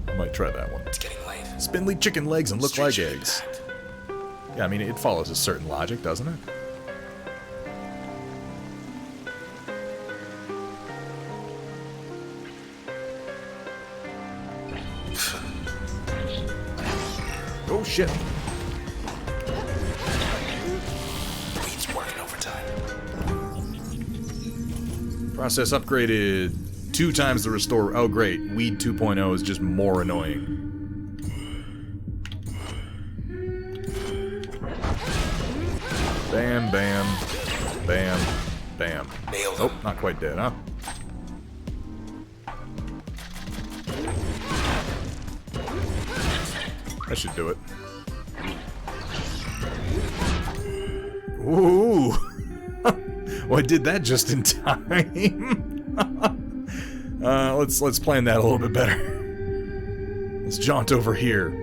I might try that one. It's getting late. Spindly chicken legs and look Street like should be eggs. packed. Yeah, I mean, it follows a certain logic, doesn't it? Oh, shit. Weed's working overtime. Process upgraded 2 times the restore. Oh, great. Weed 2.0 is just more annoying. Bam, bam, bam, bam. Nailed Nope, him. not quite dead, huh? That should do it. Ooh! Well, I did that just in time. Let's plan that a little bit better. Let's jaunt over here.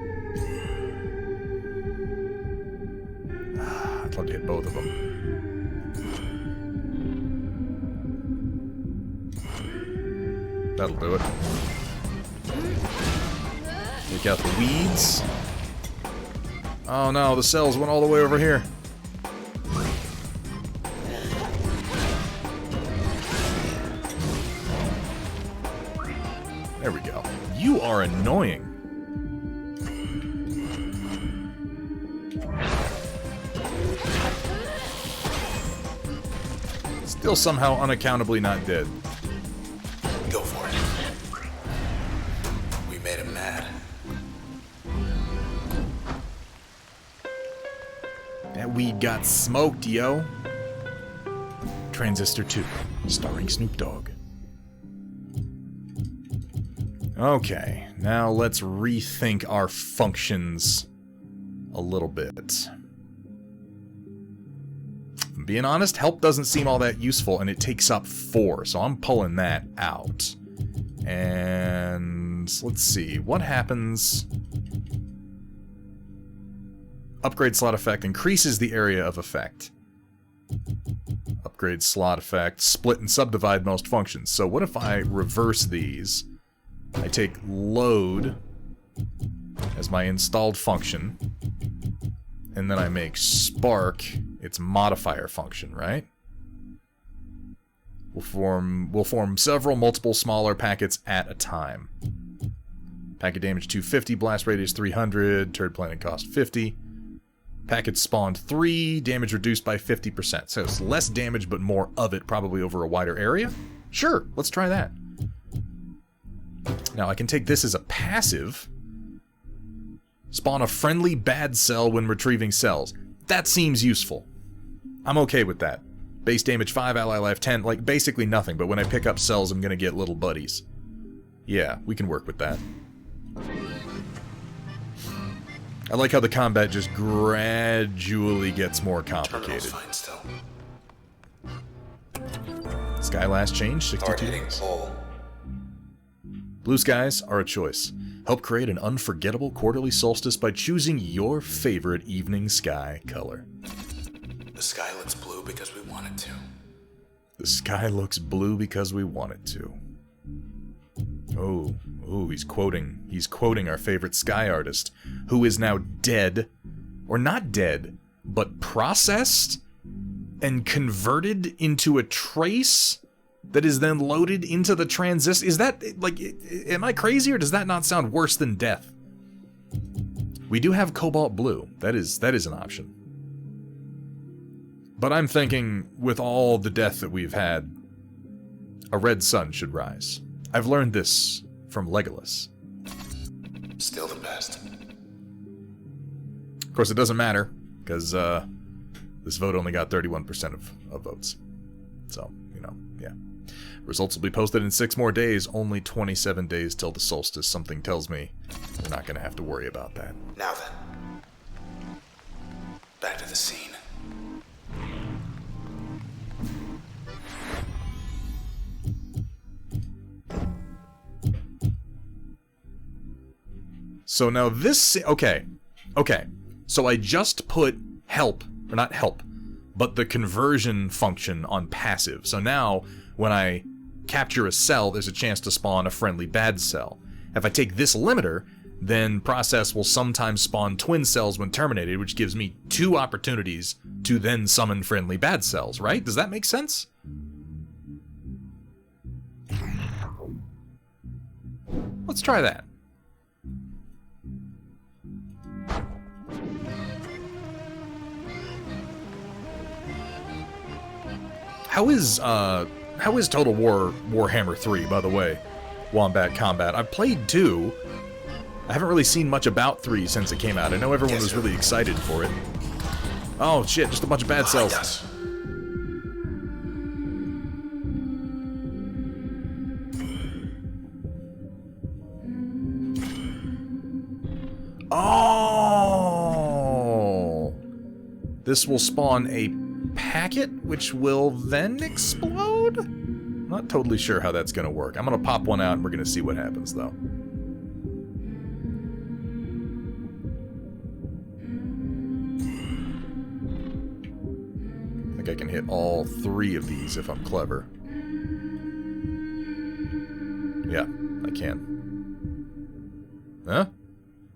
I'd love to hit both of them. That'll do it. Take out the weeds. Oh no, the cells went all the way over here. There we go. You are annoying. Still somehow unaccountably not dead. Go for it. We made him mad. we got smoked, yo. Transistor 2, starring Snoop Dogg. Okay, now let's rethink our functions a little bit. Being honest, help doesn't seem all that useful, and it takes up 4, so I'm pulling that out. And let's see, what happens? Upgrade slot effect increases the area of effect. Upgrade slot effect, split and subdivide most functions. So what if I reverse these? I take load as my installed function, and then I make spark its modifier function, right? We'll form several multiple smaller packets at a time. Packet damage 250, blast radius 300, turret planning cost 50. Packets spawned 3, damage reduced by 50%. So it's less damage but more of it, probably over a wider area? Sure, let's try that. Now I can take this as a passive. Spawn a friendly bad cell when retrieving cells. That seems useful. I'm okay with that. Base damage 5, ally life 10, like basically nothing, but when I pick up cells I'm gonna get little buddies. Yeah, we can work with that. I like how the combat just gradually gets more complicated. Fine still. Sky last change, 62 days. Blue skies are a choice. Help create an unforgettable quarterly solstice by choosing your favorite evening sky color. The sky looks blue because we want it to. The sky looks blue because we want it to. Oh, he's quoting our favorite sky artist, who is now dead, or not dead, but processed and converted into a trace that is then loaded into the transistor. Is that, like, am I crazy, or does that not sound worse than death? We do have cobalt blue. That is an option. But I'm thinking, with all the death that we've had, a red sun should rise. I've learned this from Legolas. Still the best. Of course, it doesn't matter, because this vote only got 31% of votes. So, you know, yeah. Results will be posted in 6 more days, only 27 days till the solstice. Something tells me we're not going to have to worry about that. Now then. Back to the scene. So now this... Okay. So I just put help, or not help, but the conversion function on passive. So now, when I capture a cell, there's a chance to spawn a friendly bad cell. If I take this limiter, then process will sometimes spawn twin cells when terminated, which gives me 2 opportunities to then summon friendly bad cells, right? Does that make sense? Let's try that. How is Total War Warhammer 3, by the way? Wombat Combat. I've played 2. I haven't really seen much about 3 since it came out. I know everyone was really excited for it. Oh shit, just a bunch of bad cells. Us. Oh! This will spawn a packet, which will then explode? I'm not totally sure how that's going to work. I'm going to pop one out and we're going to see what happens, though. I think I can hit all 3 of these if I'm clever. Yeah, I can. Huh?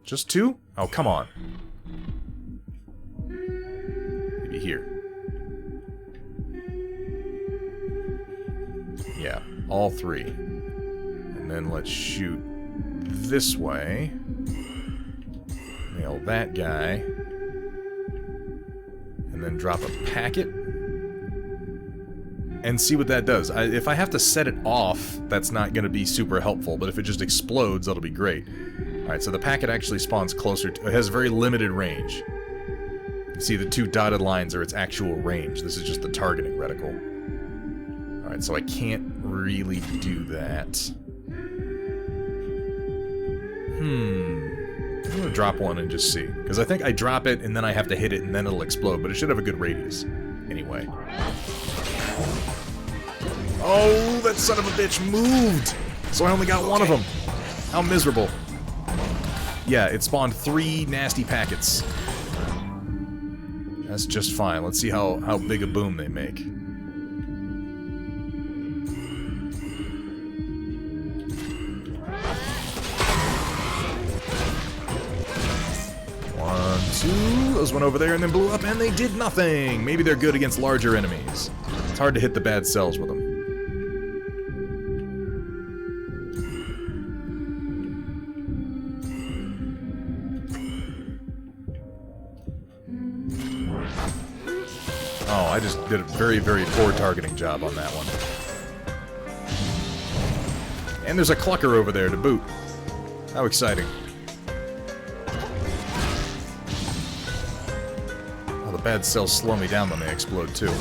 Just 2? Oh, come on. Maybe here. Yeah, all 3. And then let's shoot this way. Nail that guy. And then drop a packet. And see what that does. If I have to set it off, that's not going to be super helpful, but if it just explodes, that'll be great. Alright, so the packet actually spawns closer to... It has very limited range. See, the two dotted lines are its actual range. This is just the targeting reticle. Alright, so I can't really do that. I'm gonna drop one and just see. Because I think I drop it, and then I have to hit it, and then it'll explode, but it should have a good radius. Anyway. Oh, that son of a bitch moved! So I only got one of them. How miserable. Yeah, it spawned 3 nasty packets. That's just fine. Let's see how big a boom they make. One, two. Those went over there and then blew up, and they did nothing. Maybe they're good against larger enemies. It's hard to hit the bad cells with them. Oh, I just did a very, very poor targeting job on that one. And there's a clucker over there to boot. How exciting. Oh, the bad cells slow me down when they explode, too.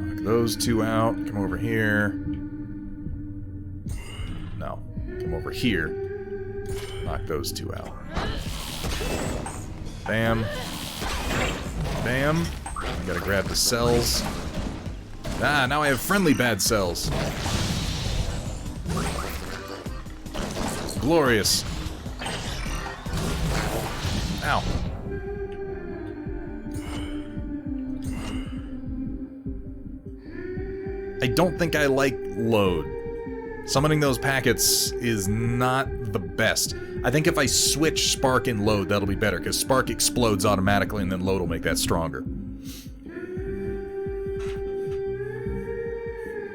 Knock those 2 out. Come over here. No. Come over here. Knock those 2 out. Bam. Bam. Gotta grab the cells. Ah, now I have friendly bad cells. Glorious. Ow. I don't think I like load. Summoning those packets is not the best. I think if I switch Spark and Load, that'll be better, because Spark explodes automatically and then Load will make that stronger.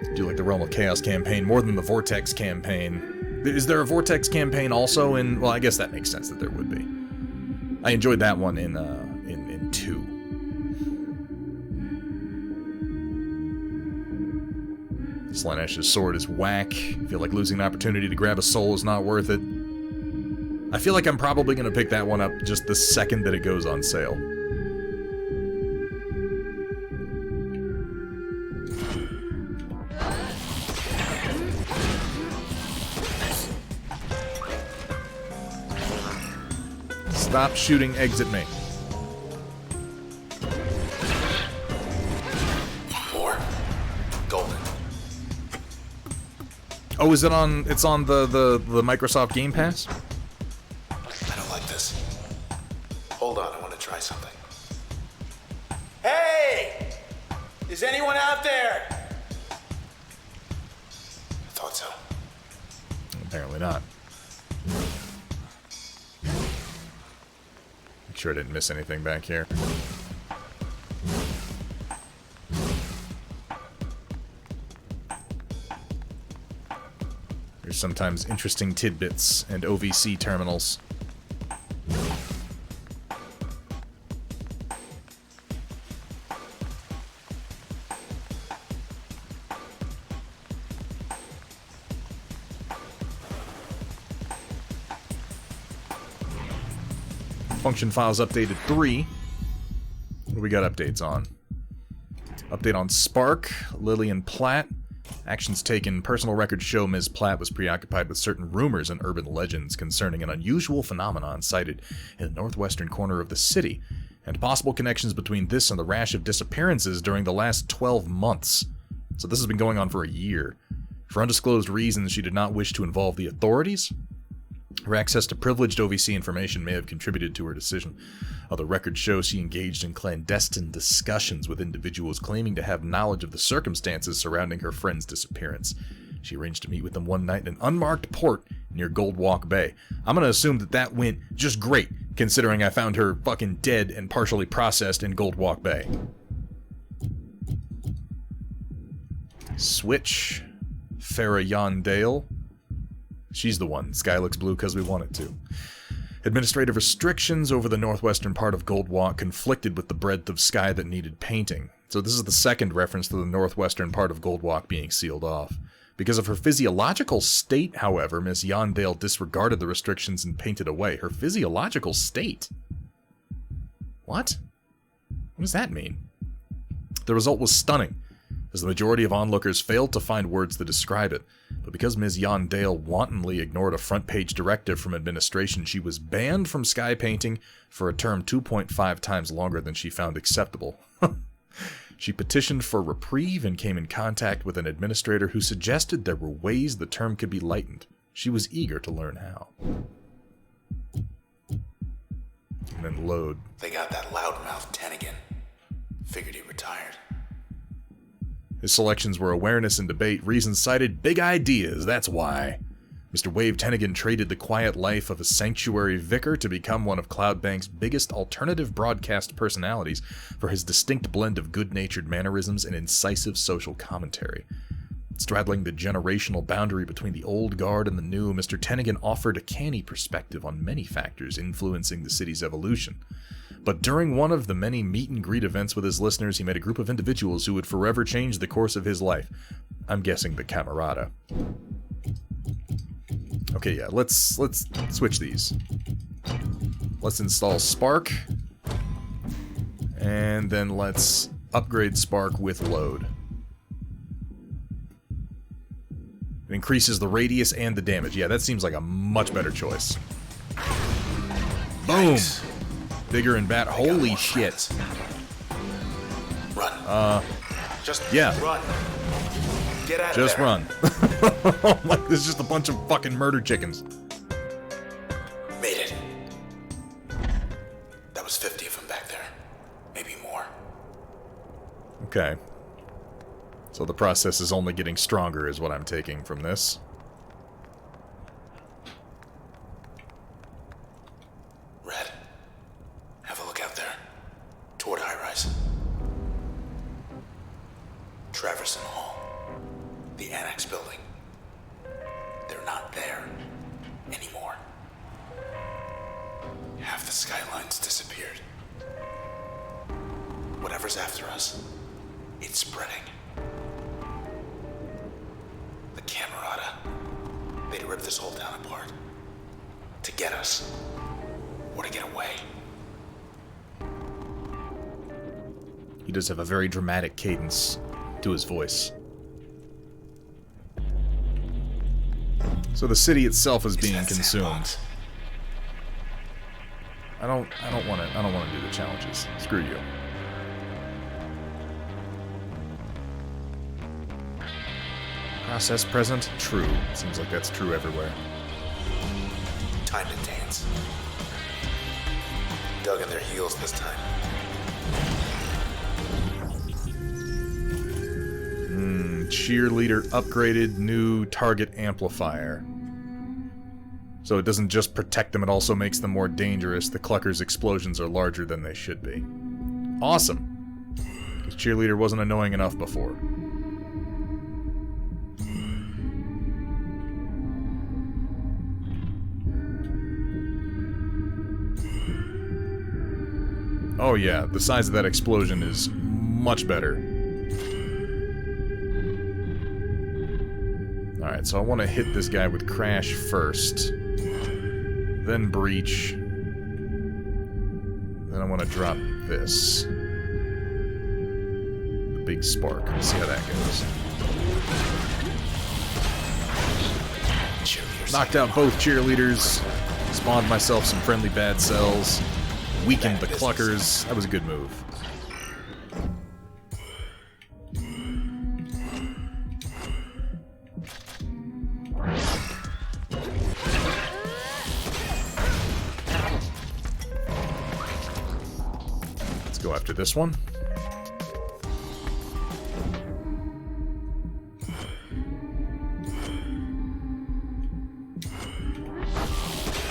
I do like the Realm of Chaos campaign more than the Vortex campaign. Is there a Vortex campaign also in... Well, I guess that makes sense that there would be. I enjoyed that one in 2. Slanesh's sword is whack. I feel like losing an opportunity to grab a soul is not worth it. I feel like I'm probably going to pick that one up just the second that it goes on sale. Stop shooting eggs at me. More. Golden. Oh, is it on... It's on the Microsoft Game Pass? I don't like this. Hold on, I want to try something. Hey! Is anyone out there? I thought so. Apparently not. Make sure I didn't miss anything back here. There's sometimes interesting tidbits and OVC terminals. Function files updated 3. What do we got updates on? Update on Spark, Lillian Platt. Actions taken. Personal records show Ms. Platt was preoccupied with certain rumors and urban legends concerning an unusual phenomenon cited in the northwestern corner of the city, and possible connections between this and the rash of disappearances during the last 12 months. So this has been going on for a year. For undisclosed reasons, she did not wish to involve the authorities. Her access to privileged OVC information may have contributed to her decision. Other records show she engaged in clandestine discussions with individuals claiming to have knowledge of the circumstances surrounding her friend's disappearance. She arranged to meet with them one night in an unmarked port near Goldwalk Bay. I'm gonna assume that that went just great, considering I found her fucking dead and partially processed in Goldwalk Bay. Switch. Farah Yondale. She's the one. Sky looks blue because we want it to. Administrative restrictions over the northwestern part of Goldwalk conflicted with the breadth of sky that needed painting. So this is the second reference to the northwestern part of Goldwalk being sealed off. Because of her physiological state, however, Miss Yondale disregarded the restrictions and painted away. Her physiological state? What? What does that mean? The result was stunning, as the majority of onlookers failed to find words to describe it. But because Ms. Yondale wantonly ignored a front-page directive from administration, she was banned from sky painting for a term 2.5 times longer than she found acceptable. She petitioned for reprieve and came in contact with an administrator who suggested there were ways the term could be lightened. She was eager to learn how. And then load. They got that loudmouth Tennigan. Figured he retired. His selections were awareness and debate, reasons cited, big ideas, that's why. Mr. Wave Tennigan traded the quiet life of a sanctuary vicar to become one of Cloudbank's biggest alternative broadcast personalities for his distinct blend of good-natured mannerisms and incisive social commentary. Straddling the generational boundary between the old guard and the new, Mr. Tennigan offered a canny perspective on many factors influencing the city's evolution. But during one of the many meet-and-greet events with his listeners, he met a group of individuals who would forever change the course of his life. I'm guessing the Camerata. Okay, yeah, let's switch these. Let's install Spark. And then let's upgrade Spark with load. It increases the radius and the damage. Yeah, that seems like a much better choice. Boom! Yikes. Bigger and bat. Holy shit. Run. Just yeah. run. Get out Just of there. run. Like, there's just a bunch of fucking murder chickens. Made it. That was 50 of them back there. Maybe more. Okay. So the process is only getting stronger is what I'm taking from this. Red. Have a look out there. Toward high-rise. Traverson Hall. The Annex building. They're not there anymore. Half the skyline's disappeared. Whatever's after us, it's spreading. The Camerata. They'd rip this whole town apart. To get us. Or to get away. He does have a very dramatic cadence to his voice. So the city itself is being consumed. I don't want to do the challenges. Screw you. Process present? True. Seems like that's true everywhere. Time to dance. Dug in their heels this time. Cheerleader upgraded, new target amplifier. So it doesn't just protect them, it also makes them more dangerous. The Clucker's explosions are larger than they should be. Awesome! Because Cheerleader wasn't annoying enough before. Oh yeah, the size of that explosion is much better. Alright, so I want to hit this guy with Crash first. Then Breach. Then I want to drop this. The big spark. Let's see how that goes. Knocked out both cheerleaders. Spawned myself some friendly bad cells. Weakened the Cluckers. That was a good move. Go after this one.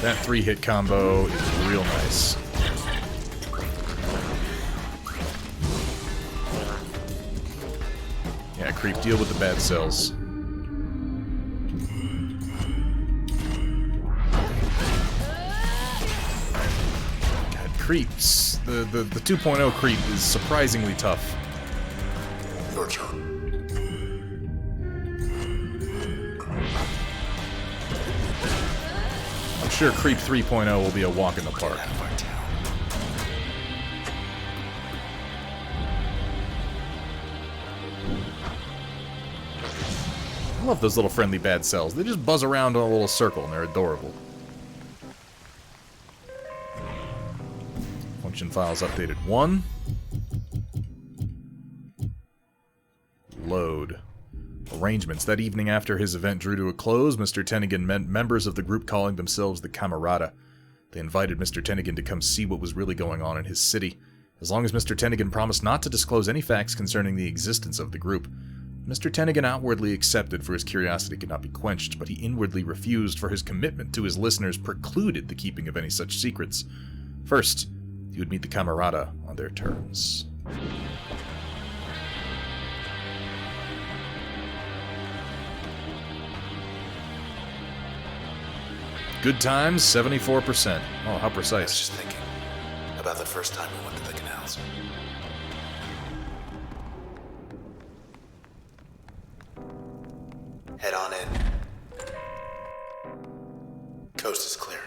That 3-hit combo is real nice. Yeah, Creep, deal with the bad cells. Creeps. The 2.0 creep is surprisingly tough. Your turn. sure Creep 3.0 will be a walk in the park. Out of our town. I love those little friendly bad cells. They just buzz around in a little circle and they're adorable. Function files updated 1. Load. Arrangements. That evening after his event drew to a close, Mr. Tennigan met members of the group calling themselves the Camerata. They invited Mr. Tennigan to come see what was really going on in his city. As long as Mr. Tennigan promised not to disclose any facts concerning the existence of the group. Mr. Tennigan outwardly accepted, for his curiosity could not be quenched, but he inwardly refused, for his commitment to his listeners precluded the keeping of any such secrets. First, he would meet the Camerata on their terms. Good times, 74%. Oh, how I was precise. just thinking about the first time we went to the canals. Head on in. Coast is clear.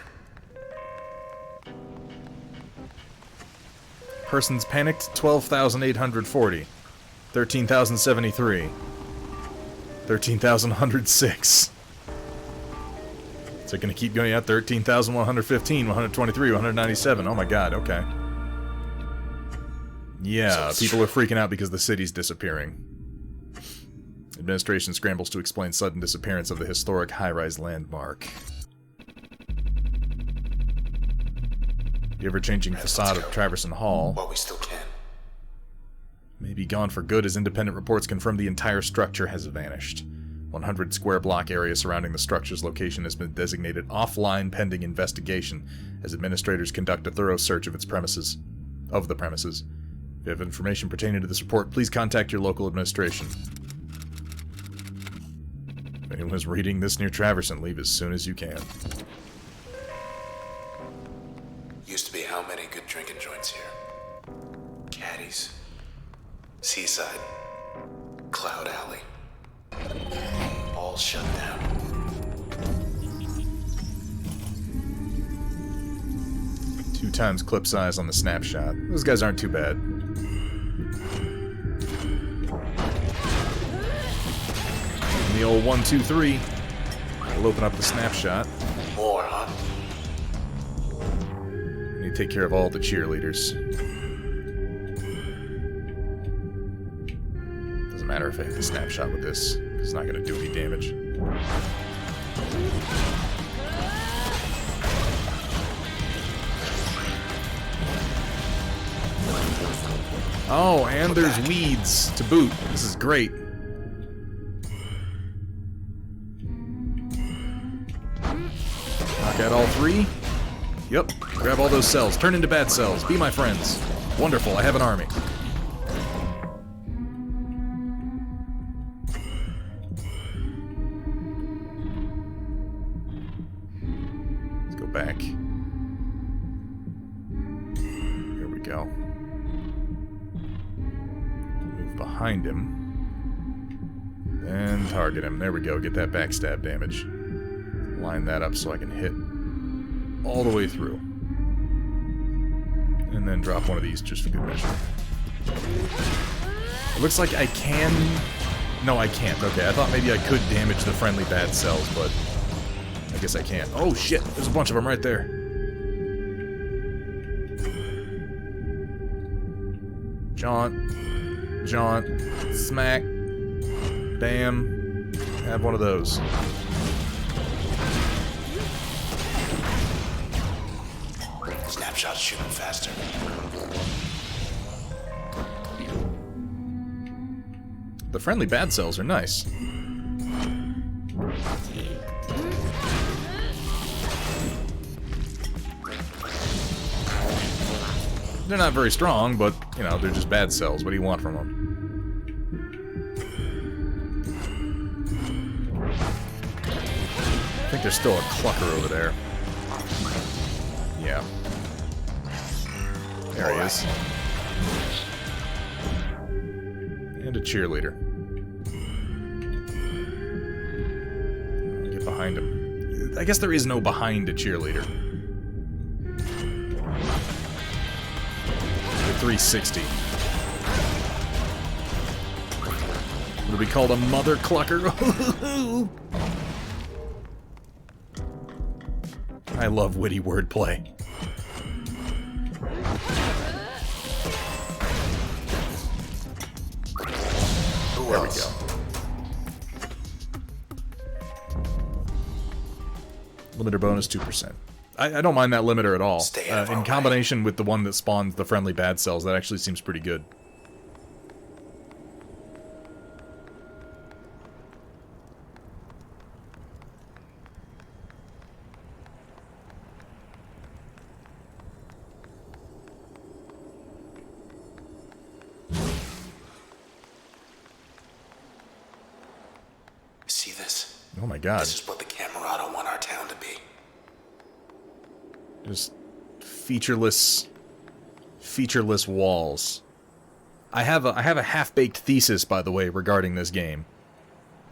Persons panicked, 12,840. 13,073. 13,106. Is it going to keep going out? 13,115, 123, 197. Oh my god, okay. Yeah, people are freaking out because the city's disappearing. Administration scrambles to explain sudden disappearance of the historic high-rise landmark. The ever-changing facade of Traverson Hall While we still can. may be gone for good as independent reports confirm the entire structure has vanished. 100 square block area surrounding the structure's location has been designated offline pending investigation as administrators conduct a thorough search of the premises. If you have information pertaining to this report, please contact your local administration. If anyone is reading this near Traverson, leave as soon as you can. Used to be how many good drinking joints here? Caddies. Seaside. Cloud Alley. All shut down. Two times clip size on the snapshot. Those guys aren't too bad. And the old 1, 2, 3. We'll open up the snapshot. More, huh? We need to take care of all the cheerleaders. Doesn't matter if I hit the snapshot with this. It's not going to do any damage. Oh, and there's weeds to boot. This is great. Knock out all 3. Yep. Grab all those cells. Turn into bad cells. Be my friends. Wonderful. I have an army. Let's go back. Here we go. Move behind him. And target him. There we go. Get that backstab damage. Line that up so I can hit all the way through. And then drop one of these just for good measure. It looks like I can... No, I can't. Okay, I thought maybe I could damage the friendly bad cells, but I guess I can't. Oh shit, there's a bunch of them right there. Jaunt. Jaunt. Smack. Bam. Have one of those. Snapshot's shooting faster. The friendly bad cells are nice. They're not very strong, but, you know, they're just bad cells. What do you want from them? I think there's still a clucker over there. Yeah. There he is. And a cheerleader. Get behind him. I guess there is no behind a cheerleader. 360. Would be called a mother clucker. I love witty wordplay. There we go. Limiter bonus 2%. I don't mind that limiter at all. In combination with the one that spawns the friendly bad cells, that actually seems pretty good. See this? Oh my god. This is what the Camerata want our town to be. Just featureless walls. I have a half-baked thesis, by the way, regarding this game,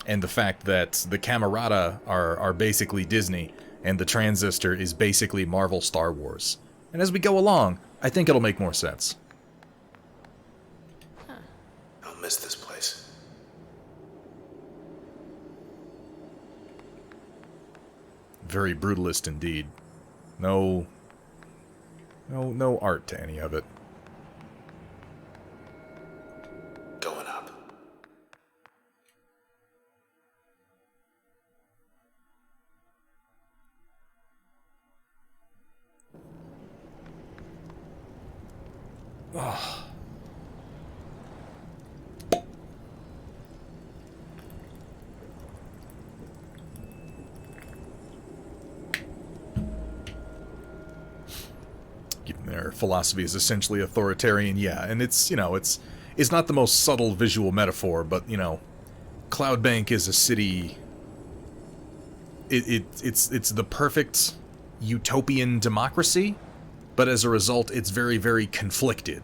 and the fact that the Camerata are basically Disney, and the Transistor is basically Marvel Star Wars. And as we go along, I think it'll make more sense. I'll miss this place. Very brutalist indeed. No art to any of it. Going up. Ugh. Their philosophy is essentially authoritarian, yeah, and it's, you know, it's not the most subtle visual metaphor, but, you know, Cloudbank is a city. It's the perfect utopian democracy, but as a result, it's very, very conflicted.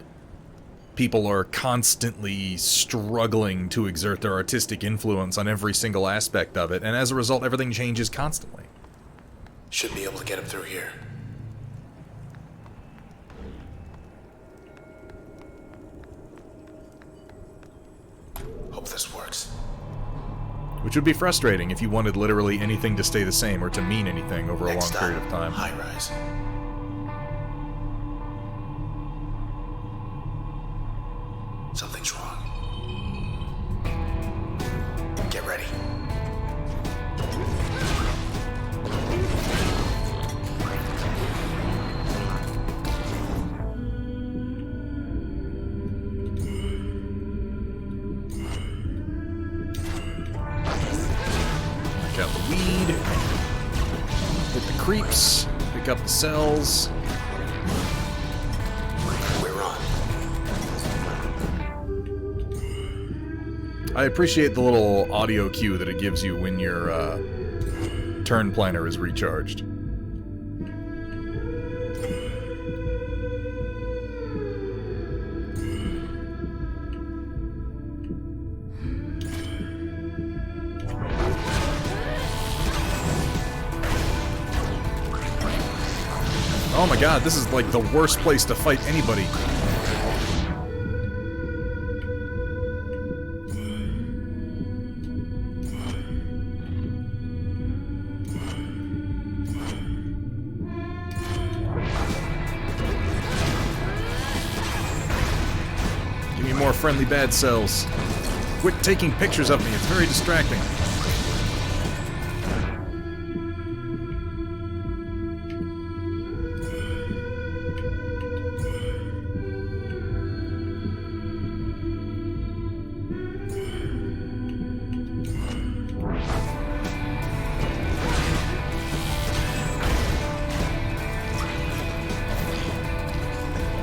People are constantly struggling to exert their artistic influence on every single aspect of it, and as a result, everything changes constantly. Should be able to get up through here. Hope this works. Which would be frustrating if you wanted literally anything to stay the same or to mean anything over a long Next period of time. High rise. Something's wrong. Get ready. Knock out the weed. Hit the creeps. Pick up the cells. We're on. I appreciate the little audio cue that it gives you when your turn planner is recharged. Oh my god, this is like the worst place to fight anybody. Give me more friendly bad cells. Quit taking pictures of me, it's very distracting.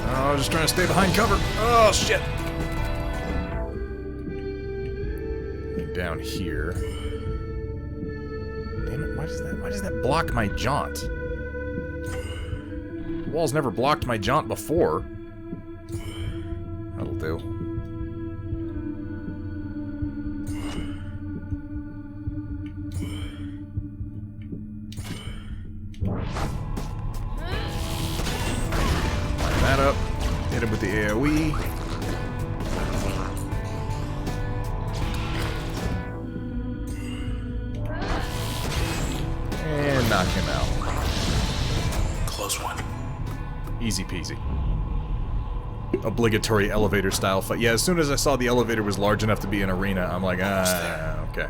Oh, I'm just trying to stay behind cover. Oh, shit. Down here. Damn it, why does that block my jaunt? The wall's never blocked my jaunt before. That'll do. that up. Hit him with the AoE. And knock him out. Close one. Easy peasy. Obligatory elevator style fight. Yeah, as soon as I saw the elevator was large enough to be an arena, I'm like, okay.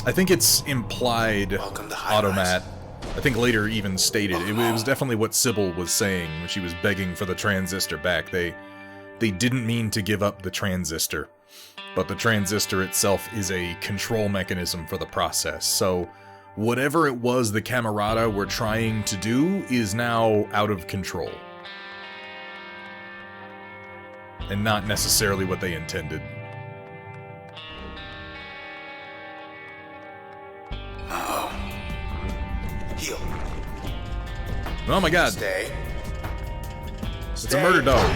I think it's implied Welcome to High Automat. Rise. I think later even stated it was definitely what Sybil was saying when she was begging for the transistor back. They didn't mean to give up the transistor, but the transistor itself is a control mechanism for the process. So whatever it was the Camerata were trying to do is now out of control. And not necessarily what they intended. Heal. Oh my god, Stay. it's a murder dog.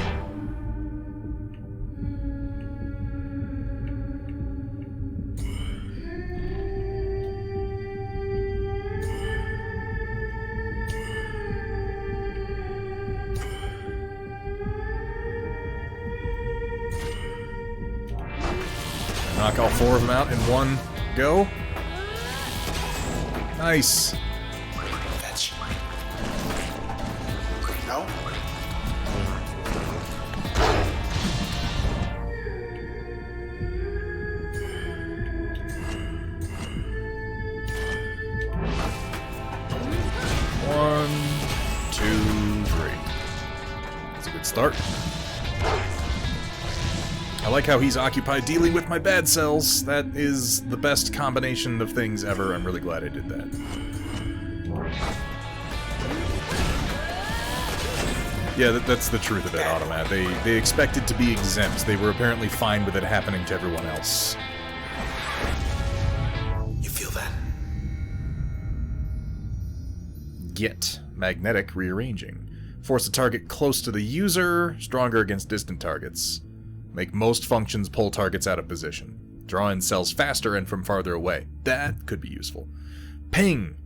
Knock all 4 of them out in one go. Nice. Fetch. No? One, two, three. That's a good start. I like how he's occupied dealing with my bad cells. That is the best combination of things ever. I'm really glad I did that. Yeah, that's the truth of it, Automat. They expected to be exempt. They were apparently fine with it happening to everyone else. You feel that? Get. Magnetic rearranging. Force a target close to the user, stronger against distant targets. Make most functions pull targets out of position. Draw in cells faster and from farther away. That could be useful. Ping!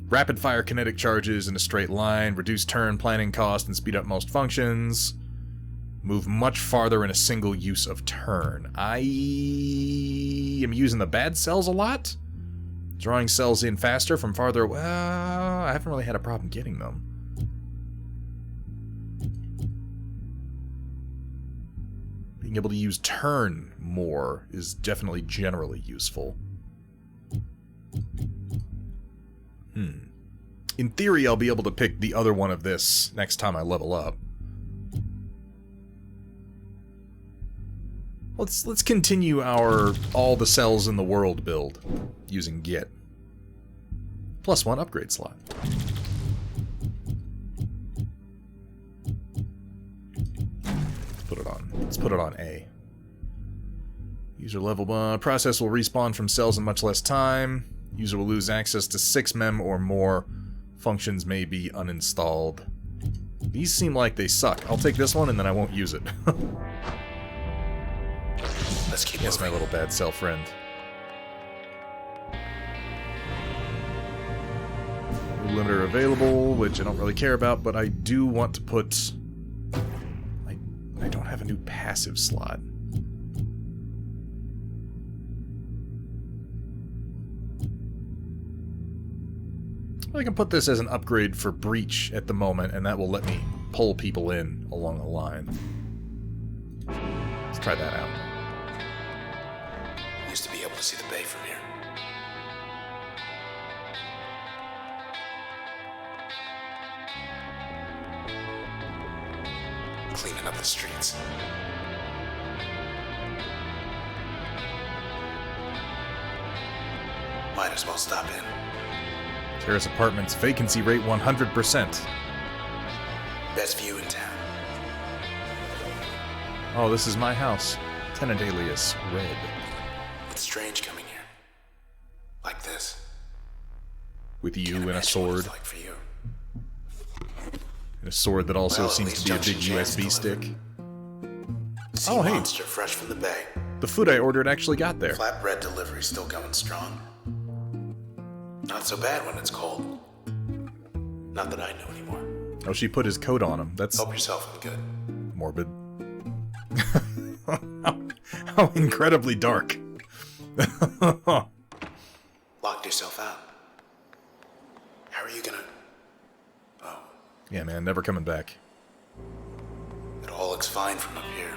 Rapid-fire kinetic charges in a straight line, reduce turn planning cost, and speed up most functions. Move much farther in a single use of turn. I am using the bad cells a lot. Drawing cells in faster from farther away. I haven't really had a problem getting them. Being able to use turn more is definitely generally useful. In theory, I'll be able to pick the other one of this next time I level up. Let's continue our all the cells in the world build using Git. +1 upgrade slot. Let's put it on A. User level process will respawn from cells in much less time. User will lose access to 6 mem or more. Functions may be uninstalled. These seem like they suck. I'll take this one and then I won't use it. Let's keep Yes, my moving. little bad cell friend. New limiter available, which I don't really care about, but I do want to put... I don't have a new passive slot. I can put this as an upgrade for Breach at the moment, and that will let me pull people in along the line. Let's try that out. Used to be able to see the bay from here. Cleaning up the streets. Might as well stop in. Terrace Apartments, vacancy rate 100%. Best view in town. Oh, this is my house. Tenant alias, Red. It's strange coming here. Like this. With you Can't and a imagine what sword. it's like for you. And a sword that also Well, at seems least to be a big Junction Jan's USB stick. delivered. Sea Oh, hey. monster fresh from the bay. The food I ordered actually got there. Flatbread delivery still going strong. Not so bad when it's cold. Not that I know anymore. Oh, she put his coat on him. That's Help yourself, I'm good. morbid. How incredibly dark. Locked yourself out. How are you gonna... Oh, Yeah, man, never coming back. it all looks fine from up here.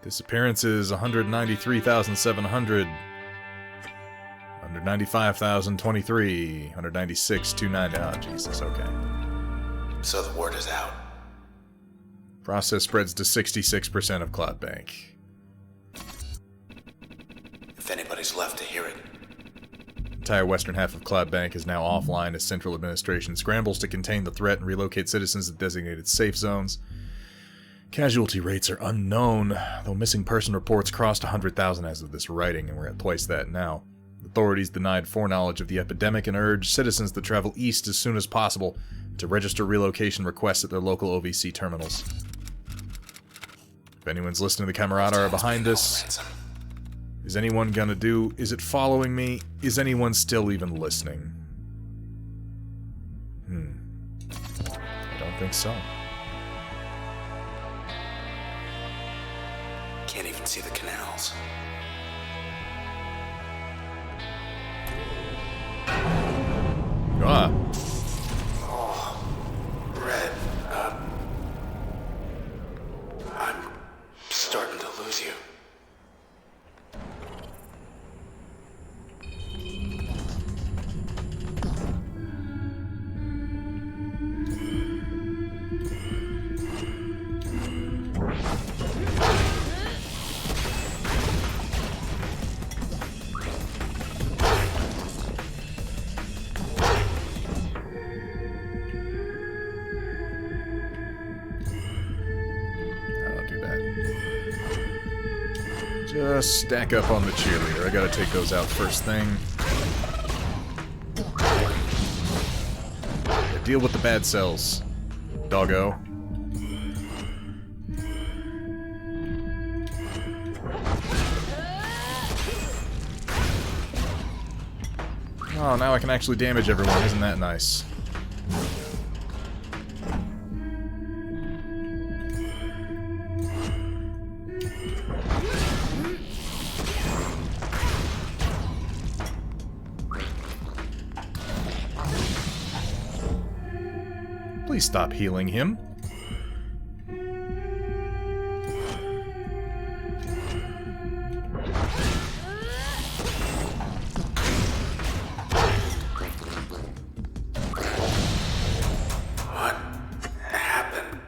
Disappearance is 193,700. 195,023. 196,290. Oh, Jesus, okay. So the word is out. Process spreads to 66% of Cloud Bank. If anybody's left to hear it. Entire western half of Cloud Bank is now offline as central administration scrambles to contain the threat and relocate citizens to designated safe zones. Casualty rates are unknown, though missing person reports crossed 100,000 as of this writing, and we're at twice that now. Authorities denied foreknowledge of the epidemic and urged citizens to travel east as soon as possible to register relocation requests at their local OVC terminals. If anyone's listening to the Camerata behind us, is anyone gonna do... Is it following me? Is anyone still even listening? I don't think so. Can't even see the canals. Ah, Oh, Red, I'm starting to lose you. just stack up on the cheerleader. I gotta take those out first thing. Yeah, deal with the bad cells, doggo. Oh, now I can actually damage everyone. Isn't that nice? Please stop healing him. What happened?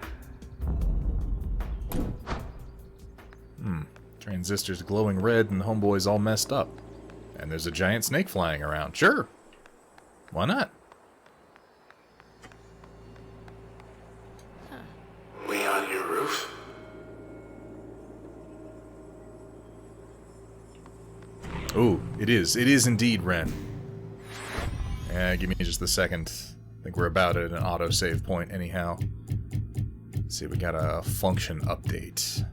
Transistor's glowing red and Homeboy's all messed up. And there's a giant snake flying around. Sure. Why not? We on your roof? Ooh, it is. It is indeed Ren. Give me just a second. I think we're about at an autosave point anyhow. Let's see, we got a function update.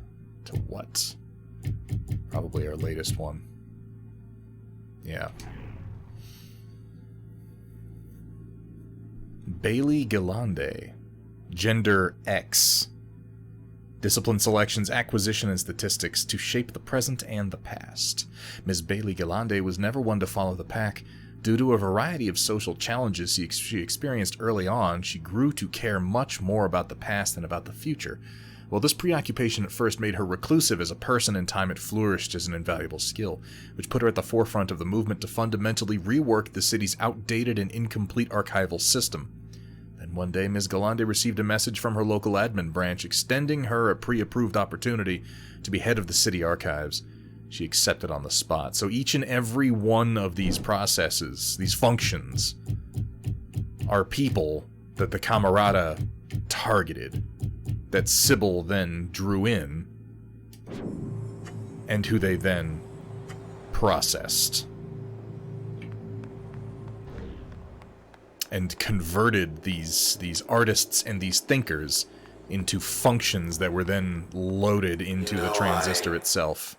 To what? Probably our latest one. Yeah. Bailey Galande. Gender X. Discipline selections, acquisition, and statistics to shape the present and the past. Ms. Bailey Galande was never one to follow the pack. Due to a variety of social challenges she experienced early on, she grew to care much more about the past than about the future. While this preoccupation at first made her reclusive as a person, in time it flourished as an invaluable skill, which put her at the forefront of the movement to fundamentally rework the city's outdated and incomplete archival system. Then one day, Ms. Galande received a message from her local admin branch extending her a pre-approved opportunity to be head of the city archives. She accepted on the spot. So each and every one of these processes, these functions, are people that the Camerata targeted, that Sybil then drew in, and who they then processed. And converted these artists and these thinkers into functions that were then loaded into the transistor itself.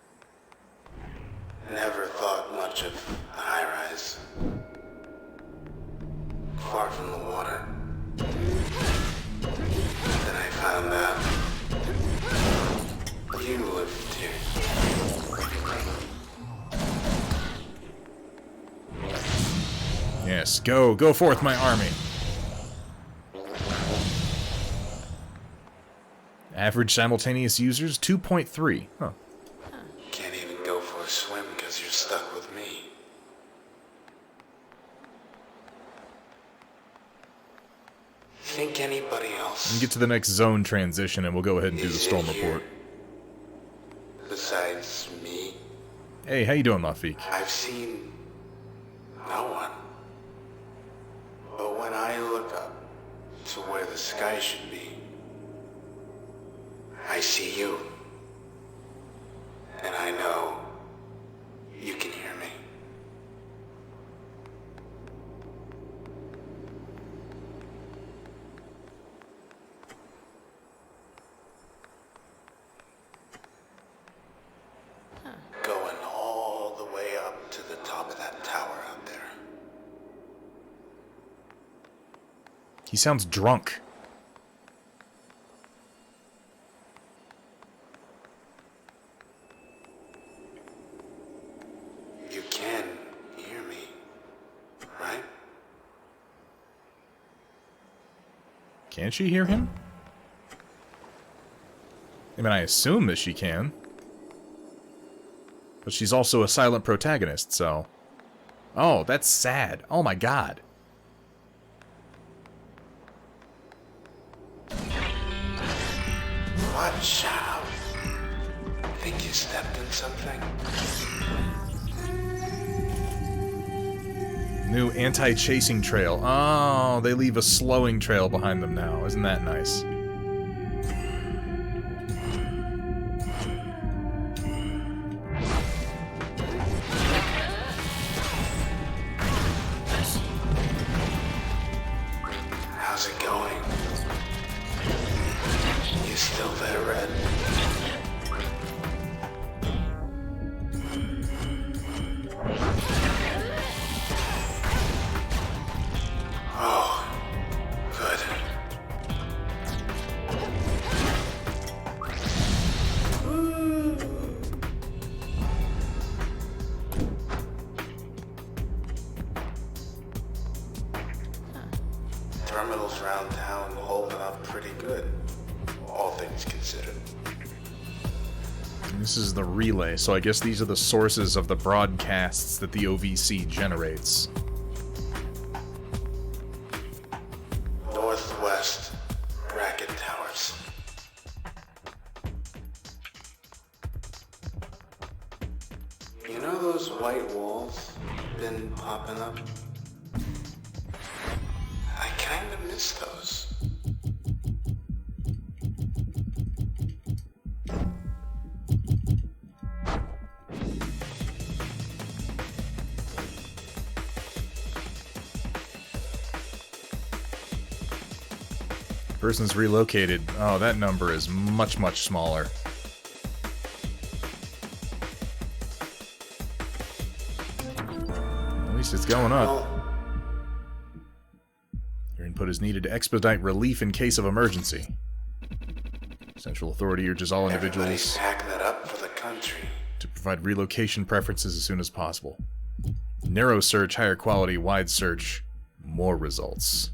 Never thought much of the high-rise. Far from the water. Then I found out you lived here. Yes, go forth, my army. Average simultaneous users, 2.3. Huh. Can't even go for a swim because you're stuck with me. Think anybody else? And get to the next zone transition and we'll go ahead and do the is storm in here report. Besides me, Hey, how you doing, Mafik? I've seen no one. But when I look up to where the sky should be, I see you. And I know you can hear me. Going all the way up to the top of that tower out there. He sounds drunk. You can hear me, right? Can she hear him? I mean, I assume that she can. But she's also a silent protagonist, so... Oh, that's sad. Oh my god. Watch out. Think you stepped in something? New anti-chasing trail. Oh, they leave a slowing trail behind them now. Isn't that nice? How's it going? You still there, Red? Oh, good. Terminals around town holding up pretty good, all things considered. This is the relay, so I guess these are the sources of the broadcasts that the OVC generates. Northwest Racket Towers. You know those white walls been popping up? I kinda miss those. Person's relocated. Oh, that number is much, much smaller. At least it's going up. Well, Your input is needed to expedite relief in case of emergency. Central Authority urges all everybody's individuals packing it up for the country. to provide relocation preferences as soon as possible. Narrow search, higher quality, wide search, more results.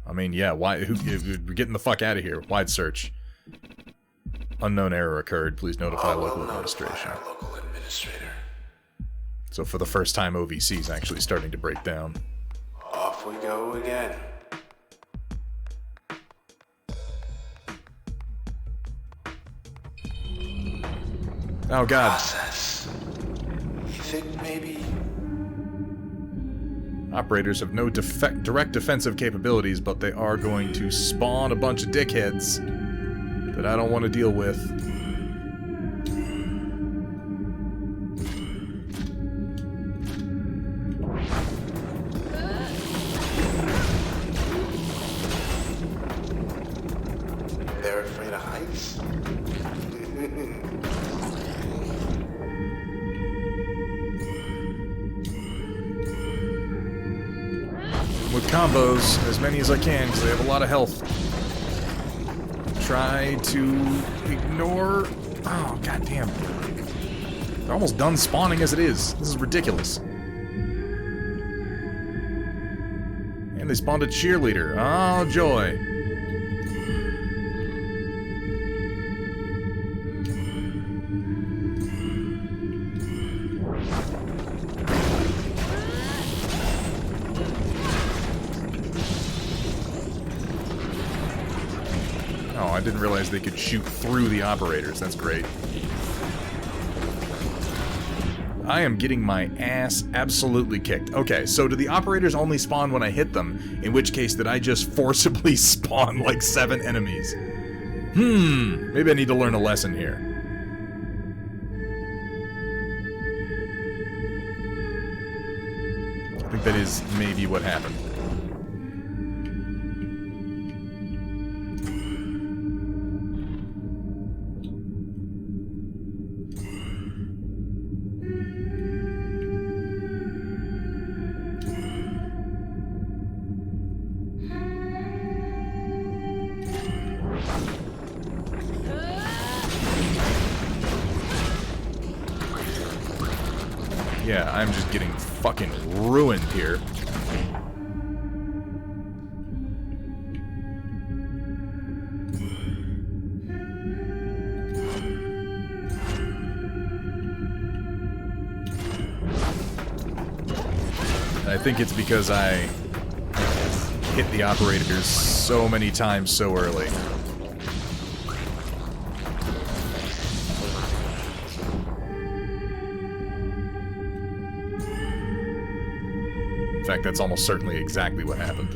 I mean, yeah, we're getting the fuck out of here. Wide search. Unknown error occurred. Please notify We'll local notify administration. our local administrator. So for the first time, OVC is actually starting to break down. Off we go again. Oh god. Process. You think maybe... Operators have no direct defensive capabilities, but they are going to spawn a bunch of dickheads that I don't want to deal with. They're afraid of heights? with combos, as many as I can, because they have a lot of health. Try to ignore... Oh, goddamn. They're almost done spawning as it is. This is ridiculous. And they spawned a cheerleader. Oh, joy. Oh, I didn't realize they could shoot through the operators. That's great. I am getting my ass absolutely kicked. Okay, so do the operators only spawn when I hit them? In which case, did I just forcibly spawn like 7 enemies? Maybe I need to learn a lesson here. I think that is maybe what happened. Yeah, I'm just getting fucking ruined here. I think it's because I hit the operators so many times so early. In fact, that's almost certainly exactly what happened.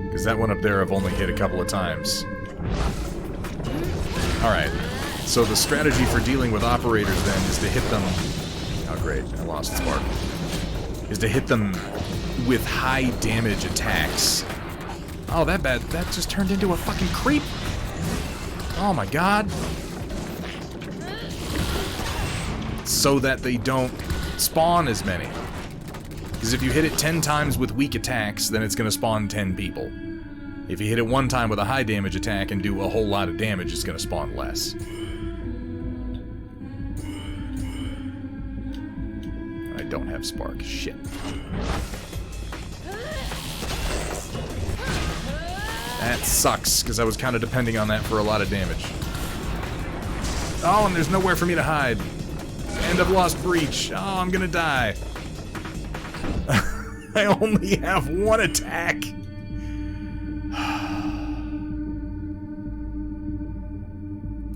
Because that one up there I've only hit a couple of times. Alright, so the strategy for dealing with operators then is to hit them... Oh great, I lost Spark. Is to hit them with high damage attacks. Oh, that just turned into a fucking creep! Oh my god! So that they don't spawn as many. Because if you hit it 10 times with weak attacks, then it's going to spawn 10 people. If you hit it 1 time with a high damage attack and do a whole lot of damage, it's going to spawn less. I don't have Spark. Shit. That sucks, because I was kind of depending on that for a lot of damage. Oh, and there's nowhere for me to hide. And I've lost Breach. Oh, I'm gonna die. I only have 1 attack.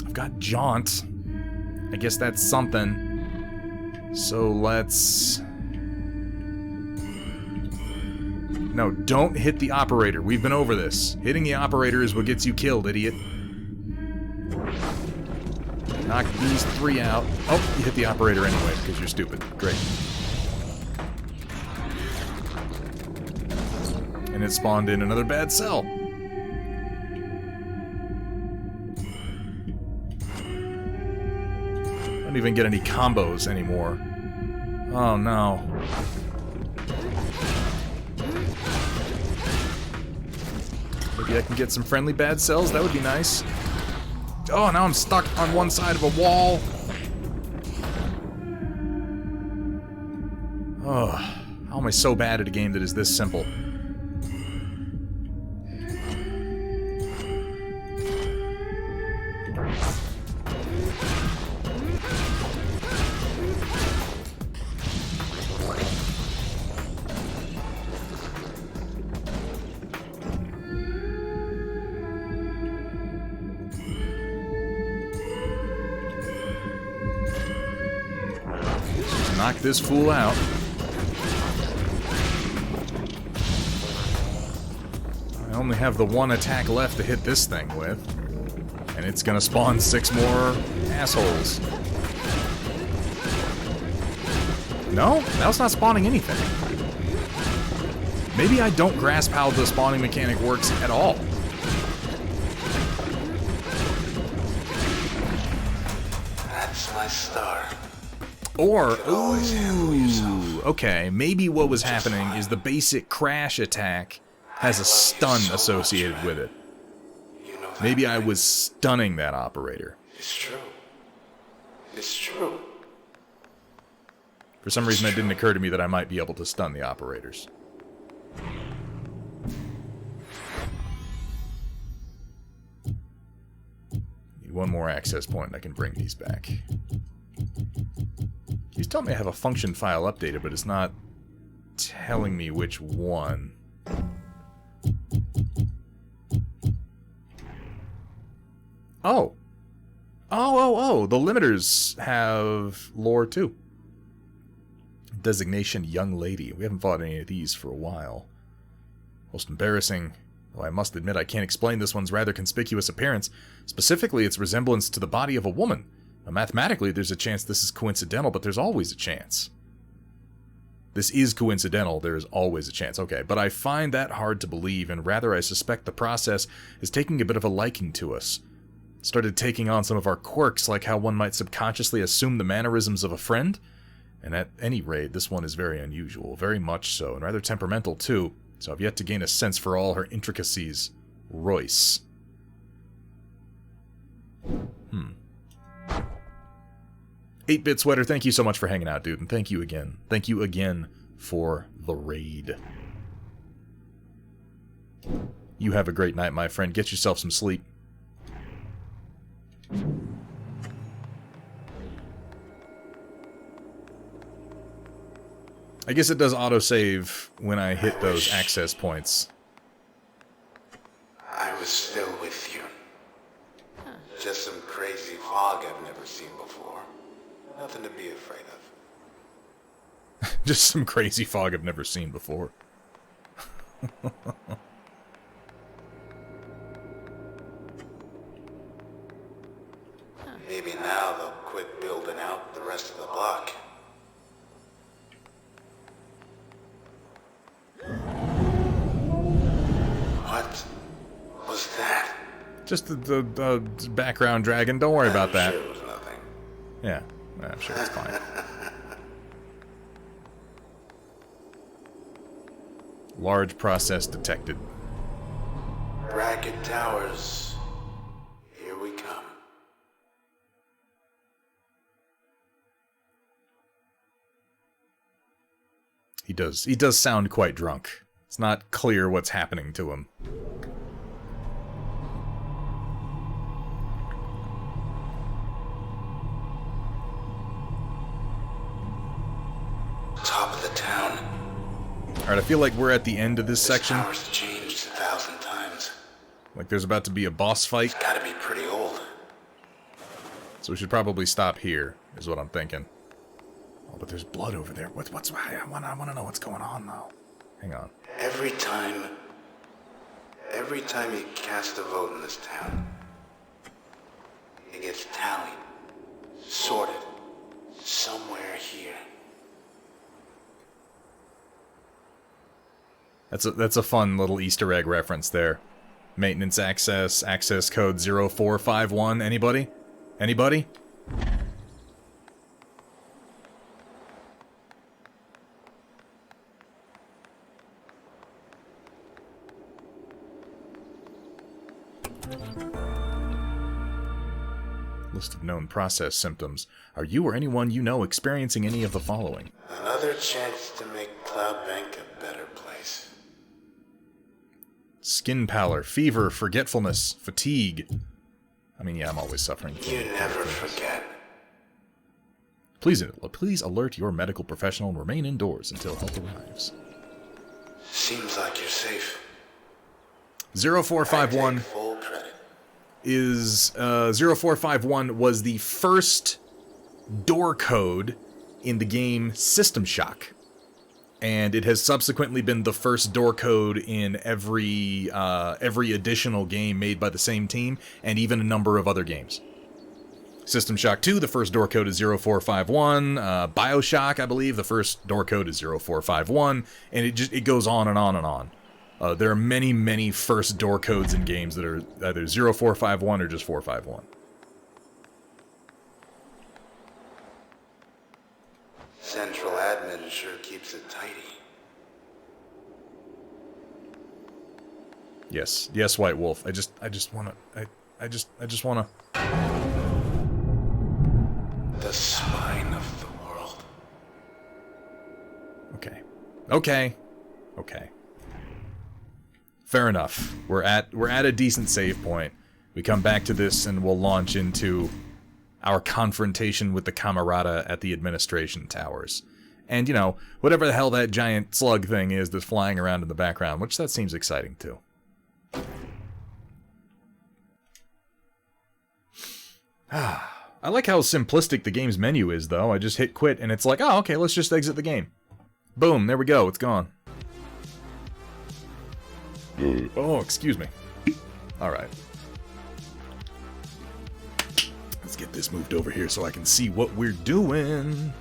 I've got Jaunt. I guess that's something. So let's... No, don't hit the operator. We've been over this. Hitting the operator is what gets you killed, idiot. Knock these 3 out. Oh, you hit the operator anyway, because you're stupid. Great. And it spawned in another bad cell. I don't even get any combos anymore. Oh no. Maybe I can get some friendly bad cells? That would be nice. Oh, now I'm stuck on one side of a wall. Oh, how am I so bad at a game that is this simple? Knock this fool out. I only have the 1 attack left to hit this thing with. And it's gonna spawn 6 more assholes. No? Now it's not spawning anything. Maybe I don't grasp how the spawning mechanic works at all. That's my star. Or, You can always handle yourself. okay, maybe what was happening is the basic crash attack has a stun associated with it. You know that, Maybe I right? was stunning that operator. It's true. It's true. For some reason, it didn't occur to me that I might be able to stun the operators. Need one more access point and I can bring these back. He's telling me I have a function file updated, but it's not telling me which one. Oh. Oh, the limiters have lore too. Designation Young Lady. We haven't fought any of these for a while. Most embarrassing. Though I must admit I can't explain this one's rather conspicuous appearance, specifically its resemblance to the body of a woman. Now, mathematically, there's a chance this is coincidental, but there's always a chance. This is coincidental, there's always a chance. Okay, but I find that hard to believe, and rather I suspect the process is taking a bit of a liking to us. It started taking on some of our quirks, like how one might subconsciously assume the mannerisms of a friend. And at any rate, this one is very unusual, very much so, and rather temperamental too, so I've yet to gain a sense for all her intricacies. Royce. 8-Bit Sweater, thank you so much for hanging out, dude, and thank you again. Thank you again for the raid. You have a great night, my friend. Get yourself some sleep. I guess it does autosave when I hit those access points. I was still with you. Just some crazy fog I've never seen before. Nothing to be afraid of. Just some crazy fog I've never seen before. Maybe now they'll quit building out the rest of the block. What was that? Just the background dragon. Don't worry about that. Sure it was nothing. Yeah, I'm sure it's fine. Large process detected. Ragged towers. Here we come. He does sound quite drunk. It's not clear what's happening to him. Top of the town. Alright, I feel like we're at the end of this section. This tower's changed 1,000 times. Like there's about to be a boss fight. It's gotta be pretty old. So we should probably stop here, is what I'm thinking. Oh, but there's blood over there. What's I wanna know what's going on though. Hang on. Every time you cast a vote in this town, it gets tallied, sorted, somewhere here. That's a fun little Easter egg reference there. Maintenance access code 0451. Anybody? Anybody? List of known process symptoms. Are you or anyone you know experiencing any of the following? Another chance to make Cloud Bank a better place. Skin pallor, fever, forgetfulness, fatigue. I mean, yeah, I'm always suffering from You never forget. Please alert your medical professional and remain indoors until help arrives. Seems like you're safe. 0451 I take full credit. is 0451 was the first door code in the game System Shock, and it has subsequently been the first door code in every additional game made by the same team, and even a number of other games. System Shock 2, the first door code is 0451. BioShock, I believe, the first door code is 0451, and it goes on and on and on. There are many, many first door codes in games that are either 0451 or just 451. Yes. Yes, White Wolf. I just wanna... I just wanna... The spine of the world. Okay. Okay. Okay. Fair enough. We're at a decent save point. We come back to this and we'll launch into our confrontation with the Camerata at the administration towers. And, you know, whatever the hell that giant slug thing is that's flying around in the background, which that seems exciting too. I like how simplistic the game's menu is, though. I just hit quit and it's like, oh, okay, let's just exit the game. Boom, there we go, it's gone. Oh, excuse me. Alright. Let's get this moved over here so I can see what we're doing.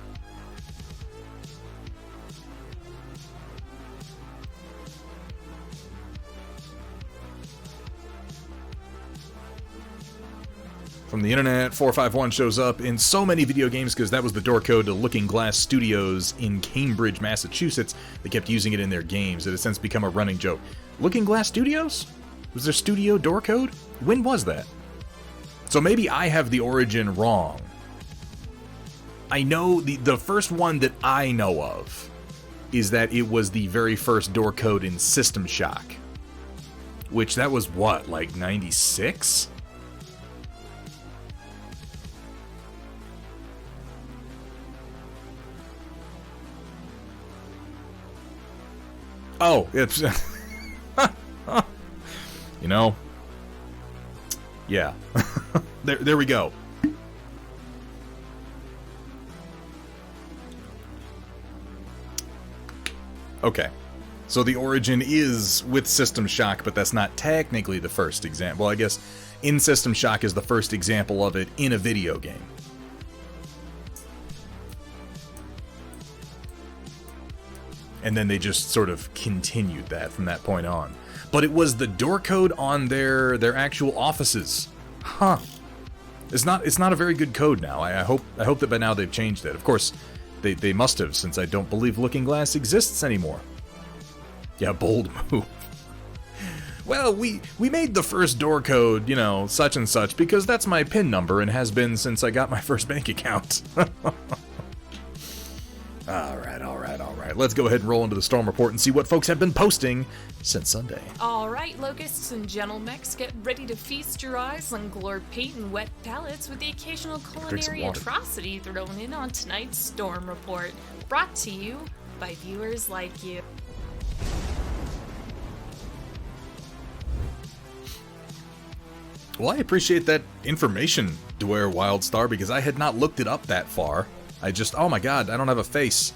From the internet, 451 shows up in so many video games because that was the door code to Looking Glass Studios in Cambridge, Massachusetts. They kept using it in their games. It has since become a running joke. Looking Glass Studios? Was there studio door code? When was that? So maybe I have the origin wrong. I know the first one that I know of is that it was the very first door code in System Shock. Which that was what, like 96? Oh, it's... you know? Yeah. There we go. Okay. So the origin is with System Shock, but that's not technically the first example. Well, I guess in System Shock is the first example of it in a video game. And then they just sort of continued that from that point on. But it was the door code on their actual offices. Huh. It's not a very good code now. I hope that by now they've changed it. Of course, they must have, since I don't believe Looking Glass exists anymore. Yeah, bold move. Well, we made the first door code, you know, such and such, because that's my PIN number and has been since I got my first bank account. Alright. Let's go ahead and roll into the Storm Report and see what folks have been posting since Sunday. Alright, locusts and gentlemechs, get ready to feast your eyes on glor paint and wet palates with the occasional culinary atrocity thrown in on tonight's Storm Report. Brought to you by viewers like you. Well, I appreciate that information, Dwyer Wildstar, because I had not looked it up that far. I just, oh my god, I don't have a face.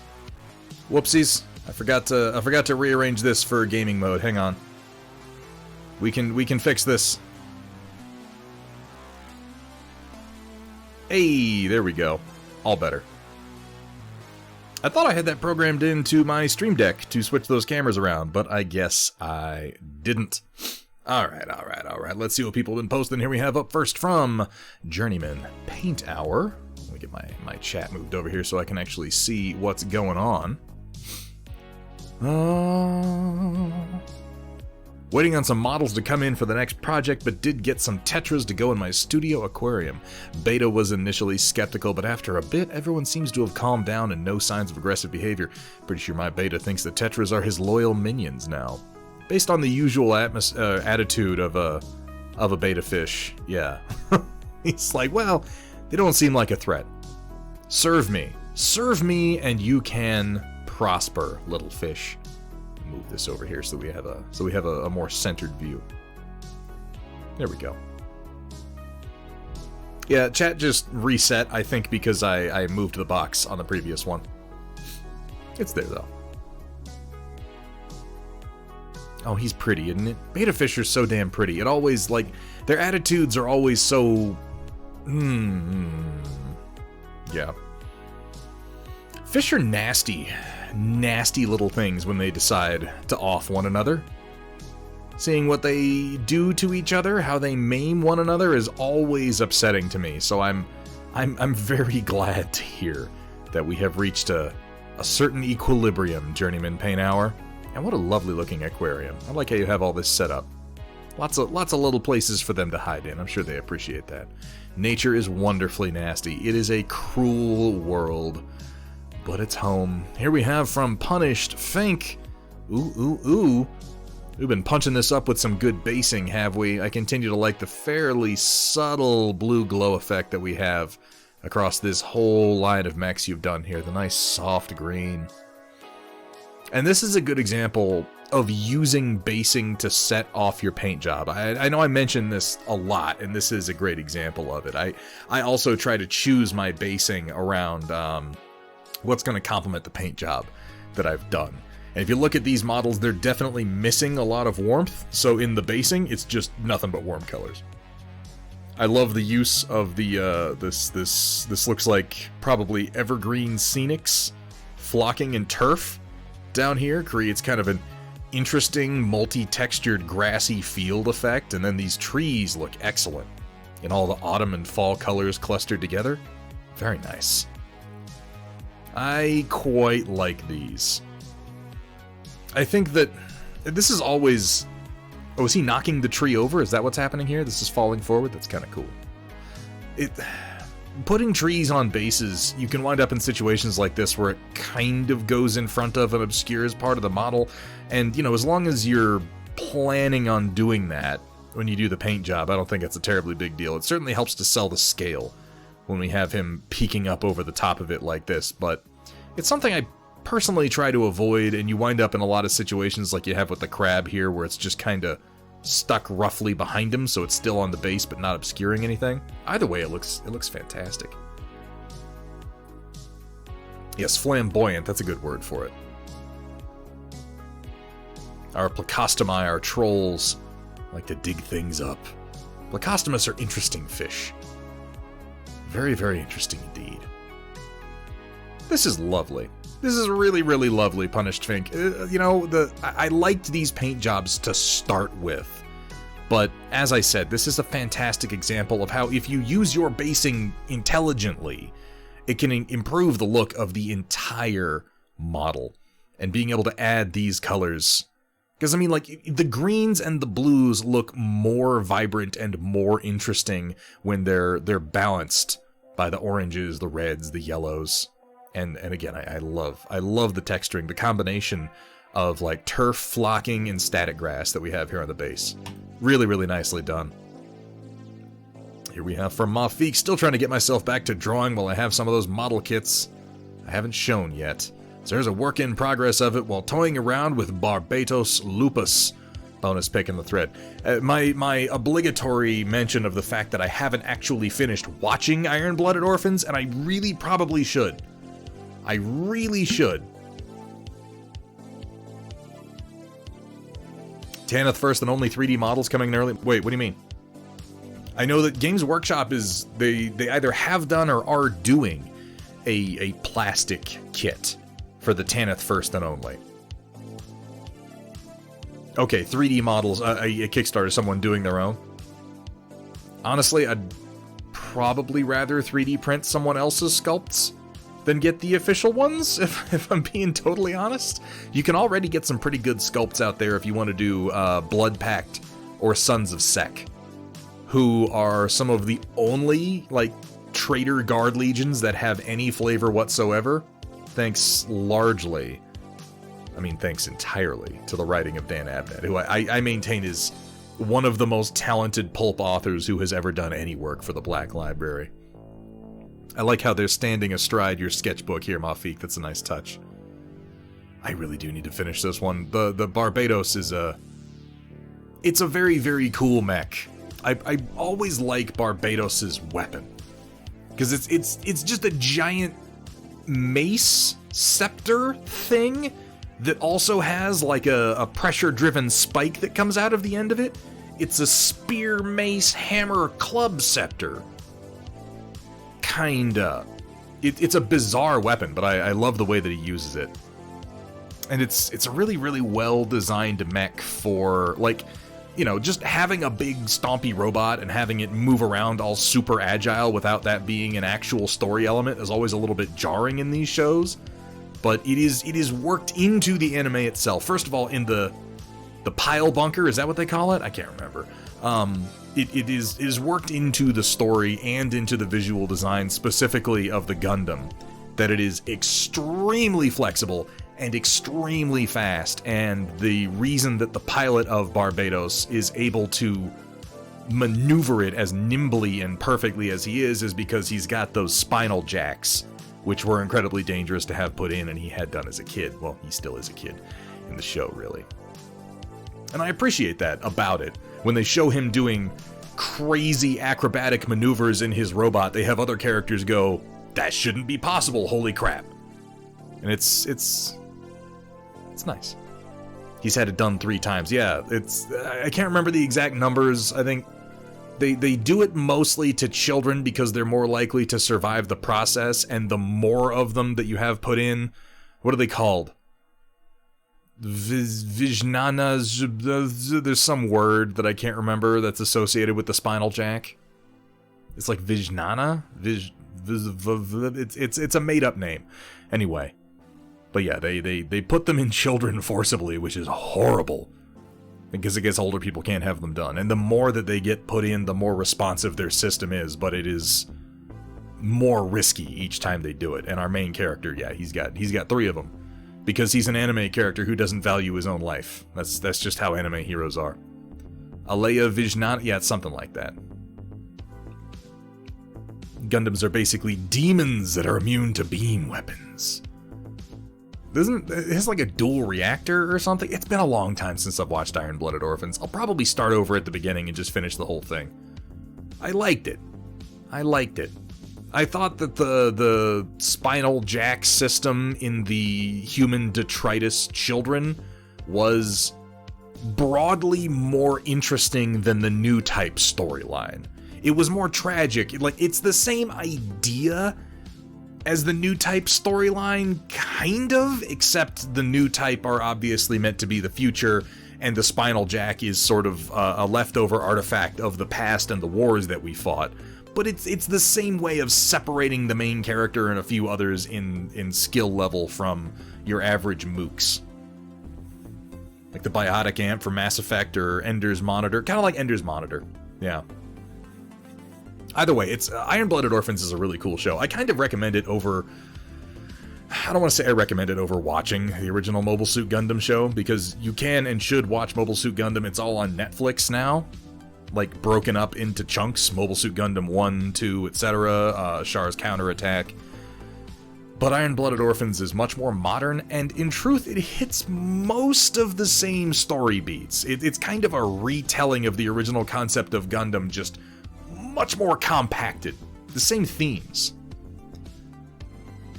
Whoopsies. I forgot to rearrange this for gaming mode. Hang on. We can fix this. Hey, there we go. All better. I thought I had that programmed into my Stream Deck to switch those cameras around, but I guess I didn't. Alright. Let's see what people have been posting. Here we have up first from Journeyman Paint Hour. Let me get my chat moved over here so I can actually see what's going on. Waiting on some models to come in for the next project, but did get some Tetras to go in my studio aquarium. Beta was initially skeptical, but after a bit, everyone seems to have calmed down and no signs of aggressive behavior. Pretty sure my Beta thinks the Tetras are his loyal minions now. Based on the usual attitude of a beta fish, yeah. He's like, well, they don't seem like a threat. Serve me, and you can prosper, little fish. Move this over here so we have a more centered view. There we go. Yeah, chat just reset, I think, because I moved the box on the previous one. It's there though. Oh, he's pretty, isn't it? Beta fish are so damn pretty. It always, like, their attitudes are always so... Yeah. Fish are nasty. Nasty little things when they decide to off one another. Seeing what they do to each other, how they maim one another, is always upsetting to me. So I'm very glad to hear that we have reached a certain equilibrium, Journeyman Paint Hour. And what a lovely looking aquarium. I like how you have all this set up. Lots of little places for them to hide in. I'm sure they appreciate that. Nature is wonderfully nasty. It is a cruel world, but it's home. Here we have from Punished Fink. Ooh, ooh, ooh. We've been punching this up with some good basing, have we? I continue to like the fairly subtle blue glow effect that we have across this whole line of mechs you've done here. The nice soft green. And this is a good example of using basing to set off your paint job. I know I mentioned this a lot, and this is a great example of it. I also try to choose my basing around what's going to complement the paint job that I've done. And if you look at these models, they're definitely missing a lot of warmth, so in the basing, it's just nothing but warm colors. I love the use of the, this looks like probably evergreen scenics flocking in turf down here, creates kind of an interesting multi-textured grassy field effect, and then these trees look excellent in all the autumn and fall colors clustered together. Very nice. I quite like these. I think that this is always... Oh, is he knocking the tree over? Is that what's happening here? This is falling forward? That's kind of cool. Putting trees on bases, you can wind up in situations like this where it kind of goes in front of and obscures part of the model. And, you know, as long as you're planning on doing that when you do the paint job, I don't think it's a terribly big deal. It certainly helps to sell the scale when we have him peeking up over the top of it like this, but it's something I personally try to avoid, and you wind up in a lot of situations like you have with the crab here, where it's just kind of stuck roughly behind him, so it's still on the base but not obscuring anything. Either way, it looks fantastic. Yes, flamboyant, that's a good word for it. Our Placostomi, our trolls, like to dig things up. Placostomus are interesting fish. Very, very interesting indeed. This is lovely. This is really, really lovely, Punished Fink. You know, I liked these paint jobs to start with. But, as I said, this is a fantastic example of how if you use your basing intelligently, it can improve the look of the entire model. And being able to add these colors... Because, I mean, like, the greens and the blues look more vibrant and more interesting when they're balanced by the oranges, the reds, the yellows. And again, I love the texturing, the combination of like turf, flocking, and static grass that we have here on the base. Really, really nicely done. Here we have from Mafik, still trying to get myself back to drawing while I have some of those model kits I haven't shown yet. So there's a work in progress of it while toying around with Barbatos Lupus. Bonus pick in the thread. My obligatory mention of the fact that I haven't actually finished watching Iron-Blooded Orphans, and I really probably should. I really should. Tanith first and only 3D models coming early. Wait, what do you mean? I know that Games Workshop is... They either have done or are doing a plastic kit for the Tanith first and only. Okay, 3D models, a Kickstarter, someone doing their own. Honestly, I'd probably rather 3D print someone else's sculpts than get the official ones, if I'm being totally honest. You can already get some pretty good sculpts out there if you want to do Blood Pact or Sons of Sek, who are some of the only, like, Traitor Guard Legions that have any flavor whatsoever, thanks largely, I mean thanks entirely, to the writing of Dan Abnett, who I maintain is one of the most talented pulp authors who has ever done any work for the Black Library. I like how they're standing astride your sketchbook here, Mafik. That's a nice touch. I really do need to finish this one. The Barbatos is it's a very, very cool mech. I always like Barbatos' weapon, because it's just a giant mace scepter thing that also has like a pressure-driven spike that comes out of the end of it. It's a spear, mace, hammer, club scepter. Kinda. It's a bizarre weapon, but I love the way that he uses it. And it's a really, really well-designed mech for, like, you know, just having a big stompy robot and having it move around all super agile without that being an actual story element is always a little bit jarring in these shows. But it is worked into the anime itself. First of all, in the pile bunker, is that what they call it? I can't remember. It is worked into the story and into the visual design specifically of the Gundam, that it is extremely flexible and extremely fast, and the reason that the pilot of Barbados is able to maneuver it as nimbly and perfectly as he is because he's got those spinal jacks, which were incredibly dangerous to have put in, and he had done as a kid. Well, he still is a kid in the show, really. And I appreciate that about it. When they show him doing crazy acrobatic maneuvers in his robot, they have other characters go, that shouldn't be possible, holy crap. And it's nice. He's had it done 3 times. Yeah, I can't remember the exact numbers. I think they do it mostly to children because they're more likely to survive the process, and the more of them that you have put in, what are they called? Vijnanas, there's some word that I can't remember that's associated with the spinal jack. It's like Vijnana? It's a made-up name. Anyway. But yeah, they put them in children forcibly, which is horrible. Because I guess older people can't have them done. And the more that they get put in, the more responsive their system is, but it is more risky each time they do it. And our main character, yeah, he's got 3 of them. Because he's an anime character who doesn't value his own life. That's just how anime heroes are. Alea Vijnana, yeah, it's something like that. Gundams are basically demons that are immune to beam weapons. It has like a dual reactor or something? It's been a long time since I've watched Iron-Blooded Orphans. I'll probably start over at the beginning and just finish the whole thing. I liked it. I thought that the spinal jack system in the human detritus children was broadly more interesting than the new type storyline. It was more tragic. It's the same idea as the new type storyline, kind of, except the new type are obviously meant to be the future, and the spinal jack is sort of a leftover artifact of the past and the wars that we fought. But it's the same way of separating the main character and a few others in skill level from your average mooks. Like the Biotic Amp from Mass Effect or Ender's Monitor, kind of like Ender's Monitor, yeah. Either way, Iron-Blooded Orphans is a really cool show. I kind of recommend it over... I don't want to say I recommend it over watching the original Mobile Suit Gundam show, because you can and should watch Mobile Suit Gundam. It's all on Netflix now. Like, broken up into chunks. Mobile Suit Gundam 1, 2, etc. Char's Counterattack. But Iron-Blooded Orphans is much more modern, and in truth, it hits most of the same story beats. It's kind of a retelling of the original concept of Gundam, just much more compacted. The same themes.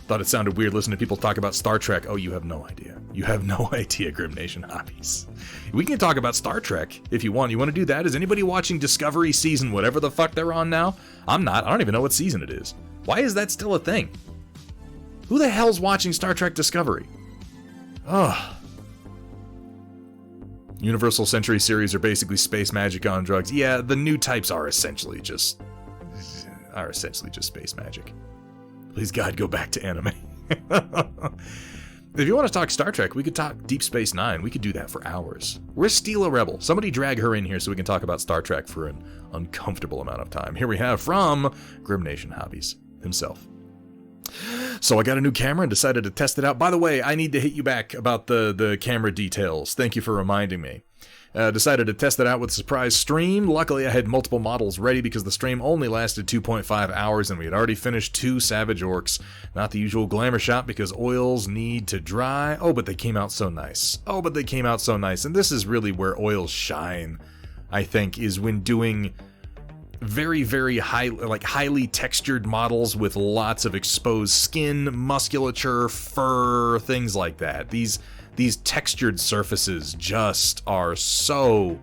Thought it sounded weird listening to people talk about Star Trek. Oh, you have no idea. You have no idea, Grim Nation Hobbies. We can talk about Star Trek if you want. You want to do that? Is anybody watching Discovery season whatever the fuck they're on now? I'm not. I don't even know what season it is. Why is that still a thing? Who the hell's watching Star Trek Discovery? Ugh. Universal Century series are basically space magic on drugs. Yeah, the new types are essentially just space magic. Please God, go back to anime. If you want to talk Star Trek, we could talk Deep Space Nine. We could do that for hours. Where's Steela Rebel? Somebody drag her in here so we can talk about Star Trek for an uncomfortable amount of time. Here we have from Grim Nation Hobbies himself. So I got a new camera and decided to test it out. By the way, I need to hit you back about the camera details. Thank you for reminding me. Decided to test it out with a surprise stream. Luckily, I had multiple models ready because the stream only lasted 2.5 hours and we had already finished 2 Savage Orcs. Not the usual glamour shot because oils need to dry. Oh, but they came out so nice. And this is really where oils shine, I think, is when doing very, very highly textured models with lots of exposed skin, musculature, fur, things like that. These textured surfaces just are so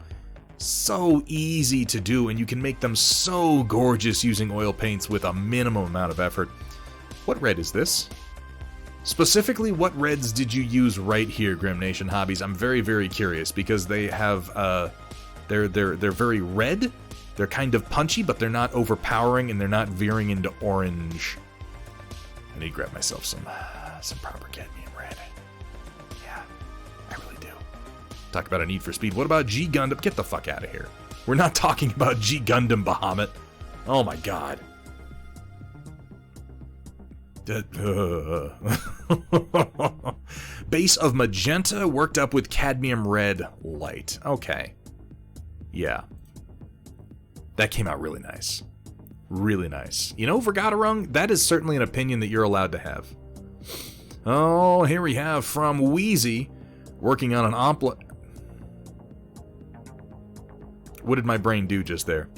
easy to do, and you can make them so gorgeous using oil paints with a minimum amount of effort. What red is this? Specifically, what reds did you use right here, Grim Nation Hobbies? I'm very, very curious because they have they're very red. They're kind of punchy, but they're not overpowering, and they're not veering into orange. I need to grab myself some proper cadmium red. Yeah, I really do. Talk about a need for speed. What about G Gundam? Get the fuck out of here. We're not talking about G Gundam, Bahamut. Oh my god. Base of magenta worked up with cadmium red light. Okay. Yeah. That came out really nice. Really nice. You know, Vergaderung, that is certainly an opinion that you're allowed to have. Oh, here we have from Wheezy, working on an What did my brain do just there?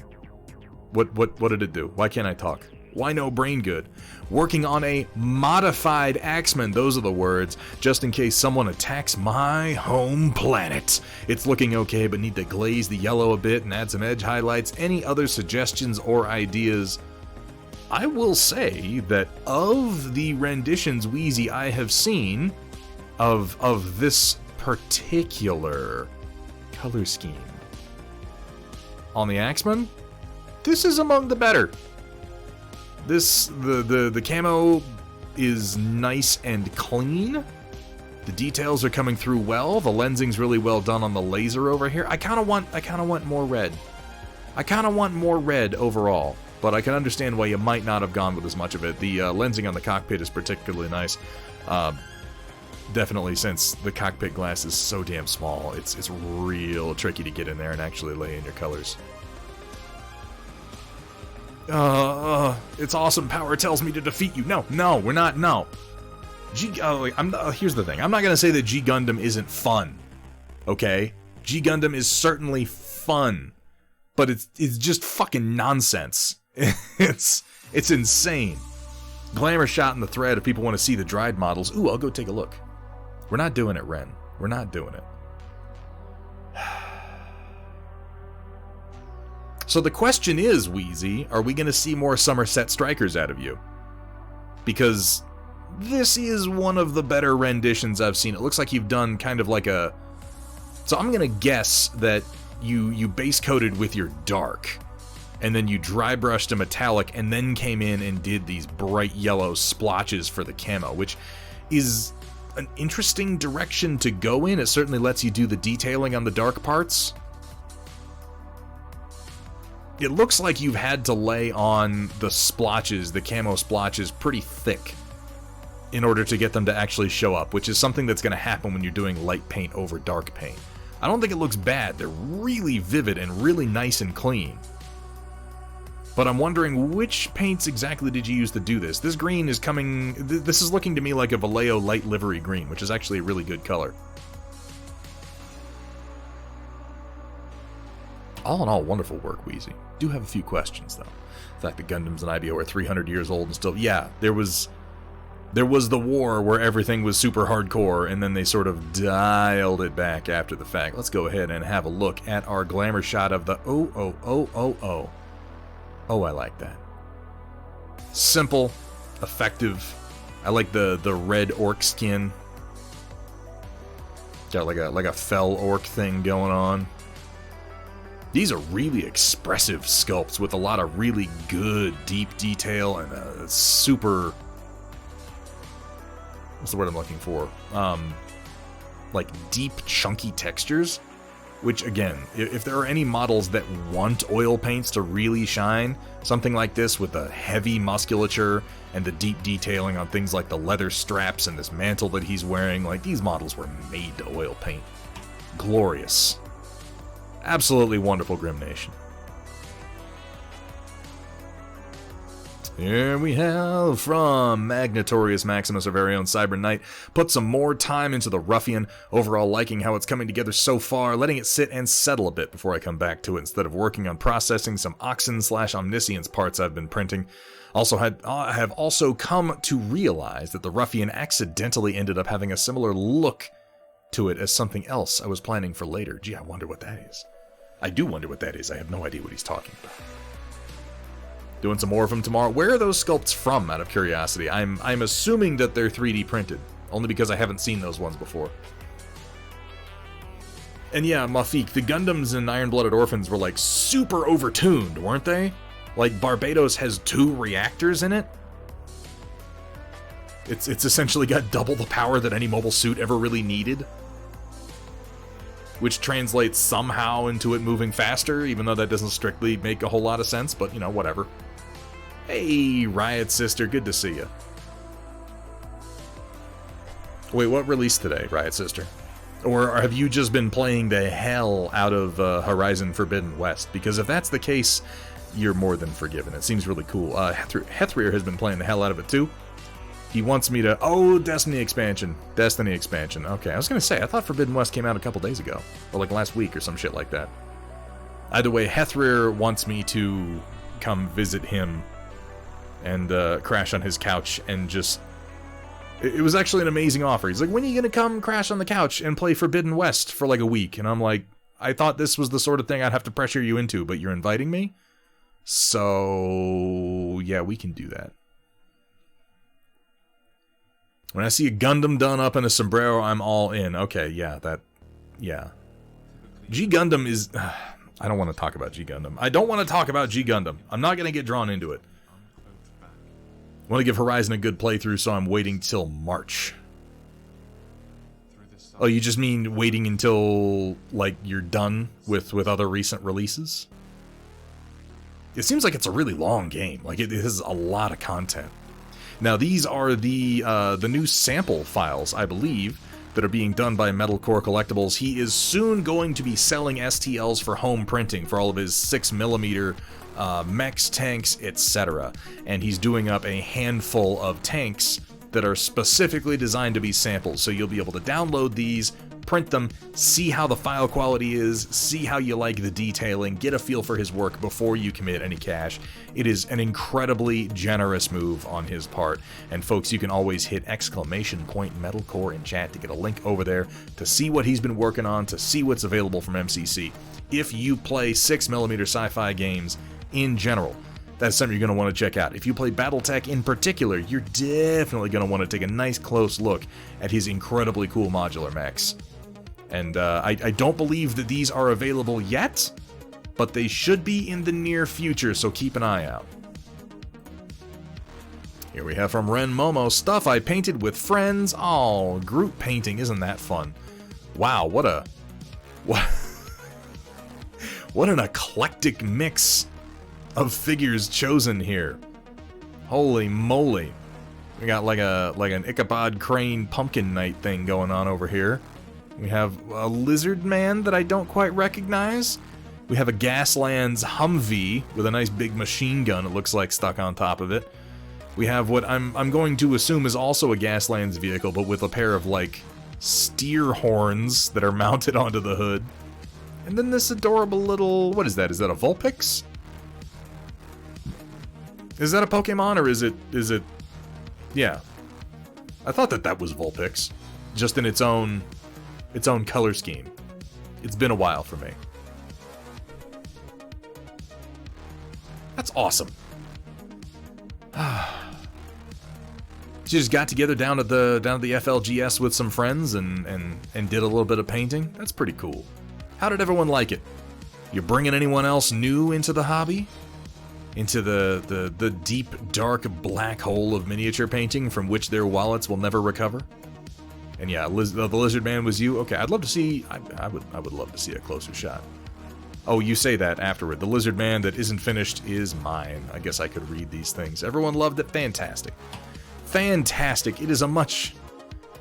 What did it do? Why can't I talk? Why no brain good? Working on a modified Axeman, those are the words, just in case someone attacks my home planet. It's looking okay, but need to glaze the yellow a bit and add some edge highlights. Any other suggestions or ideas? I will say that of the renditions, Wheezy, I have seen of this particular color scheme on the Axeman, this is among the better. The camo is nice and clean. The details are coming through well. The lensing's really well done on the laser over here. I kind of want more red. I kind of want more red overall, but I can understand why you might not have gone with as much of it. The lensing on the cockpit is particularly nice. Definitely, since the cockpit glass is so damn small, it's real tricky to get in there and actually lay in your colors. It's awesome. Power tells me to defeat you. No, we're not. No. Here's the thing. I'm not gonna say that G Gundam isn't fun. Okay, G Gundam is certainly fun, but it's just fucking nonsense. It's insane. Glamour shot in the thread if people want to see the dried models. Ooh, I'll go take a look. We're not doing it, Ren. We're not doing it. So the question is, Wheezy, are we going to see more Somerset Strikers out of you? Because this is one of the better renditions I've seen. It looks like you've done kind of like a... So I'm going to guess that you base coated with your dark, and then you dry brushed a metallic, and then came in and did these bright yellow splotches for the camo, which is an interesting direction to go in. It certainly lets you do the detailing on the dark parts. It looks like you've had to lay on the splotches, the camo splotches, pretty thick in order to get them to actually show up, which is something that's going to happen when you're doing light paint over dark paint. I don't think it looks bad. They're really vivid and really nice and clean. But I'm wondering, which paints exactly did you use to do this? This green is coming... This is looking to me like a Vallejo light livery green, which is actually a really good color. All in all, wonderful work, Wheezy. Do have a few questions, though. The fact that Gundams and IBO are 300 years old and still... Yeah, there was the war where everything was super hardcore, and then they sort of dialed it back after the fact. Let's go ahead and have a look at our glamour shot of the... Oh, I like that. Simple, effective. I like the red orc skin. Got like a fell orc thing going on. These are really expressive sculpts with a lot of really good deep detail and super... What's the word I'm looking for? Like deep, chunky textures. Which, again, if there are any models that want oil paints to really shine, something like this with the heavy musculature and the deep detailing on things like the leather straps and this mantle that he's wearing, like, these models were made to oil paint. Glorious. Absolutely wonderful, Grim Nation. Here we have from Magnatorious Maximus, our very own Cyber Knight. Put some more time into the Ruffian. Overall liking how it's coming together so far, letting it sit and settle a bit before I come back to it instead of working on processing some Oxen/Omniscience parts I've been printing. I have also come to realize that the Ruffian accidentally ended up having a similar look to it as something else I was planning for later. Gee, I wonder what that is. I do wonder what that is. I have no idea what he's talking about. Doing some more of them tomorrow. Where are those sculpts from, out of curiosity? I'm assuming that they're 3D printed, only because I haven't seen those ones before. And yeah, Mafik, the Gundams and Iron-Blooded Orphans were like super overtuned, weren't they? Like Barbados has 2 reactors in it. It's essentially got double the power that any mobile suit ever really needed. which translates somehow into it moving faster, even though that doesn't strictly make a whole lot of sense, but, you know, whatever. Hey, Riot Sister, good to see you. Wait, what released today, Riot Sister? Or have you just been playing the hell out of Horizon Forbidden West? Because if that's the case, you're more than forgiven. It seems really cool. Hethrier has been playing the hell out of it too. He wants me to... Oh, Destiny expansion. Destiny expansion. Okay, I was going to say, I thought Forbidden West came out a couple days ago. Or like last week or some shit like that. Either way, Hethrier wants me to come visit him and crash on his couch and just... It was actually an amazing offer. He's like, when are you going to come crash on the couch and play Forbidden West for like a week? And I'm like, I thought this was the sort of thing I'd have to pressure you into, but you're inviting me? So, yeah, we can do that. When I see a Gundam done up in a sombrero, I'm all in. Okay, yeah, yeah. G Gundam is... I don't want to talk about G Gundam. I don't want to talk about G Gundam. I'm not going to get drawn into it. I want to give Horizon a good playthrough, so I'm waiting till March. Oh, you just mean waiting until, like, you're done with other recent releases? It seems like it's a really long game. Like, it has a lot of content. Now, these are the new sample files, I believe, that are being done by Metalcore Collectibles. He is soon going to be selling STLs for home printing for all of his 6mm mechs, tanks, etc. And he's doing up a handful of tanks that are specifically designed to be samples. So you'll be able to download these, print them, see how the file quality is, see how you like the detailing, get a feel for his work before you commit any cash. It is an incredibly generous move on his part. And folks, you can always hit !Metalcore in chat to get a link over there to see what he's been working on, to see what's available from MCC. If you play 6mm sci-fi games in general, that's something you're going to want to check out. If you play Battletech in particular, you're definitely going to want to take a nice close look at his incredibly cool modular mechs. And I don't believe that these are available yet, but they should be in the near future, so keep an eye out. Here we have from Ren Momo, stuff I painted with friends. Oh, group painting, isn't that fun? Wow, what an eclectic mix of figures chosen here. Holy moly. We got like an Ichabod Crane Pumpkin Knight thing going on over here. We have a Lizard Man that I don't quite recognize. We have a Gaslands Humvee with a nice big machine gun, it looks like, stuck on top of it. We have what I'm going to assume is also a Gaslands vehicle, but with a pair of, like, steer horns that are mounted onto the hood. And then this adorable little... What is that? Is that a Vulpix? Is that a Pokemon, or is it... Yeah. I thought that was Vulpix. Just in its own color scheme. It's been a while for me. That's awesome. She just got together down at the FLGS with some friends and did a little bit of painting. That's pretty cool. How did everyone like it? You bringing anyone else new into the hobby? Into the deep, dark, black hole of miniature painting from which their wallets will never recover? And yeah, the Lizard Man was you? Okay, I'd love to see... I would love to see a closer shot. Oh, you say that afterward. The Lizard Man that isn't finished is mine. I guess I could read these things. Everyone loved it. Fantastic. Fantastic. It is a much...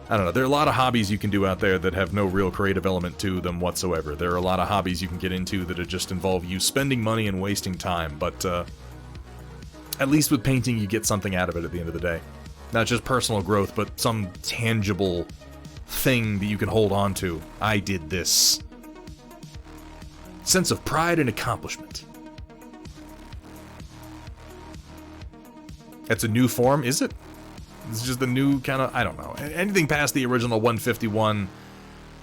I don't know. There are a lot of hobbies you can do out there that have no real creative element to them whatsoever. There are a lot of hobbies you can get into that just involve you spending money and wasting time. But at least with painting, you get something out of it at the end of the day. Not just personal growth, but some tangible thing that you can hold on to. I did this. Sense of pride and accomplishment. That's a new form, is it? It's just a new kind of... I don't know. Anything past the original 151...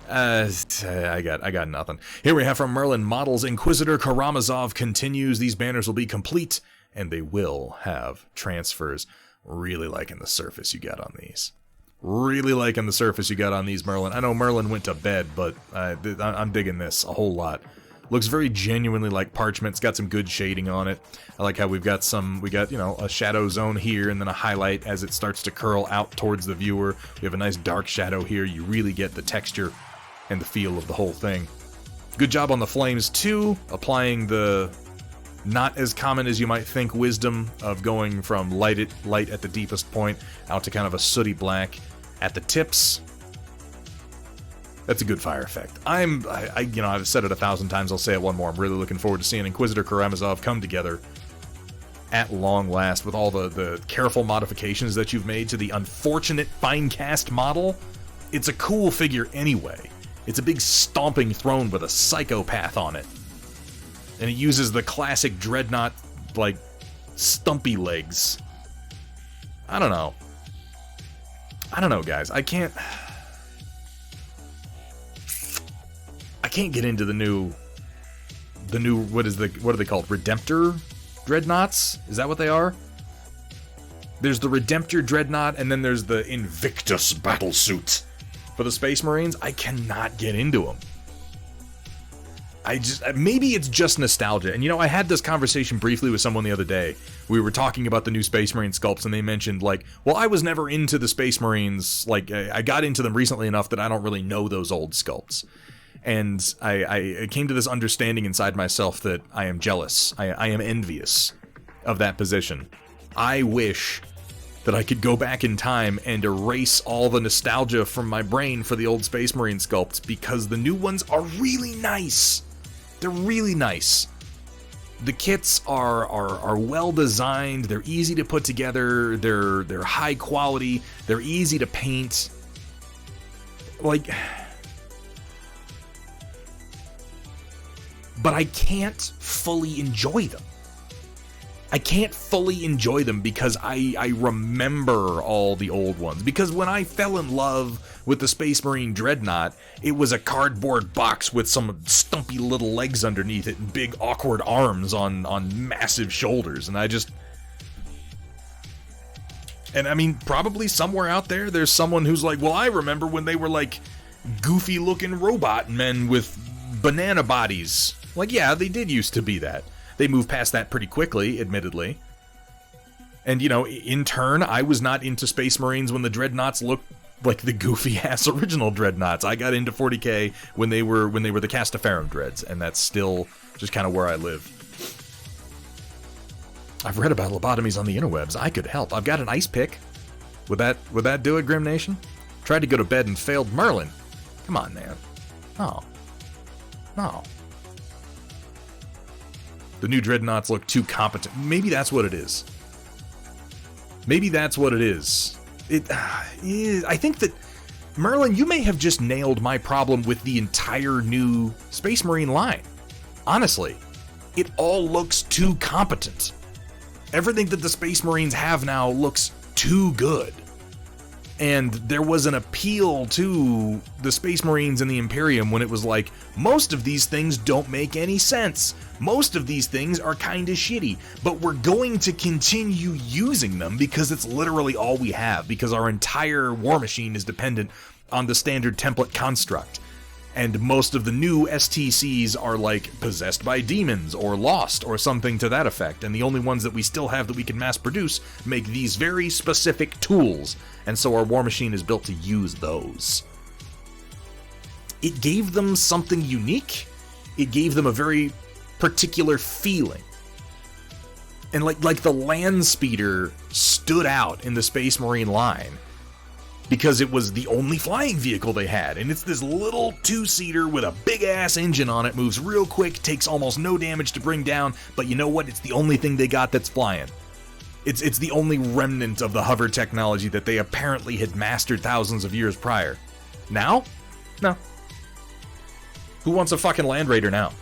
I got nothing. Here we have from Merlin Models, Inquisitor Karamazov continues. These banners will be complete, and they will have transfers. Really liking the surface you got on these. Really liking the surface you got on these, Merlin. I know Merlin went to bed, but I'm digging this a whole lot. Looks very genuinely like parchment. It's got some good shading on it. I like how we got, you know, a shadow zone here and then a highlight as it starts to curl out towards the viewer. We have a nice dark shadow here. You really get the texture and the feel of the whole thing. Good job on the flames too, applying the not as common as you might think wisdom of going from light at the deepest point out to kind of a sooty black at the tips. That's a good fire effect. I've said it 1,000 times, I'll say it one more. I'm really looking forward to seeing Inquisitor Karamazov come together at long last with all the careful modifications that you've made to the unfortunate fine cast model. It's a cool figure anyway. It's a big stomping throne with a psychopath on it. And it uses the classic Dreadnought, like, stumpy legs. I don't know. Guys. I can't get into the new, what are they called? Redemptor Dreadnoughts? Is that what they are? There's the Redemptor Dreadnought, and then there's the Invictus Battlesuit for the Space Marines. I cannot get into them. Maybe it's just nostalgia. And I had this conversation briefly with someone the other day. We were talking about the new Space Marine sculpts, and they mentioned, like, well, I was never into the Space Marines. Like, I got into them recently enough that I don't really know those old sculpts. And I came to this understanding inside myself that I am jealous. I am envious of that position. I wish that I could go back in time and erase all the nostalgia from my brain for the old Space Marine sculpts, because the new ones are really nice. They're really nice. The kits are well designed, they're easy to put together, they're high quality, they're easy to paint. Like, but I can't fully enjoy them. I can't fully enjoy them because I remember all the old ones. Because when I fell in love with the Space Marine Dreadnought, it was a cardboard box with some stumpy little legs underneath it and big awkward arms on massive shoulders. And I mean, probably somewhere out there's someone who's like, well, I remember when they were like goofy looking robot men with banana bodies. Like, yeah, they did used to be that. They moved past that pretty quickly, admittedly. And, in turn, I was not into Space Marines when the Dreadnoughts looked like the goofy-ass original Dreadnoughts. I got into 40K when they were the Castaferum Dreads, and that's still just kind of where I live. I've read about lobotomies on the interwebs. I could help. I've got an ice pick. Would that do it, Grim Nation? Tried to go to bed and failed. Merlin. Come on, man. No. The new Dreadnoughts look too competent. Maybe that's what it is. I think that, Merlin, you may have just nailed my problem with the entire new Space Marine line. Honestly, it all looks too competent. Everything that the Space Marines have now looks too good. And there was an appeal to the Space Marines and the Imperium when it was like, most of these things don't make any sense. Most of these things are kinda shitty, but we're going to continue using them because it's literally all we have, because our entire war machine is dependent on the standard template construct. And most of the new STCs are like possessed by demons or lost or something to that effect, and the only ones that we still have that we can mass produce make these very specific tools, and so our war machine is built to use those. It gave them something unique. It gave them a very particular feeling. And like the land speeder stood out in the Space Marine line because it was the only flying vehicle they had, and it's this little two-seater with a big-ass engine on it, moves real quick, takes almost no damage to bring down, but you know what? It's the only thing they got that's flying. It's the only remnant of the hover technology that they apparently had mastered thousands of years prior. Now? No. Who wants a fucking Land Raider now?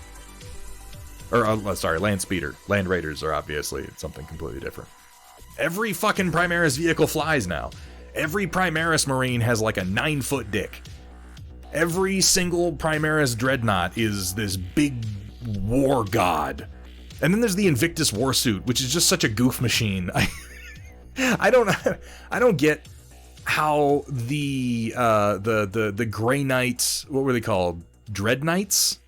Land Speeder. Land Raiders are obviously something completely different. Every fucking Primaris vehicle flies now. Every Primaris Marine has like a 9-foot dick. Every single Primaris Dreadnought is this big war god. And then there's the Invictus Warsuit, which is just such a goof machine. I don't get how the Grey Knights, what were they called? Dread Knights?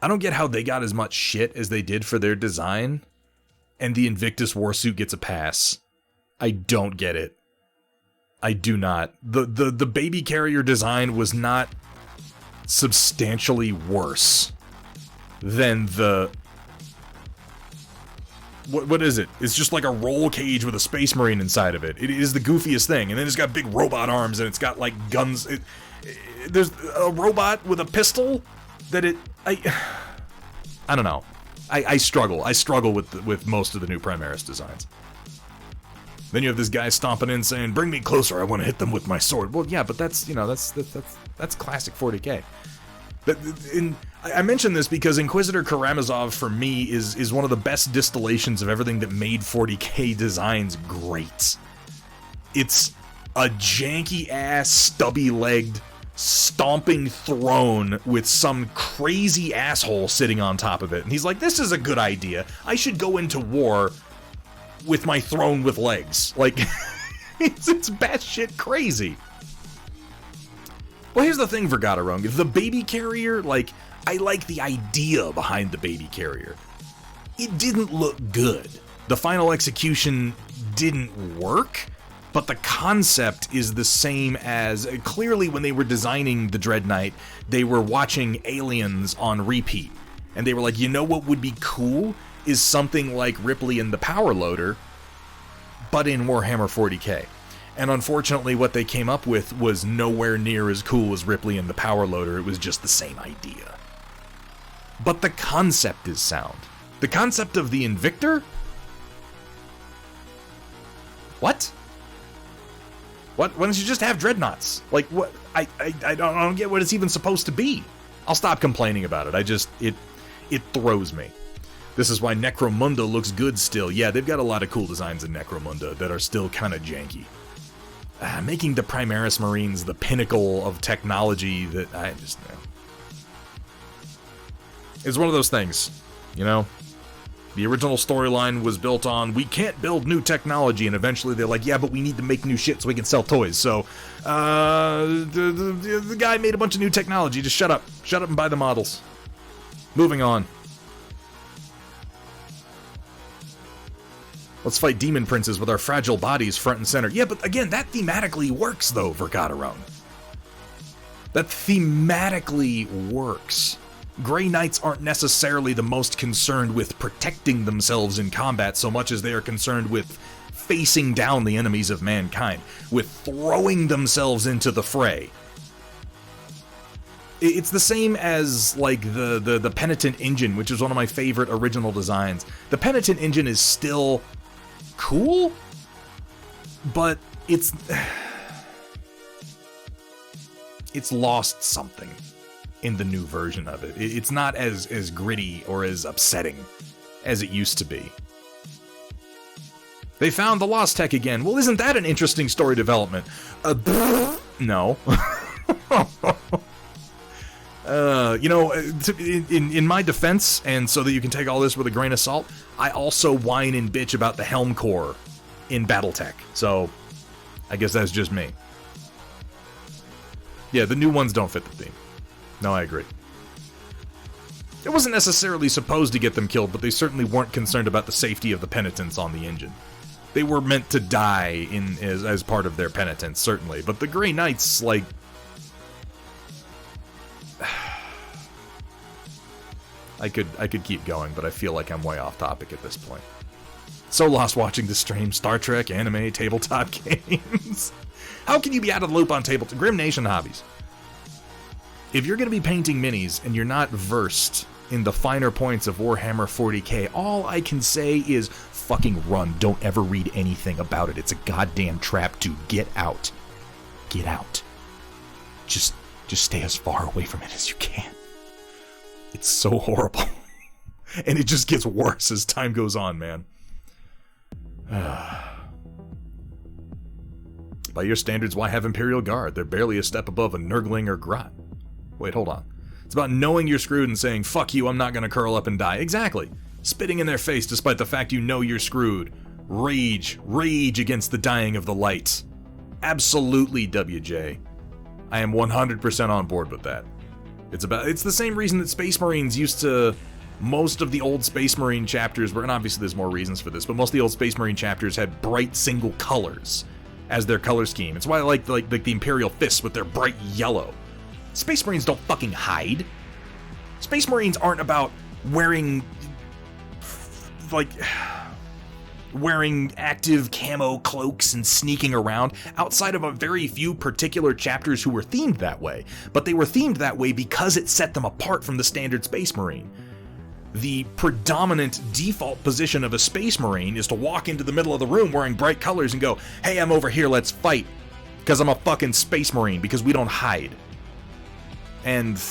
I don't get how they got as much shit as they did for their design, and the Invictus Warsuit gets a pass. I don't get it. I do not. The baby carrier design was not substantially worse than the... What is it? It's just like a roll cage with a Space Marine inside of it. It is the goofiest thing. And then it's got big robot arms, and it's got, like, guns. There's a robot with a pistol that I don't know. I struggle. I struggle with most of the new Primaris designs. Then you have this guy stomping in saying, "Bring me closer, I want to hit them with my sword." Well, yeah, but that's classic 40k. I mentioned this because Inquisitor Karamazov, for me, is one of the best distillations of everything that made 40k designs great. It's a janky-ass, stubby-legged, stomping throne with some crazy asshole sitting on top of it. And he's like, "This is a good idea. I should go into war with my throne with legs." Like, it's batshit crazy. Well, here's the thing, Vergaderung. The baby carrier, like, I like the idea behind the baby carrier. It didn't look good. The final execution didn't work, but the concept is the same as... Clearly, when they were designing the Dread Knight, they were watching Aliens on repeat. And they were like, you know what would be cool? Is something like Ripley and the Power Loader, but in Warhammer 40k. And unfortunately, what they came up with was nowhere near as cool as Ripley and the Power Loader. It was just the same idea. But the concept is sound. The concept of the Invictor? What? Why don't you just have dreadnoughts? Like, what? I don't get what it's even supposed to be. I'll stop complaining about it. It throws me. This is why Necromunda looks good still. Yeah, they've got a lot of cool designs in Necromunda that are still kind of janky. Making the Primaris Marines the pinnacle of technology that I just... It's one of those things, you know? The original storyline was built on, we can't build new technology, and eventually they're like, yeah, but we need to make new shit so we can sell toys. So, the guy made a bunch of new technology. Just shut up. Shut up and buy the models. Moving on. Let's fight demon princes with our fragile bodies front and center. Yeah, but again, that thematically works, though, Vergaderung. That thematically works. Grey Knights aren't necessarily the most concerned with protecting themselves in combat so much as they are concerned with facing down the enemies of mankind, with throwing themselves into the fray. It's the same as, like, the Penitent Engine, which is one of my favorite original designs. The Penitent Engine is still cool, but it's lost something in the new version of it. It's not as gritty or as upsetting as it used to be. They found the Lost Tech again. Well, isn't that an interesting story development? No. You know, in my defense, and so that you can take all this with a grain of salt, I also whine and bitch about the Helm Core in Battletech. So, I guess that's just me. Yeah, the new ones don't fit the theme. No, I agree. It wasn't necessarily supposed to get them killed, but they certainly weren't concerned about the safety of the penitents on the engine. They were meant to die as part of their penitence, certainly. But the Grey Knights, like... I could keep going, but I feel like I'm way off topic at this point. So lost watching the stream. Star Trek, anime, tabletop games. How can you be out of the loop on tabletop? Grim Nation hobbies. If you're going to be painting minis and you're not versed in the finer points of Warhammer 40k, all I can say is fucking run. Don't ever read anything about it. It's a goddamn trap, dude. Get out. Get out. Just stay as far away from it as you can. It's so horrible. And it just gets worse as time goes on, man. By your standards, why have Imperial Guard? They're barely a step above a Nurgling or Grot. Wait, hold on. It's about knowing you're screwed and saying, fuck you, I'm not gonna curl up and die. Exactly. Spitting in their face despite the fact you know you're screwed. Rage. Rage against the dying of the light. Absolutely, WJ. I am 100% on board with that. It's the same reason that Space Marines used to... Most of the old Space Marine chapters were... And obviously there's more reasons for this, but most of the old Space Marine chapters had bright single colors as their color scheme. It's why I like the Imperial Fists with their bright yellow. Space Marines don't fucking hide. Space Marines aren't about wearing active camo cloaks and sneaking around, outside of a very few particular chapters who were themed that way. But they were themed that way because it set them apart from the standard Space Marine. The predominant default position of a Space Marine is to walk into the middle of the room wearing bright colors and go, hey, I'm over here, let's fight. Because I'm a fucking Space Marine, because we don't hide. And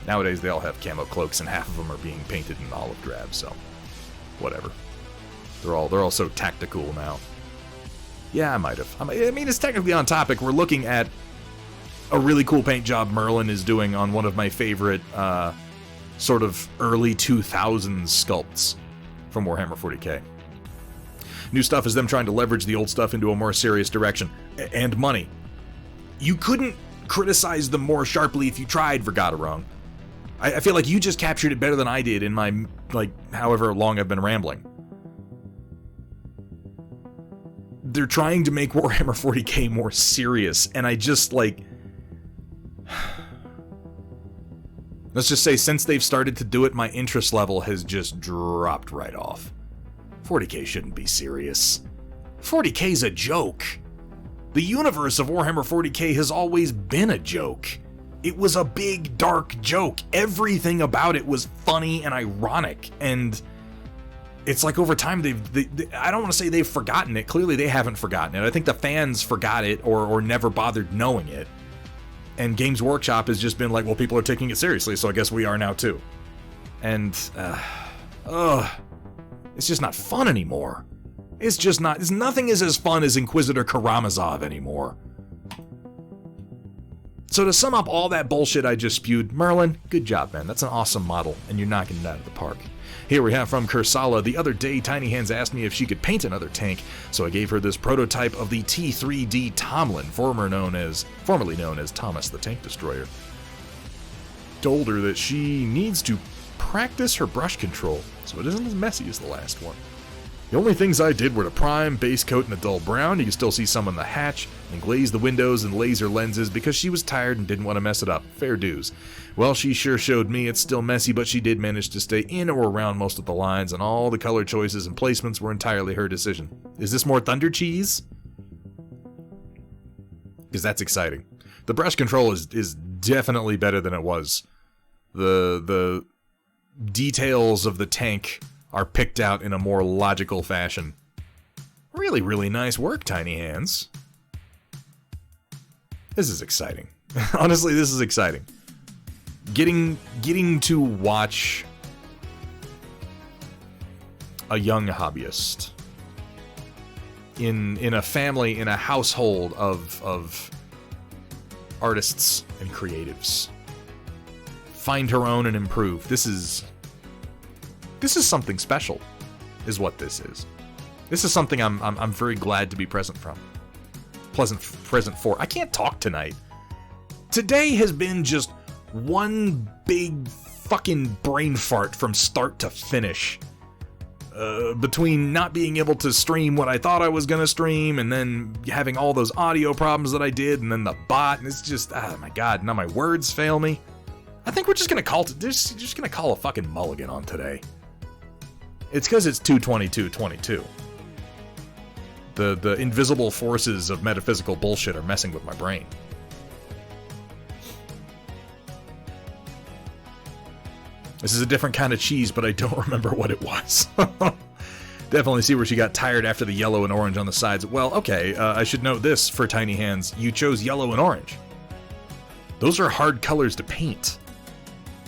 nowadays they all have camo cloaks and half of them are being painted in olive drab, so whatever. They're all so tactical now. Yeah, I might have. I mean, it's technically on topic. We're looking at a really cool paint job Merlin is doing on one of my favorite sort of early 2000s sculpts from Warhammer 40k. New stuff is them trying to leverage the old stuff into a more serious direction. And money. You couldn't criticize them more sharply if you tried, Vergaderung. I feel like you just captured it better than I did in my, however long I've been rambling. They're trying to make Warhammer 40k more serious, and I just, let's just say, since they've started to do it, my interest level has just dropped right off. 40k shouldn't be serious. 40k's a joke. The universe of Warhammer 40k has always been a joke. It was a big, dark joke. Everything about it was funny and ironic, and it's like over time I don't want to say they've forgotten it. Clearly they haven't forgotten it. I think the fans forgot it or never bothered knowing it. And Games Workshop has just been like, well, people are taking it seriously, so I guess we are now too. And, it's just not fun anymore. It's just not, nothing is as fun as Inquisitor Karamazov anymore. So to sum up all that bullshit I just spewed, Merlin, good job, man. That's an awesome model, and you're knocking it out of the park. Here we have from Kursala. The other day, Tiny Hands asked me if she could paint another tank, so I gave her this prototype of the T3D Tomlin, formerly known as Thomas the Tank Destroyer. Told her that she needs to practice her brush control, so it isn't as messy as the last one. The only things I did were to prime, base coat in a dull brown, you can still see some on the hatch, and glaze the windows and laser lenses because she was tired and didn't want to mess it up. Fair dues. Well, she sure showed me it's still messy, but she did manage to stay in or around most of the lines, and all the color choices and placements were entirely her decision. Is this more Thunder Cheese? Because that's exciting. The brush control is definitely better than it was. The details of the tank are picked out in a more logical fashion. Really, really nice work, Tiny Hands. This is exciting. Honestly, this is exciting. Getting to watch a young hobbyist in a family, in a household of artists and creatives find her own and improve. This is something special, is what this is. This is something I'm very glad to be present for. I can't talk tonight. Today has been just one big fucking brain fart from start to finish. Between not being able to stream what I thought I was gonna stream, and then having all those audio problems that I did, and then the bot, and it's just, oh my god, now my words fail me. I think we're just gonna call a fucking mulligan on today. It's because it's 2/22/22. The invisible forces of metaphysical bullshit are messing with my brain. This is a different kind of cheese, but I don't remember what it was. Definitely see where she got tired after the yellow and orange on the sides. Well, okay, I should note this for Tiny Hands. You chose yellow and orange. Those are hard colors to paint.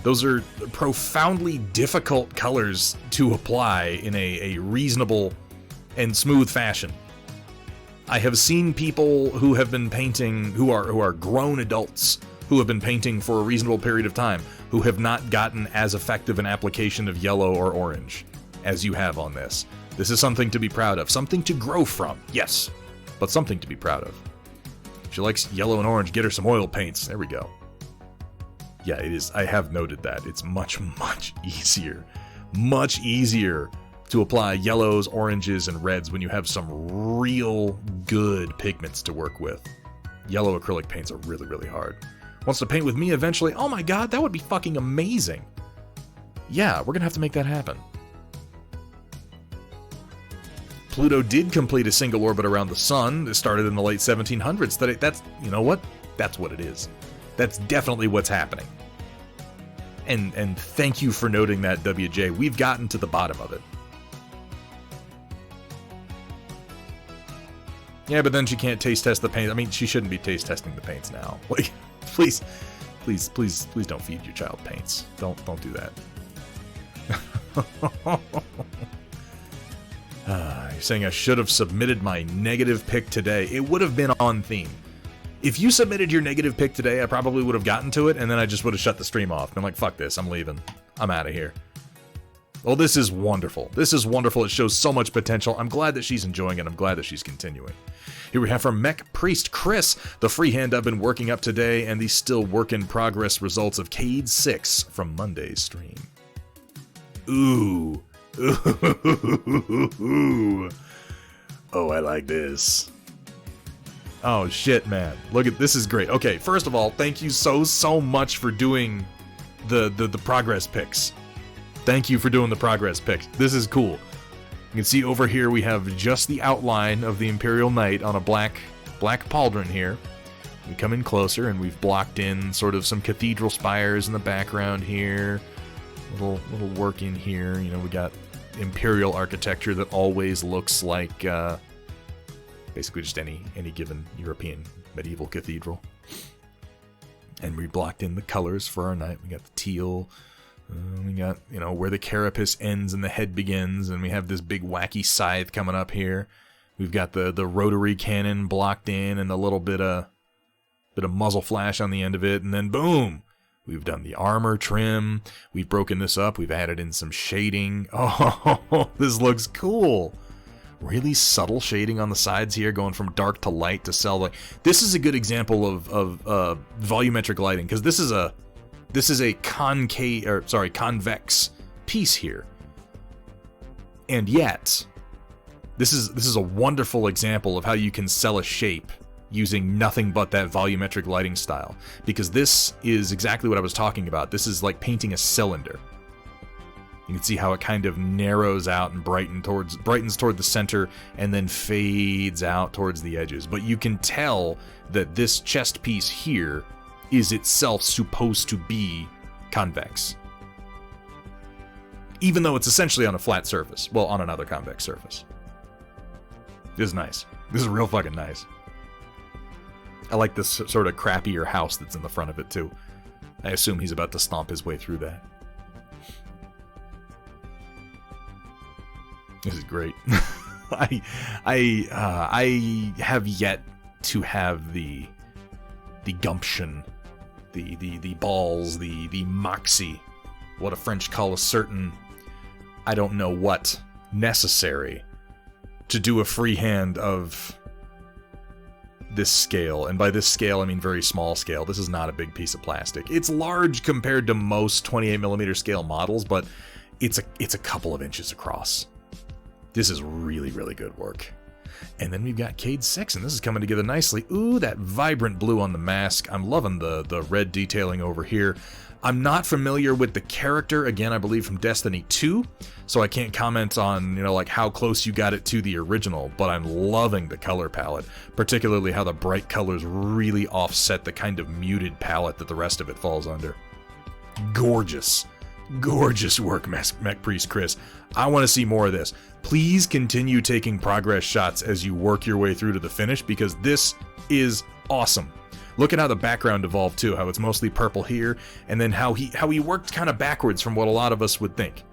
Those are profoundly difficult colors to apply in a reasonable and smooth fashion. I have seen people who have been painting, who are grown adults, who have been painting for a reasonable period of time, who have not gotten as effective an application of yellow or orange as you have on this. This is something to be proud of, something to grow from, yes, but something to be proud of. If she likes yellow and orange, get her some oil paints. There we go. Yeah, it is. I have noted that. It's much, much easier to apply yellows, oranges, and reds when you have some real good pigments to work with. Yellow acrylic paints are really, really hard. Wants to paint with me eventually. Oh my god, that would be fucking amazing. Yeah, we're gonna have to make that happen. Pluto did complete a single orbit around the sun. It started in the late 1700s. That's, you know what? That's what it is. That's definitely what's happening. And thank you for noting that, WJ. We've gotten to the bottom of it. Yeah, but then she can't taste test the paint. I mean, she shouldn't be taste testing the paints now. Like, please don't feed your child paints. Don't do that. You're saying I should have submitted my negative pick today. It would have been on theme. If you submitted your negative pick today, I probably would have gotten to it, and then I just would have shut the stream off. Been like, fuck this, I'm leaving. I'm out of here. Well, this is wonderful. This is wonderful. It shows so much potential. I'm glad that she's enjoying it. I'm glad that she's continuing. Here we have from Mech Priest Chris, the freehand I've been working up today, and the still work in progress results of Cade 6 from Monday's stream. Ooh. Ooh. Oh, I like this. Oh shit, man. Look at this, is great. Okay, first of all, thank you so much for doing the progress picks. Thank you for doing the progress picks. This is cool. You can see over here we have just the outline of the Imperial Knight on a black pauldron here. We come in closer and we've blocked in sort of some cathedral spires in the background here. Little work in here. You know, we got Imperial architecture that always looks like basically just any given European medieval cathedral. And we blocked in the colors for our knight. We got the teal. We got, you know, where the carapace ends and the head begins, and we have this big wacky scythe coming up here. We've got the rotary cannon blocked in and a little bit of muzzle flash on the end of it, and then boom! We've done the armor trim. We've broken this up. We've added in some shading. Oh, this looks cool. Really subtle shading on the sides here, going from dark to light to sell. Like, this is a good example of volumetric lighting, because this is a convex piece here. And yet, this is a wonderful example of how you can sell a shape using nothing but that volumetric lighting style. Because this is exactly what I was talking about. This is like painting a cylinder. You can see how it kind of narrows out and brightens toward the center and then fades out towards the edges. But you can tell that this chest piece here is itself supposed to be convex. Even though it's essentially on a flat surface. Well, on another convex surface. This is nice. This is real fucking nice. I like this sort of crappier house that's in the front of it too. I assume he's about to stomp his way through that. This is great. I have yet to have the gumption, the balls, the moxie, what a French call a certain, I don't know what, necessary to do a freehand of this scale. And by this scale, I mean very small scale. This is not a big piece of plastic. It's large compared to most 28mm scale models, but it's a couple of inches across. This is really, really good work. And then we've got Cade 6, and this is coming together nicely. Ooh, that vibrant blue on the mask. I'm loving the red detailing over here. I'm not familiar with the character, again, I believe from Destiny 2, so I can't comment on, you know, like how close you got it to the original, but I'm loving the color palette, particularly how the bright colors really offset the kind of muted palette that the rest of it falls under. Gorgeous. Gorgeous work, Mech Priest Chris. I want to see more of this. Please continue taking progress shots as you work your way through to the finish, because this is awesome. Look at how the background evolved too, how it's mostly purple here, and then how he worked kind of backwards from what a lot of us would think.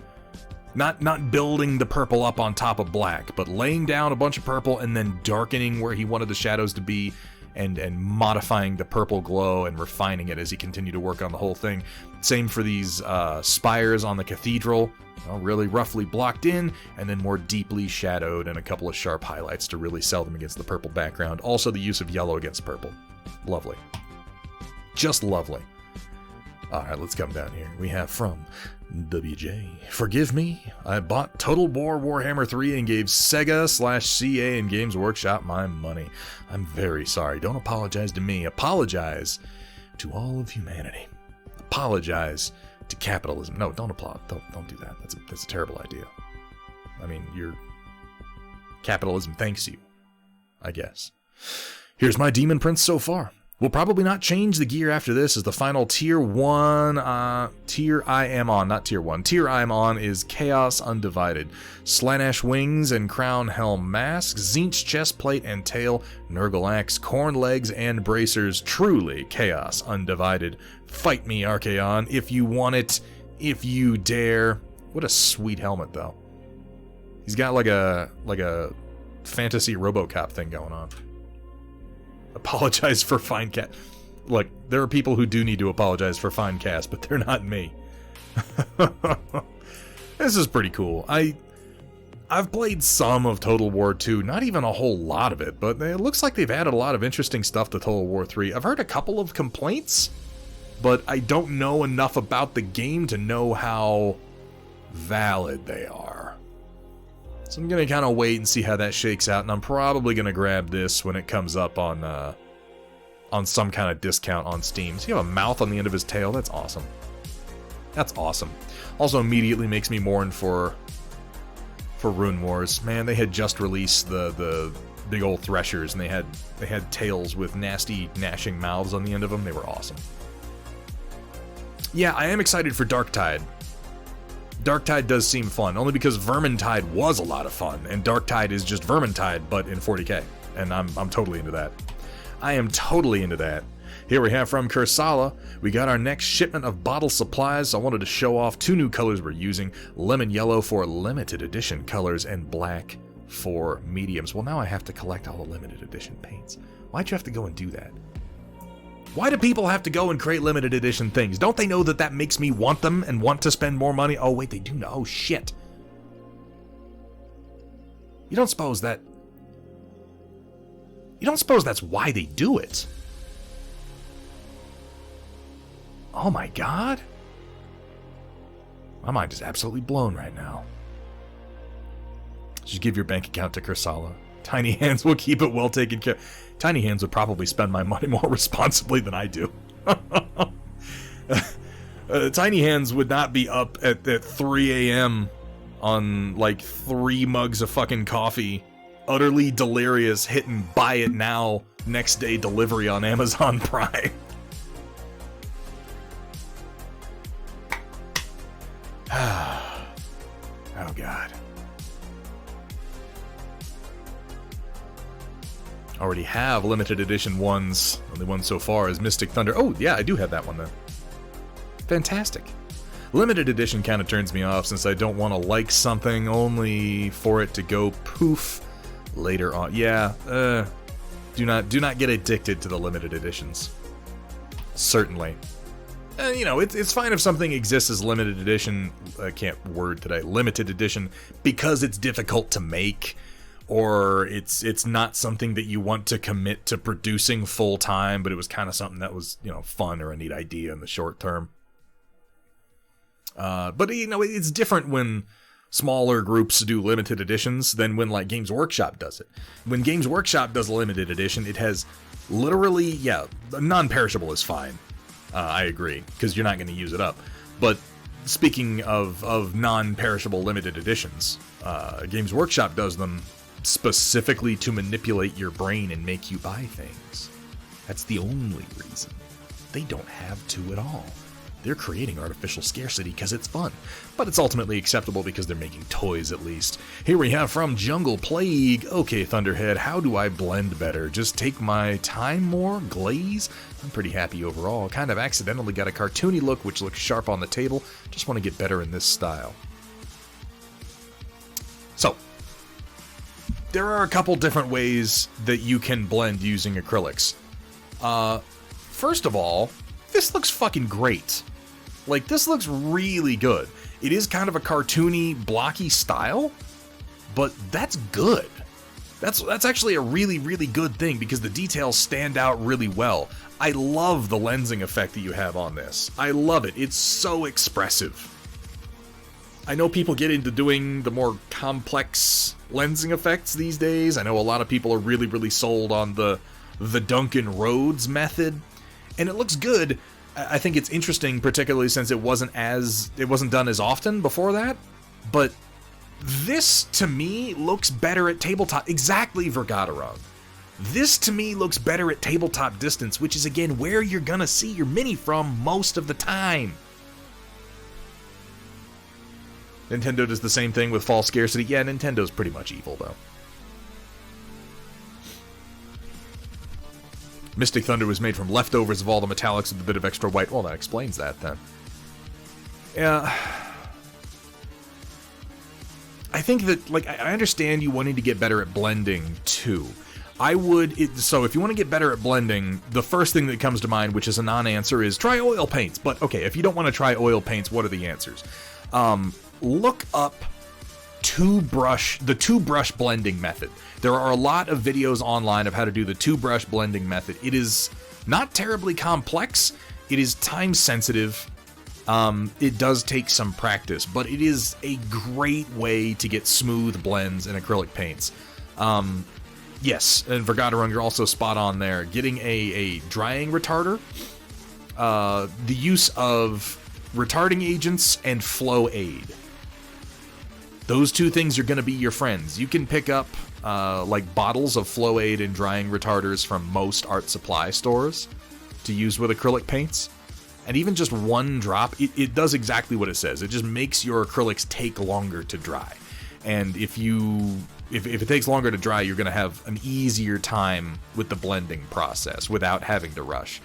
Not building the purple up on top of black, but laying down a bunch of purple and then darkening where he wanted the shadows to be, and modifying the purple glow and refining it as he continued to work on the whole thing. Same for these spires on the cathedral, really roughly blocked in, and then more deeply shadowed and a couple of sharp highlights to really sell them against the purple background. Also the use of yellow against purple. Lovely. Just lovely. Alright, let's come down here. We have from WJ. Forgive me, I bought Total War Warhammer 3 and gave Sega/CA and Games Workshop my money. I'm very sorry. Don't apologize to me. Apologize to all of humanity. Apologize to capitalism. No, don't applaud. Don't do that. That's a terrible idea. I mean, capitalism thanks you, I guess. Here's my Demon Prince so far. We'll probably not change the gear after this, as the final tier 1, tier I am on, not tier 1. Tier I am on is Chaos Undivided. Slaanesh wings and crown helm mask, Zinch chest plate and tail, Nurgle axe, corn legs and bracers. Truly Chaos Undivided. Fight me, Archaon, if you want it, if you dare. What a sweet helmet, though. He's got like a fantasy RoboCop thing going on. Apologize for fine cast. Look, there are people who do need to apologize for fine cast, but they're not me. This is pretty cool. I've played some of Total War 2, not even a whole lot of it, but it looks like they've added a lot of interesting stuff to Total War 3. I've heard a couple of complaints, but I don't know enough about the game to know how valid they are. So I'm going to kind of wait and see how that shakes out, and I'm probably going to grab this when it comes up on some kind of discount on Steam. So you have a mouth on the end of his tail. That's awesome. That's awesome. Also immediately makes me mourn for Rune Wars. Man, they had just released the big old threshers, and they had tails with nasty gnashing mouths on the end of them. They were awesome. Yeah, I am excited for Darktide. Darktide does seem fun, only because Vermintide was a lot of fun, and Darktide is just Vermintide, but in 40k, and I'm totally into that. I am totally into that. Here we have from Kursala, we got our next shipment of bottle supplies. I wanted to show off 2 new colors we're using, lemon yellow for limited edition colors, and black for mediums. Well, now I have to collect all the limited edition paints. Why'd you have to go and do that? Why do people have to go and create limited edition things? Don't they know that makes me want them and want to spend more money? Oh, wait, they do know. Oh, shit. You don't suppose that's why they do it? Oh my god. My mind is absolutely blown right now. Just give your bank account to Kursala. Tiny Hands will keep it well taken care of. Tiny Hands would probably spend my money more responsibly than I do. Tiny Hands would not be up at 3 a.m. on like 3 mugs of fucking coffee, utterly delirious, hitting buy it now, next day delivery on Amazon Prime. Oh god. Already have limited edition ones. Only one so far is Mystic Thunder. Oh, yeah, I do have that one then. Fantastic. Limited edition kind of turns me off since I don't want to like something only for it to go poof later on. Yeah, do not get addicted to the limited editions. Certainly. It's fine if something exists as limited edition. I can't word today. Limited edition because it's difficult to make. Or it's not something that you want to commit to producing full time, but it was kind of something that was, fun or a neat idea in the short term. But it's different when smaller groups do limited editions than when like Games Workshop does it. When Games Workshop does a limited edition, it has literally, non-perishable is fine. I agree, because you're not going to use it up. But speaking of non-perishable limited editions, Games Workshop does them specifically to manipulate your brain and make you buy things. That's the only reason. They don't have to at all. They're creating artificial scarcity because it's fun, but it's ultimately acceptable because they're making toys at least. Here we have from Jungle Plague. Okay, Thunderhead, how do I blend better? Just take my time more? Glaze? I'm pretty happy overall. Kind of accidentally got a cartoony look which looks sharp on the table. Just want to get better in this style. So, there are a couple different ways that you can blend using acrylics. First of all, this looks fucking great. Like, this looks really good. It is kind of a cartoony, blocky style, but that's good. That's actually a really, really good thing because the details stand out really well. I love the lensing effect that you have on this. I love it. It's so expressive. I know people get into doing the more complex lensing effects these days. I know a lot of people are really, really sold on the Duncan Rhodes method. And it looks good. I think it's interesting, particularly since it wasn't done as often before that. But this, to me, looks better at tabletop. Exactly, Vergaderog. This, to me, looks better at tabletop distance, which is, again, where you're gonna see your mini from most of the time. Nintendo does the same thing with false scarcity. Yeah, Nintendo's pretty much evil, though. Mystic Thunder was made from leftovers of all the metallics with a bit of extra white. Well, that explains that, then. Yeah. I think that, like, I understand you wanting to get better at blending, too. So if you want to get better at blending, the first thing that comes to mind, which is a non-answer, is try oil paints. But, okay, if you don't want to try oil paints, what are the answers? Look up the two-brush blending method. There are a lot of videos online of how to do the two-brush blending method. It is not terribly complex. It is time-sensitive. It does take some practice, but it is a great way to get smooth blends in acrylic paints. Yes, and Vergaderung, you're also spot on there. Getting a drying retarder, the use of retarding agents, and flow aid. Those two things are going to be your friends. You can pick up like bottles of flow aid and drying retarders from most art supply stores to use with acrylic paints. And even just one drop, it does exactly what it says. It just makes your acrylics take longer to dry. And if it takes longer to dry, you're going to have an easier time with the blending process without having to rush.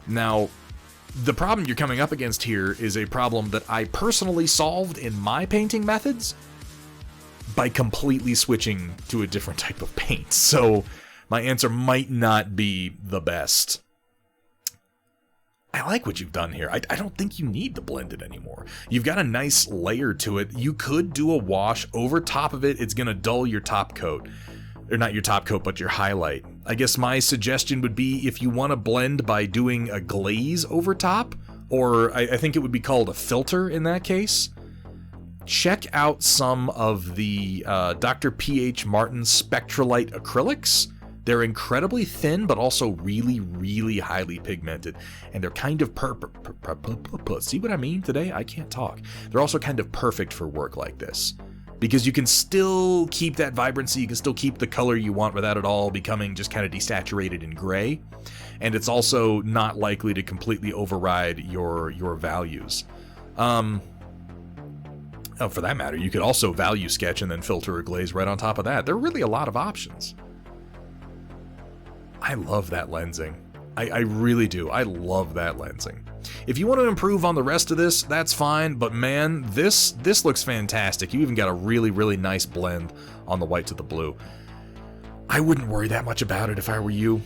Now, the problem you're coming up against here is a problem that I personally solved in my painting methods by completely switching to a different type of paint. So my answer might not be the best. I like what you've done here. I don't think you need to blend it anymore. You've got a nice layer to it. You could do a wash over top of it. It's going to dull your top coat. Or not your top coat, but your highlight. I guess my suggestion would be if you want to blend by doing a glaze over top, or I think it would be called a filter in that case, check out some of the Dr. P.H. Martin Spectralite acrylics. They're incredibly thin, but also really, really highly pigmented. And they're kind of see what I mean today? I can't talk. They're also kind of perfect for work like this. Because you can still keep that vibrancy, you can still keep the color you want without it all becoming just kind of desaturated and gray. And it's also not likely to completely override your values. Oh, for that matter, you could also value sketch and then filter or glaze right on top of that. There are really a lot of options. I love that lensing. I really do. I love that lensing. If you want to improve on the rest of this, that's fine, but man, this looks fantastic. You even got a really, really nice blend on the white to the blue. I wouldn't worry that much about it if I were you.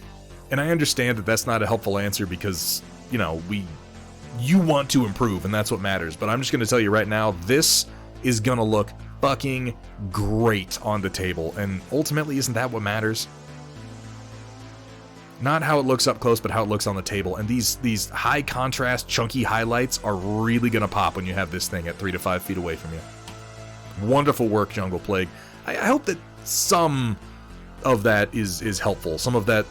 And I understand that that's not a helpful answer because, you know, you want to improve and that's what matters. But I'm just going to tell you right now, this is going to look fucking great on the table. And ultimately, isn't that what matters? Not how it looks up close, but how it looks on the table. And these high contrast, chunky highlights are really going to pop when you have this thing at 3 to 5 feet away from you. Wonderful work, Jungle Plague. I hope that some of that is helpful. Some of that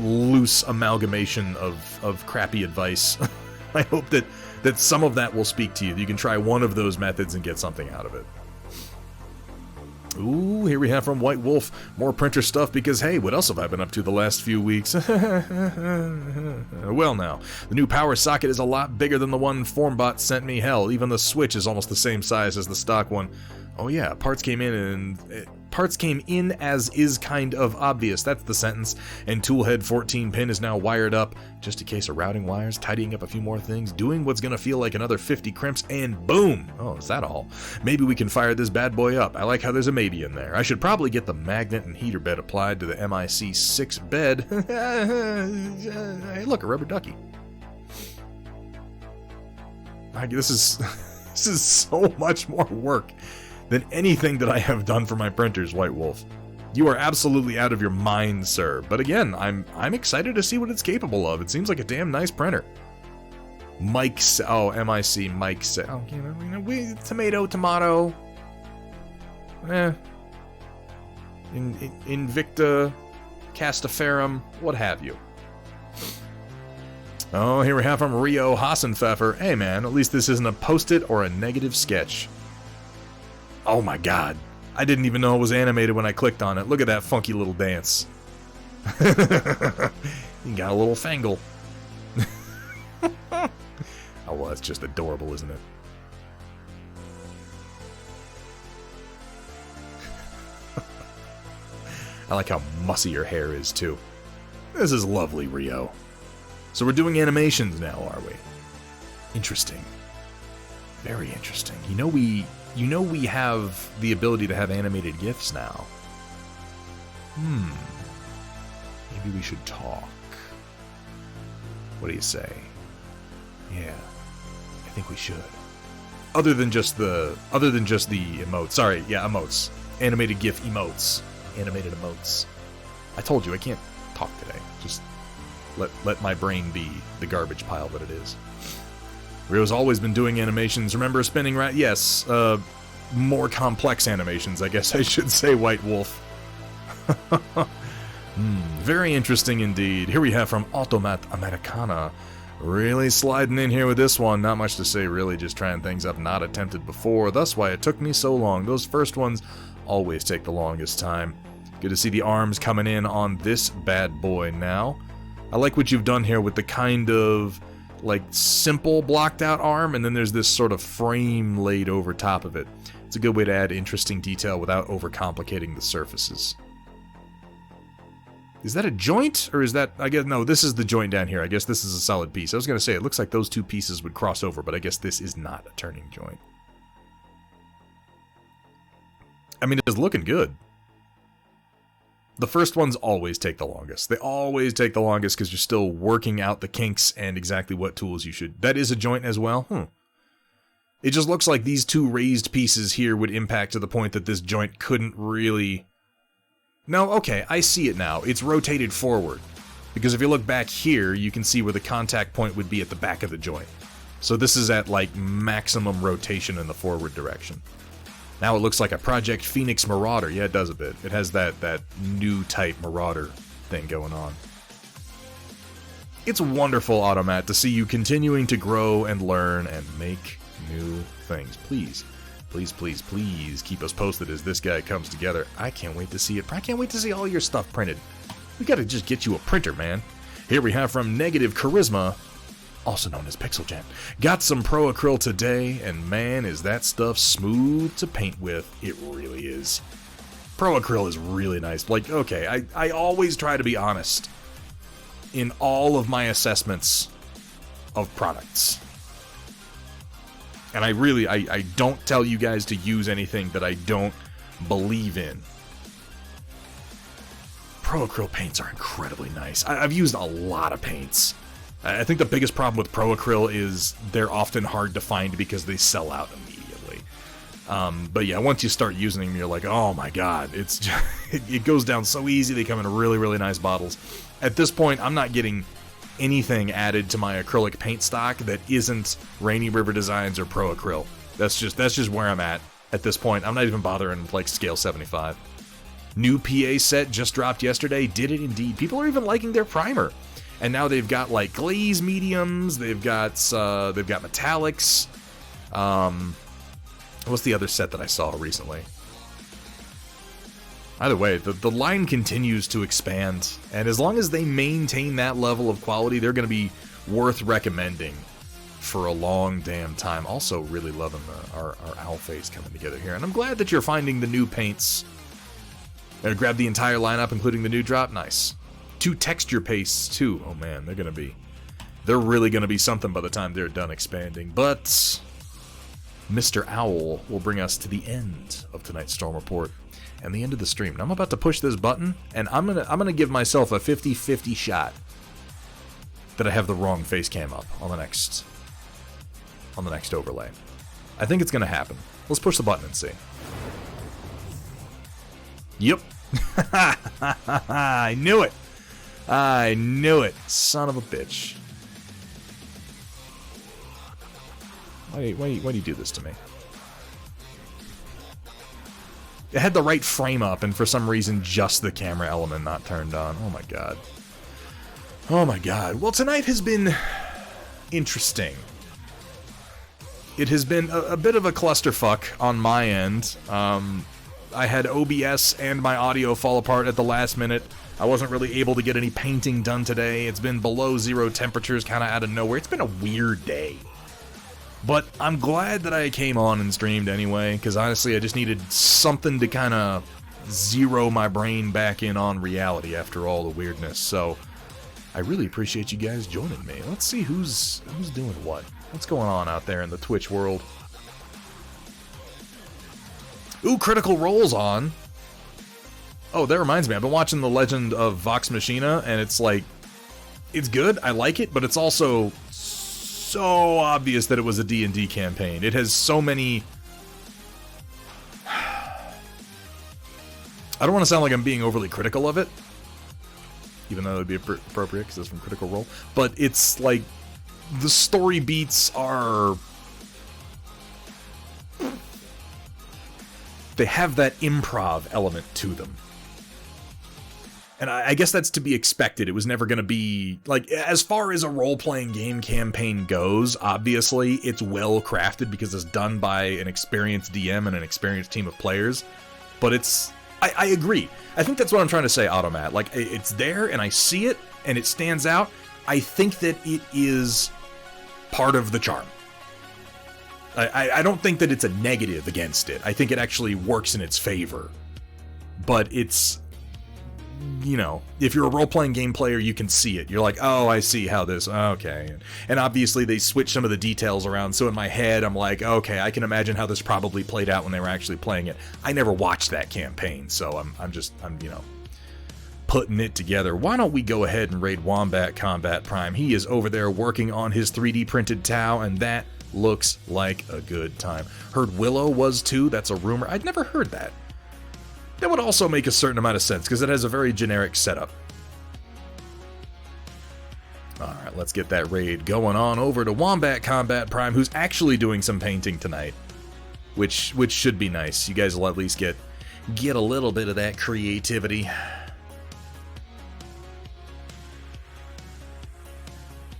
loose amalgamation of crappy advice. I hope that some of that will speak to you. You can try one of those methods and get something out of it. Ooh, here we have from White Wolf, more printer stuff because, hey, what else have I been up to the last few weeks? Well now, the new power socket is a lot bigger than the one Formbot sent me. Hell, even the switch is almost the same size as the stock one. Oh yeah, parts came in as is kind of obvious. That's the sentence. And toolhead 14 pin is now wired up, just in case of routing wires, tidying up a few more things, doing what's gonna feel like another 50 crimps, and boom! Oh, is that all? Maybe we can fire this bad boy up. I like how there's a maybe in there. I should probably get the magnet and heater bed applied to the MIC6 bed. Hey, look, a rubber ducky. This is so much more work than anything that I have done for my printers, White Wolf. You are absolutely out of your mind, sir. But again, I'm excited to see what it's capable of. It seems like a damn nice printer. Mike, oh, M-I-C, Mike, oh, you know, tomato, Invicta, Castiferum, what have you. Oh, here we have from Rio Hassenpfeffer. Hey man, at least this isn't a post-it or a negative sketch. Oh my god. I didn't even know it was animated when I clicked on it. Look at that funky little dance. You got a little fangle. Oh well, that's just adorable, isn't it? I like how mussy your hair is, too. This is lovely, Rio. So we're doing animations now, are we? Interesting. Very interesting. You know we have the ability to have animated GIFs now. Maybe we should talk. What do you say? Yeah. I think we should. Other than just the emotes. Sorry, yeah, emotes. Animated GIF emotes. Animated emotes. I told you I can't talk today. Just let my brain be the garbage pile that it is. Rio's always been doing animations. Remember spinning rat? Yes. More complex animations, I guess I should say, White Wolf. Very interesting indeed. Here we have from Automat Americana. Really sliding in here with this one. Not much to say, really. Just trying things I've not attempted before. That's why it took me so long. Those first ones always take the longest time. Good to see the arms coming in on this bad boy now. I like what you've done here with the kind of, like, simple blocked out arm, and then there's this sort of frame laid over top of it. It's a good way to add interesting detail without overcomplicating the surfaces. Is that a joint? Or is that... I guess... No, this is the joint down here. I guess this is a solid piece. I was going to say, it looks like those two pieces would cross over, but I guess this is not a turning joint. I mean, it's looking good. The first ones always take the longest. They always take the longest because you're still working out the kinks and exactly what tools you should... That is a joint as well? It just looks like these two raised pieces here would impact to the point that this joint couldn't really... No, okay, I see it now. It's rotated forward. Because if you look back here, you can see where the contact point would be at the back of the joint. So this is at, like, maximum rotation in the forward direction. Now it looks like a Project Phoenix Marauder. Yeah, it does a bit. It has that new type Marauder thing going on. It's wonderful, Automat, to see you continuing to grow and learn and make new things. Please, please, please, please keep us posted as this guy comes together. I can't wait to see it. I can't wait to see all your stuff printed. We gotta just get you a printer, man. Here we have from Negative Charisma, also known as Pixelgen. Got some Pro Acryl today, and man, is that stuff smooth to paint with. It really is. Pro Acryl is really nice. Like, okay, I always try to be honest in all of my assessments of products. And I don't tell you guys to use anything that I don't believe in. Pro Acryl paints are incredibly nice. I've used a lot of paints. I think the biggest problem with Pro Acryl is they're often hard to find because they sell out immediately. But yeah, once you start using them, you're like, oh my god, it's just, it goes down so easy. They come in really, really nice bottles. At this point, I'm not getting anything added to my acrylic paint stock that isn't Rainy River Designs or Pro Acryl. That's just where I'm at this point. I'm not even bothering with like scale 75. New PA set just dropped yesterday. Did it indeed. People are even liking their primer. And now they've got like glaze mediums, they've got metallics. What's the other set that I saw recently? Either way, the line continues to expand, and as long as they maintain that level of quality, they're going to be worth recommending for a long damn time. Also, really loving our owl face coming together here, and I'm glad that you're finding the new paints. Grab the entire lineup, including the new drop. Nice. 2 texture pastes too. Oh man, they're really gonna be something by the time they're done expanding. But Mr. Owl will bring us to the end of tonight's Storm Report and the end of the stream. And I'm about to push this button, and I'm gonna give myself a 50-50 shot that I have the wrong face cam up on the next overlay. I think it's gonna happen. Let's push the button and see. Yep. I knew it. I knew it. Son of a bitch. Why do you do this to me? It had the right frame up, and for some reason, just the camera element not turned on. Oh my god. Oh my god. Well, tonight has been interesting. It has been a bit of a clusterfuck on my end. I had OBS and my audio fall apart at the last minute. I wasn't really able to get any painting done today. It's been below zero temperatures kind of out of nowhere. It's been a weird day. But I'm glad that I came on and streamed anyway, because honestly I just needed something to kind of zero my brain back in on reality after all the weirdness. So I really appreciate you guys joining me. Let's see who's doing what. What's going on out there in the Twitch world? Ooh, Critical Role's on. Oh, that reminds me. I've been watching The Legend of Vox Machina, and it's like, it's good. I like it, but it's also so obvious that it was a D&D campaign. It has so many... I don't want to sound like I'm being overly critical of it, even though it would be appropriate because it's from Critical Role, but it's like, the story beats are... they have that improv element to them. And I guess that's to be expected. It was never going to be... like, as far as a role-playing game campaign goes, obviously, it's well-crafted because it's done by an experienced DM and an experienced team of players. But it's... I agree. I think that's what I'm trying to say, Automat. Like, it's there, and I see it, and it stands out. I think that it is part of the charm. I don't think that it's a negative against it. I think it actually works in its favor. But it's... you know, if you're a role-playing game player, you can see it. You're like, oh, I see how this... okay. And obviously, they switch some of the details around, so in my head, I'm like, okay, I can imagine how this probably played out when they were actually playing it. I never watched that campaign, so I'm you know, putting it together. Why don't we go ahead and raid Wombat Combat Prime? He is over there working on his 3D printed Tau, and that looks like a good time. Heard Willow was too. That's a rumor. I'd never heard that. That would also make a certain amount of sense, because it has a very generic setup. Alright, let's get that raid going on over to Wombat Combat Prime, who's actually doing some painting tonight. Which should be nice. You guys will at least get a little bit of that creativity.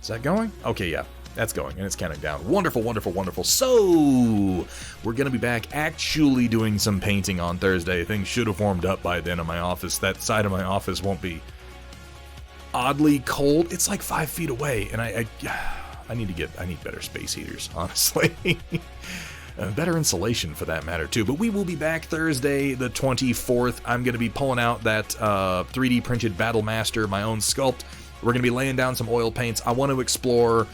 Is that going? Okay, yeah. That's going, and it's counting down. Wonderful, wonderful, wonderful. So, we're going to be back actually doing some painting on Thursday. Things should have warmed up by then in my office. That side of my office won't be oddly cold. It's like 5 feet away, and I need better space heaters, honestly. Better insulation for that matter, too. But we will be back Thursday, the 24th. I'm going to be pulling out that 3D printed Battle Master, my own sculpt. We're going to be laying down some oil paints. I want to explore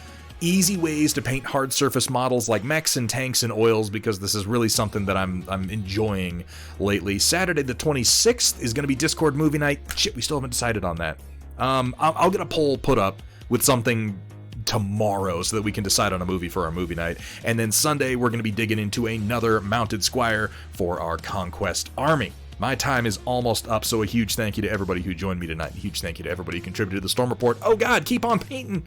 easy ways to paint hard surface models like mechs and tanks and oils, because this is really something that I'm enjoying lately. Saturday the 26th is going to be Discord movie night. Shit, we still haven't decided on that. I'll get a poll put up with something tomorrow so that we can decide on a movie for our movie night. And then Sunday we're going to be digging into another Mounted Squire for our Conquest Army. My time is almost up, so a huge thank you to everybody who joined me tonight. A huge thank you to everybody who contributed to the Storm Report. Oh god, keep on painting!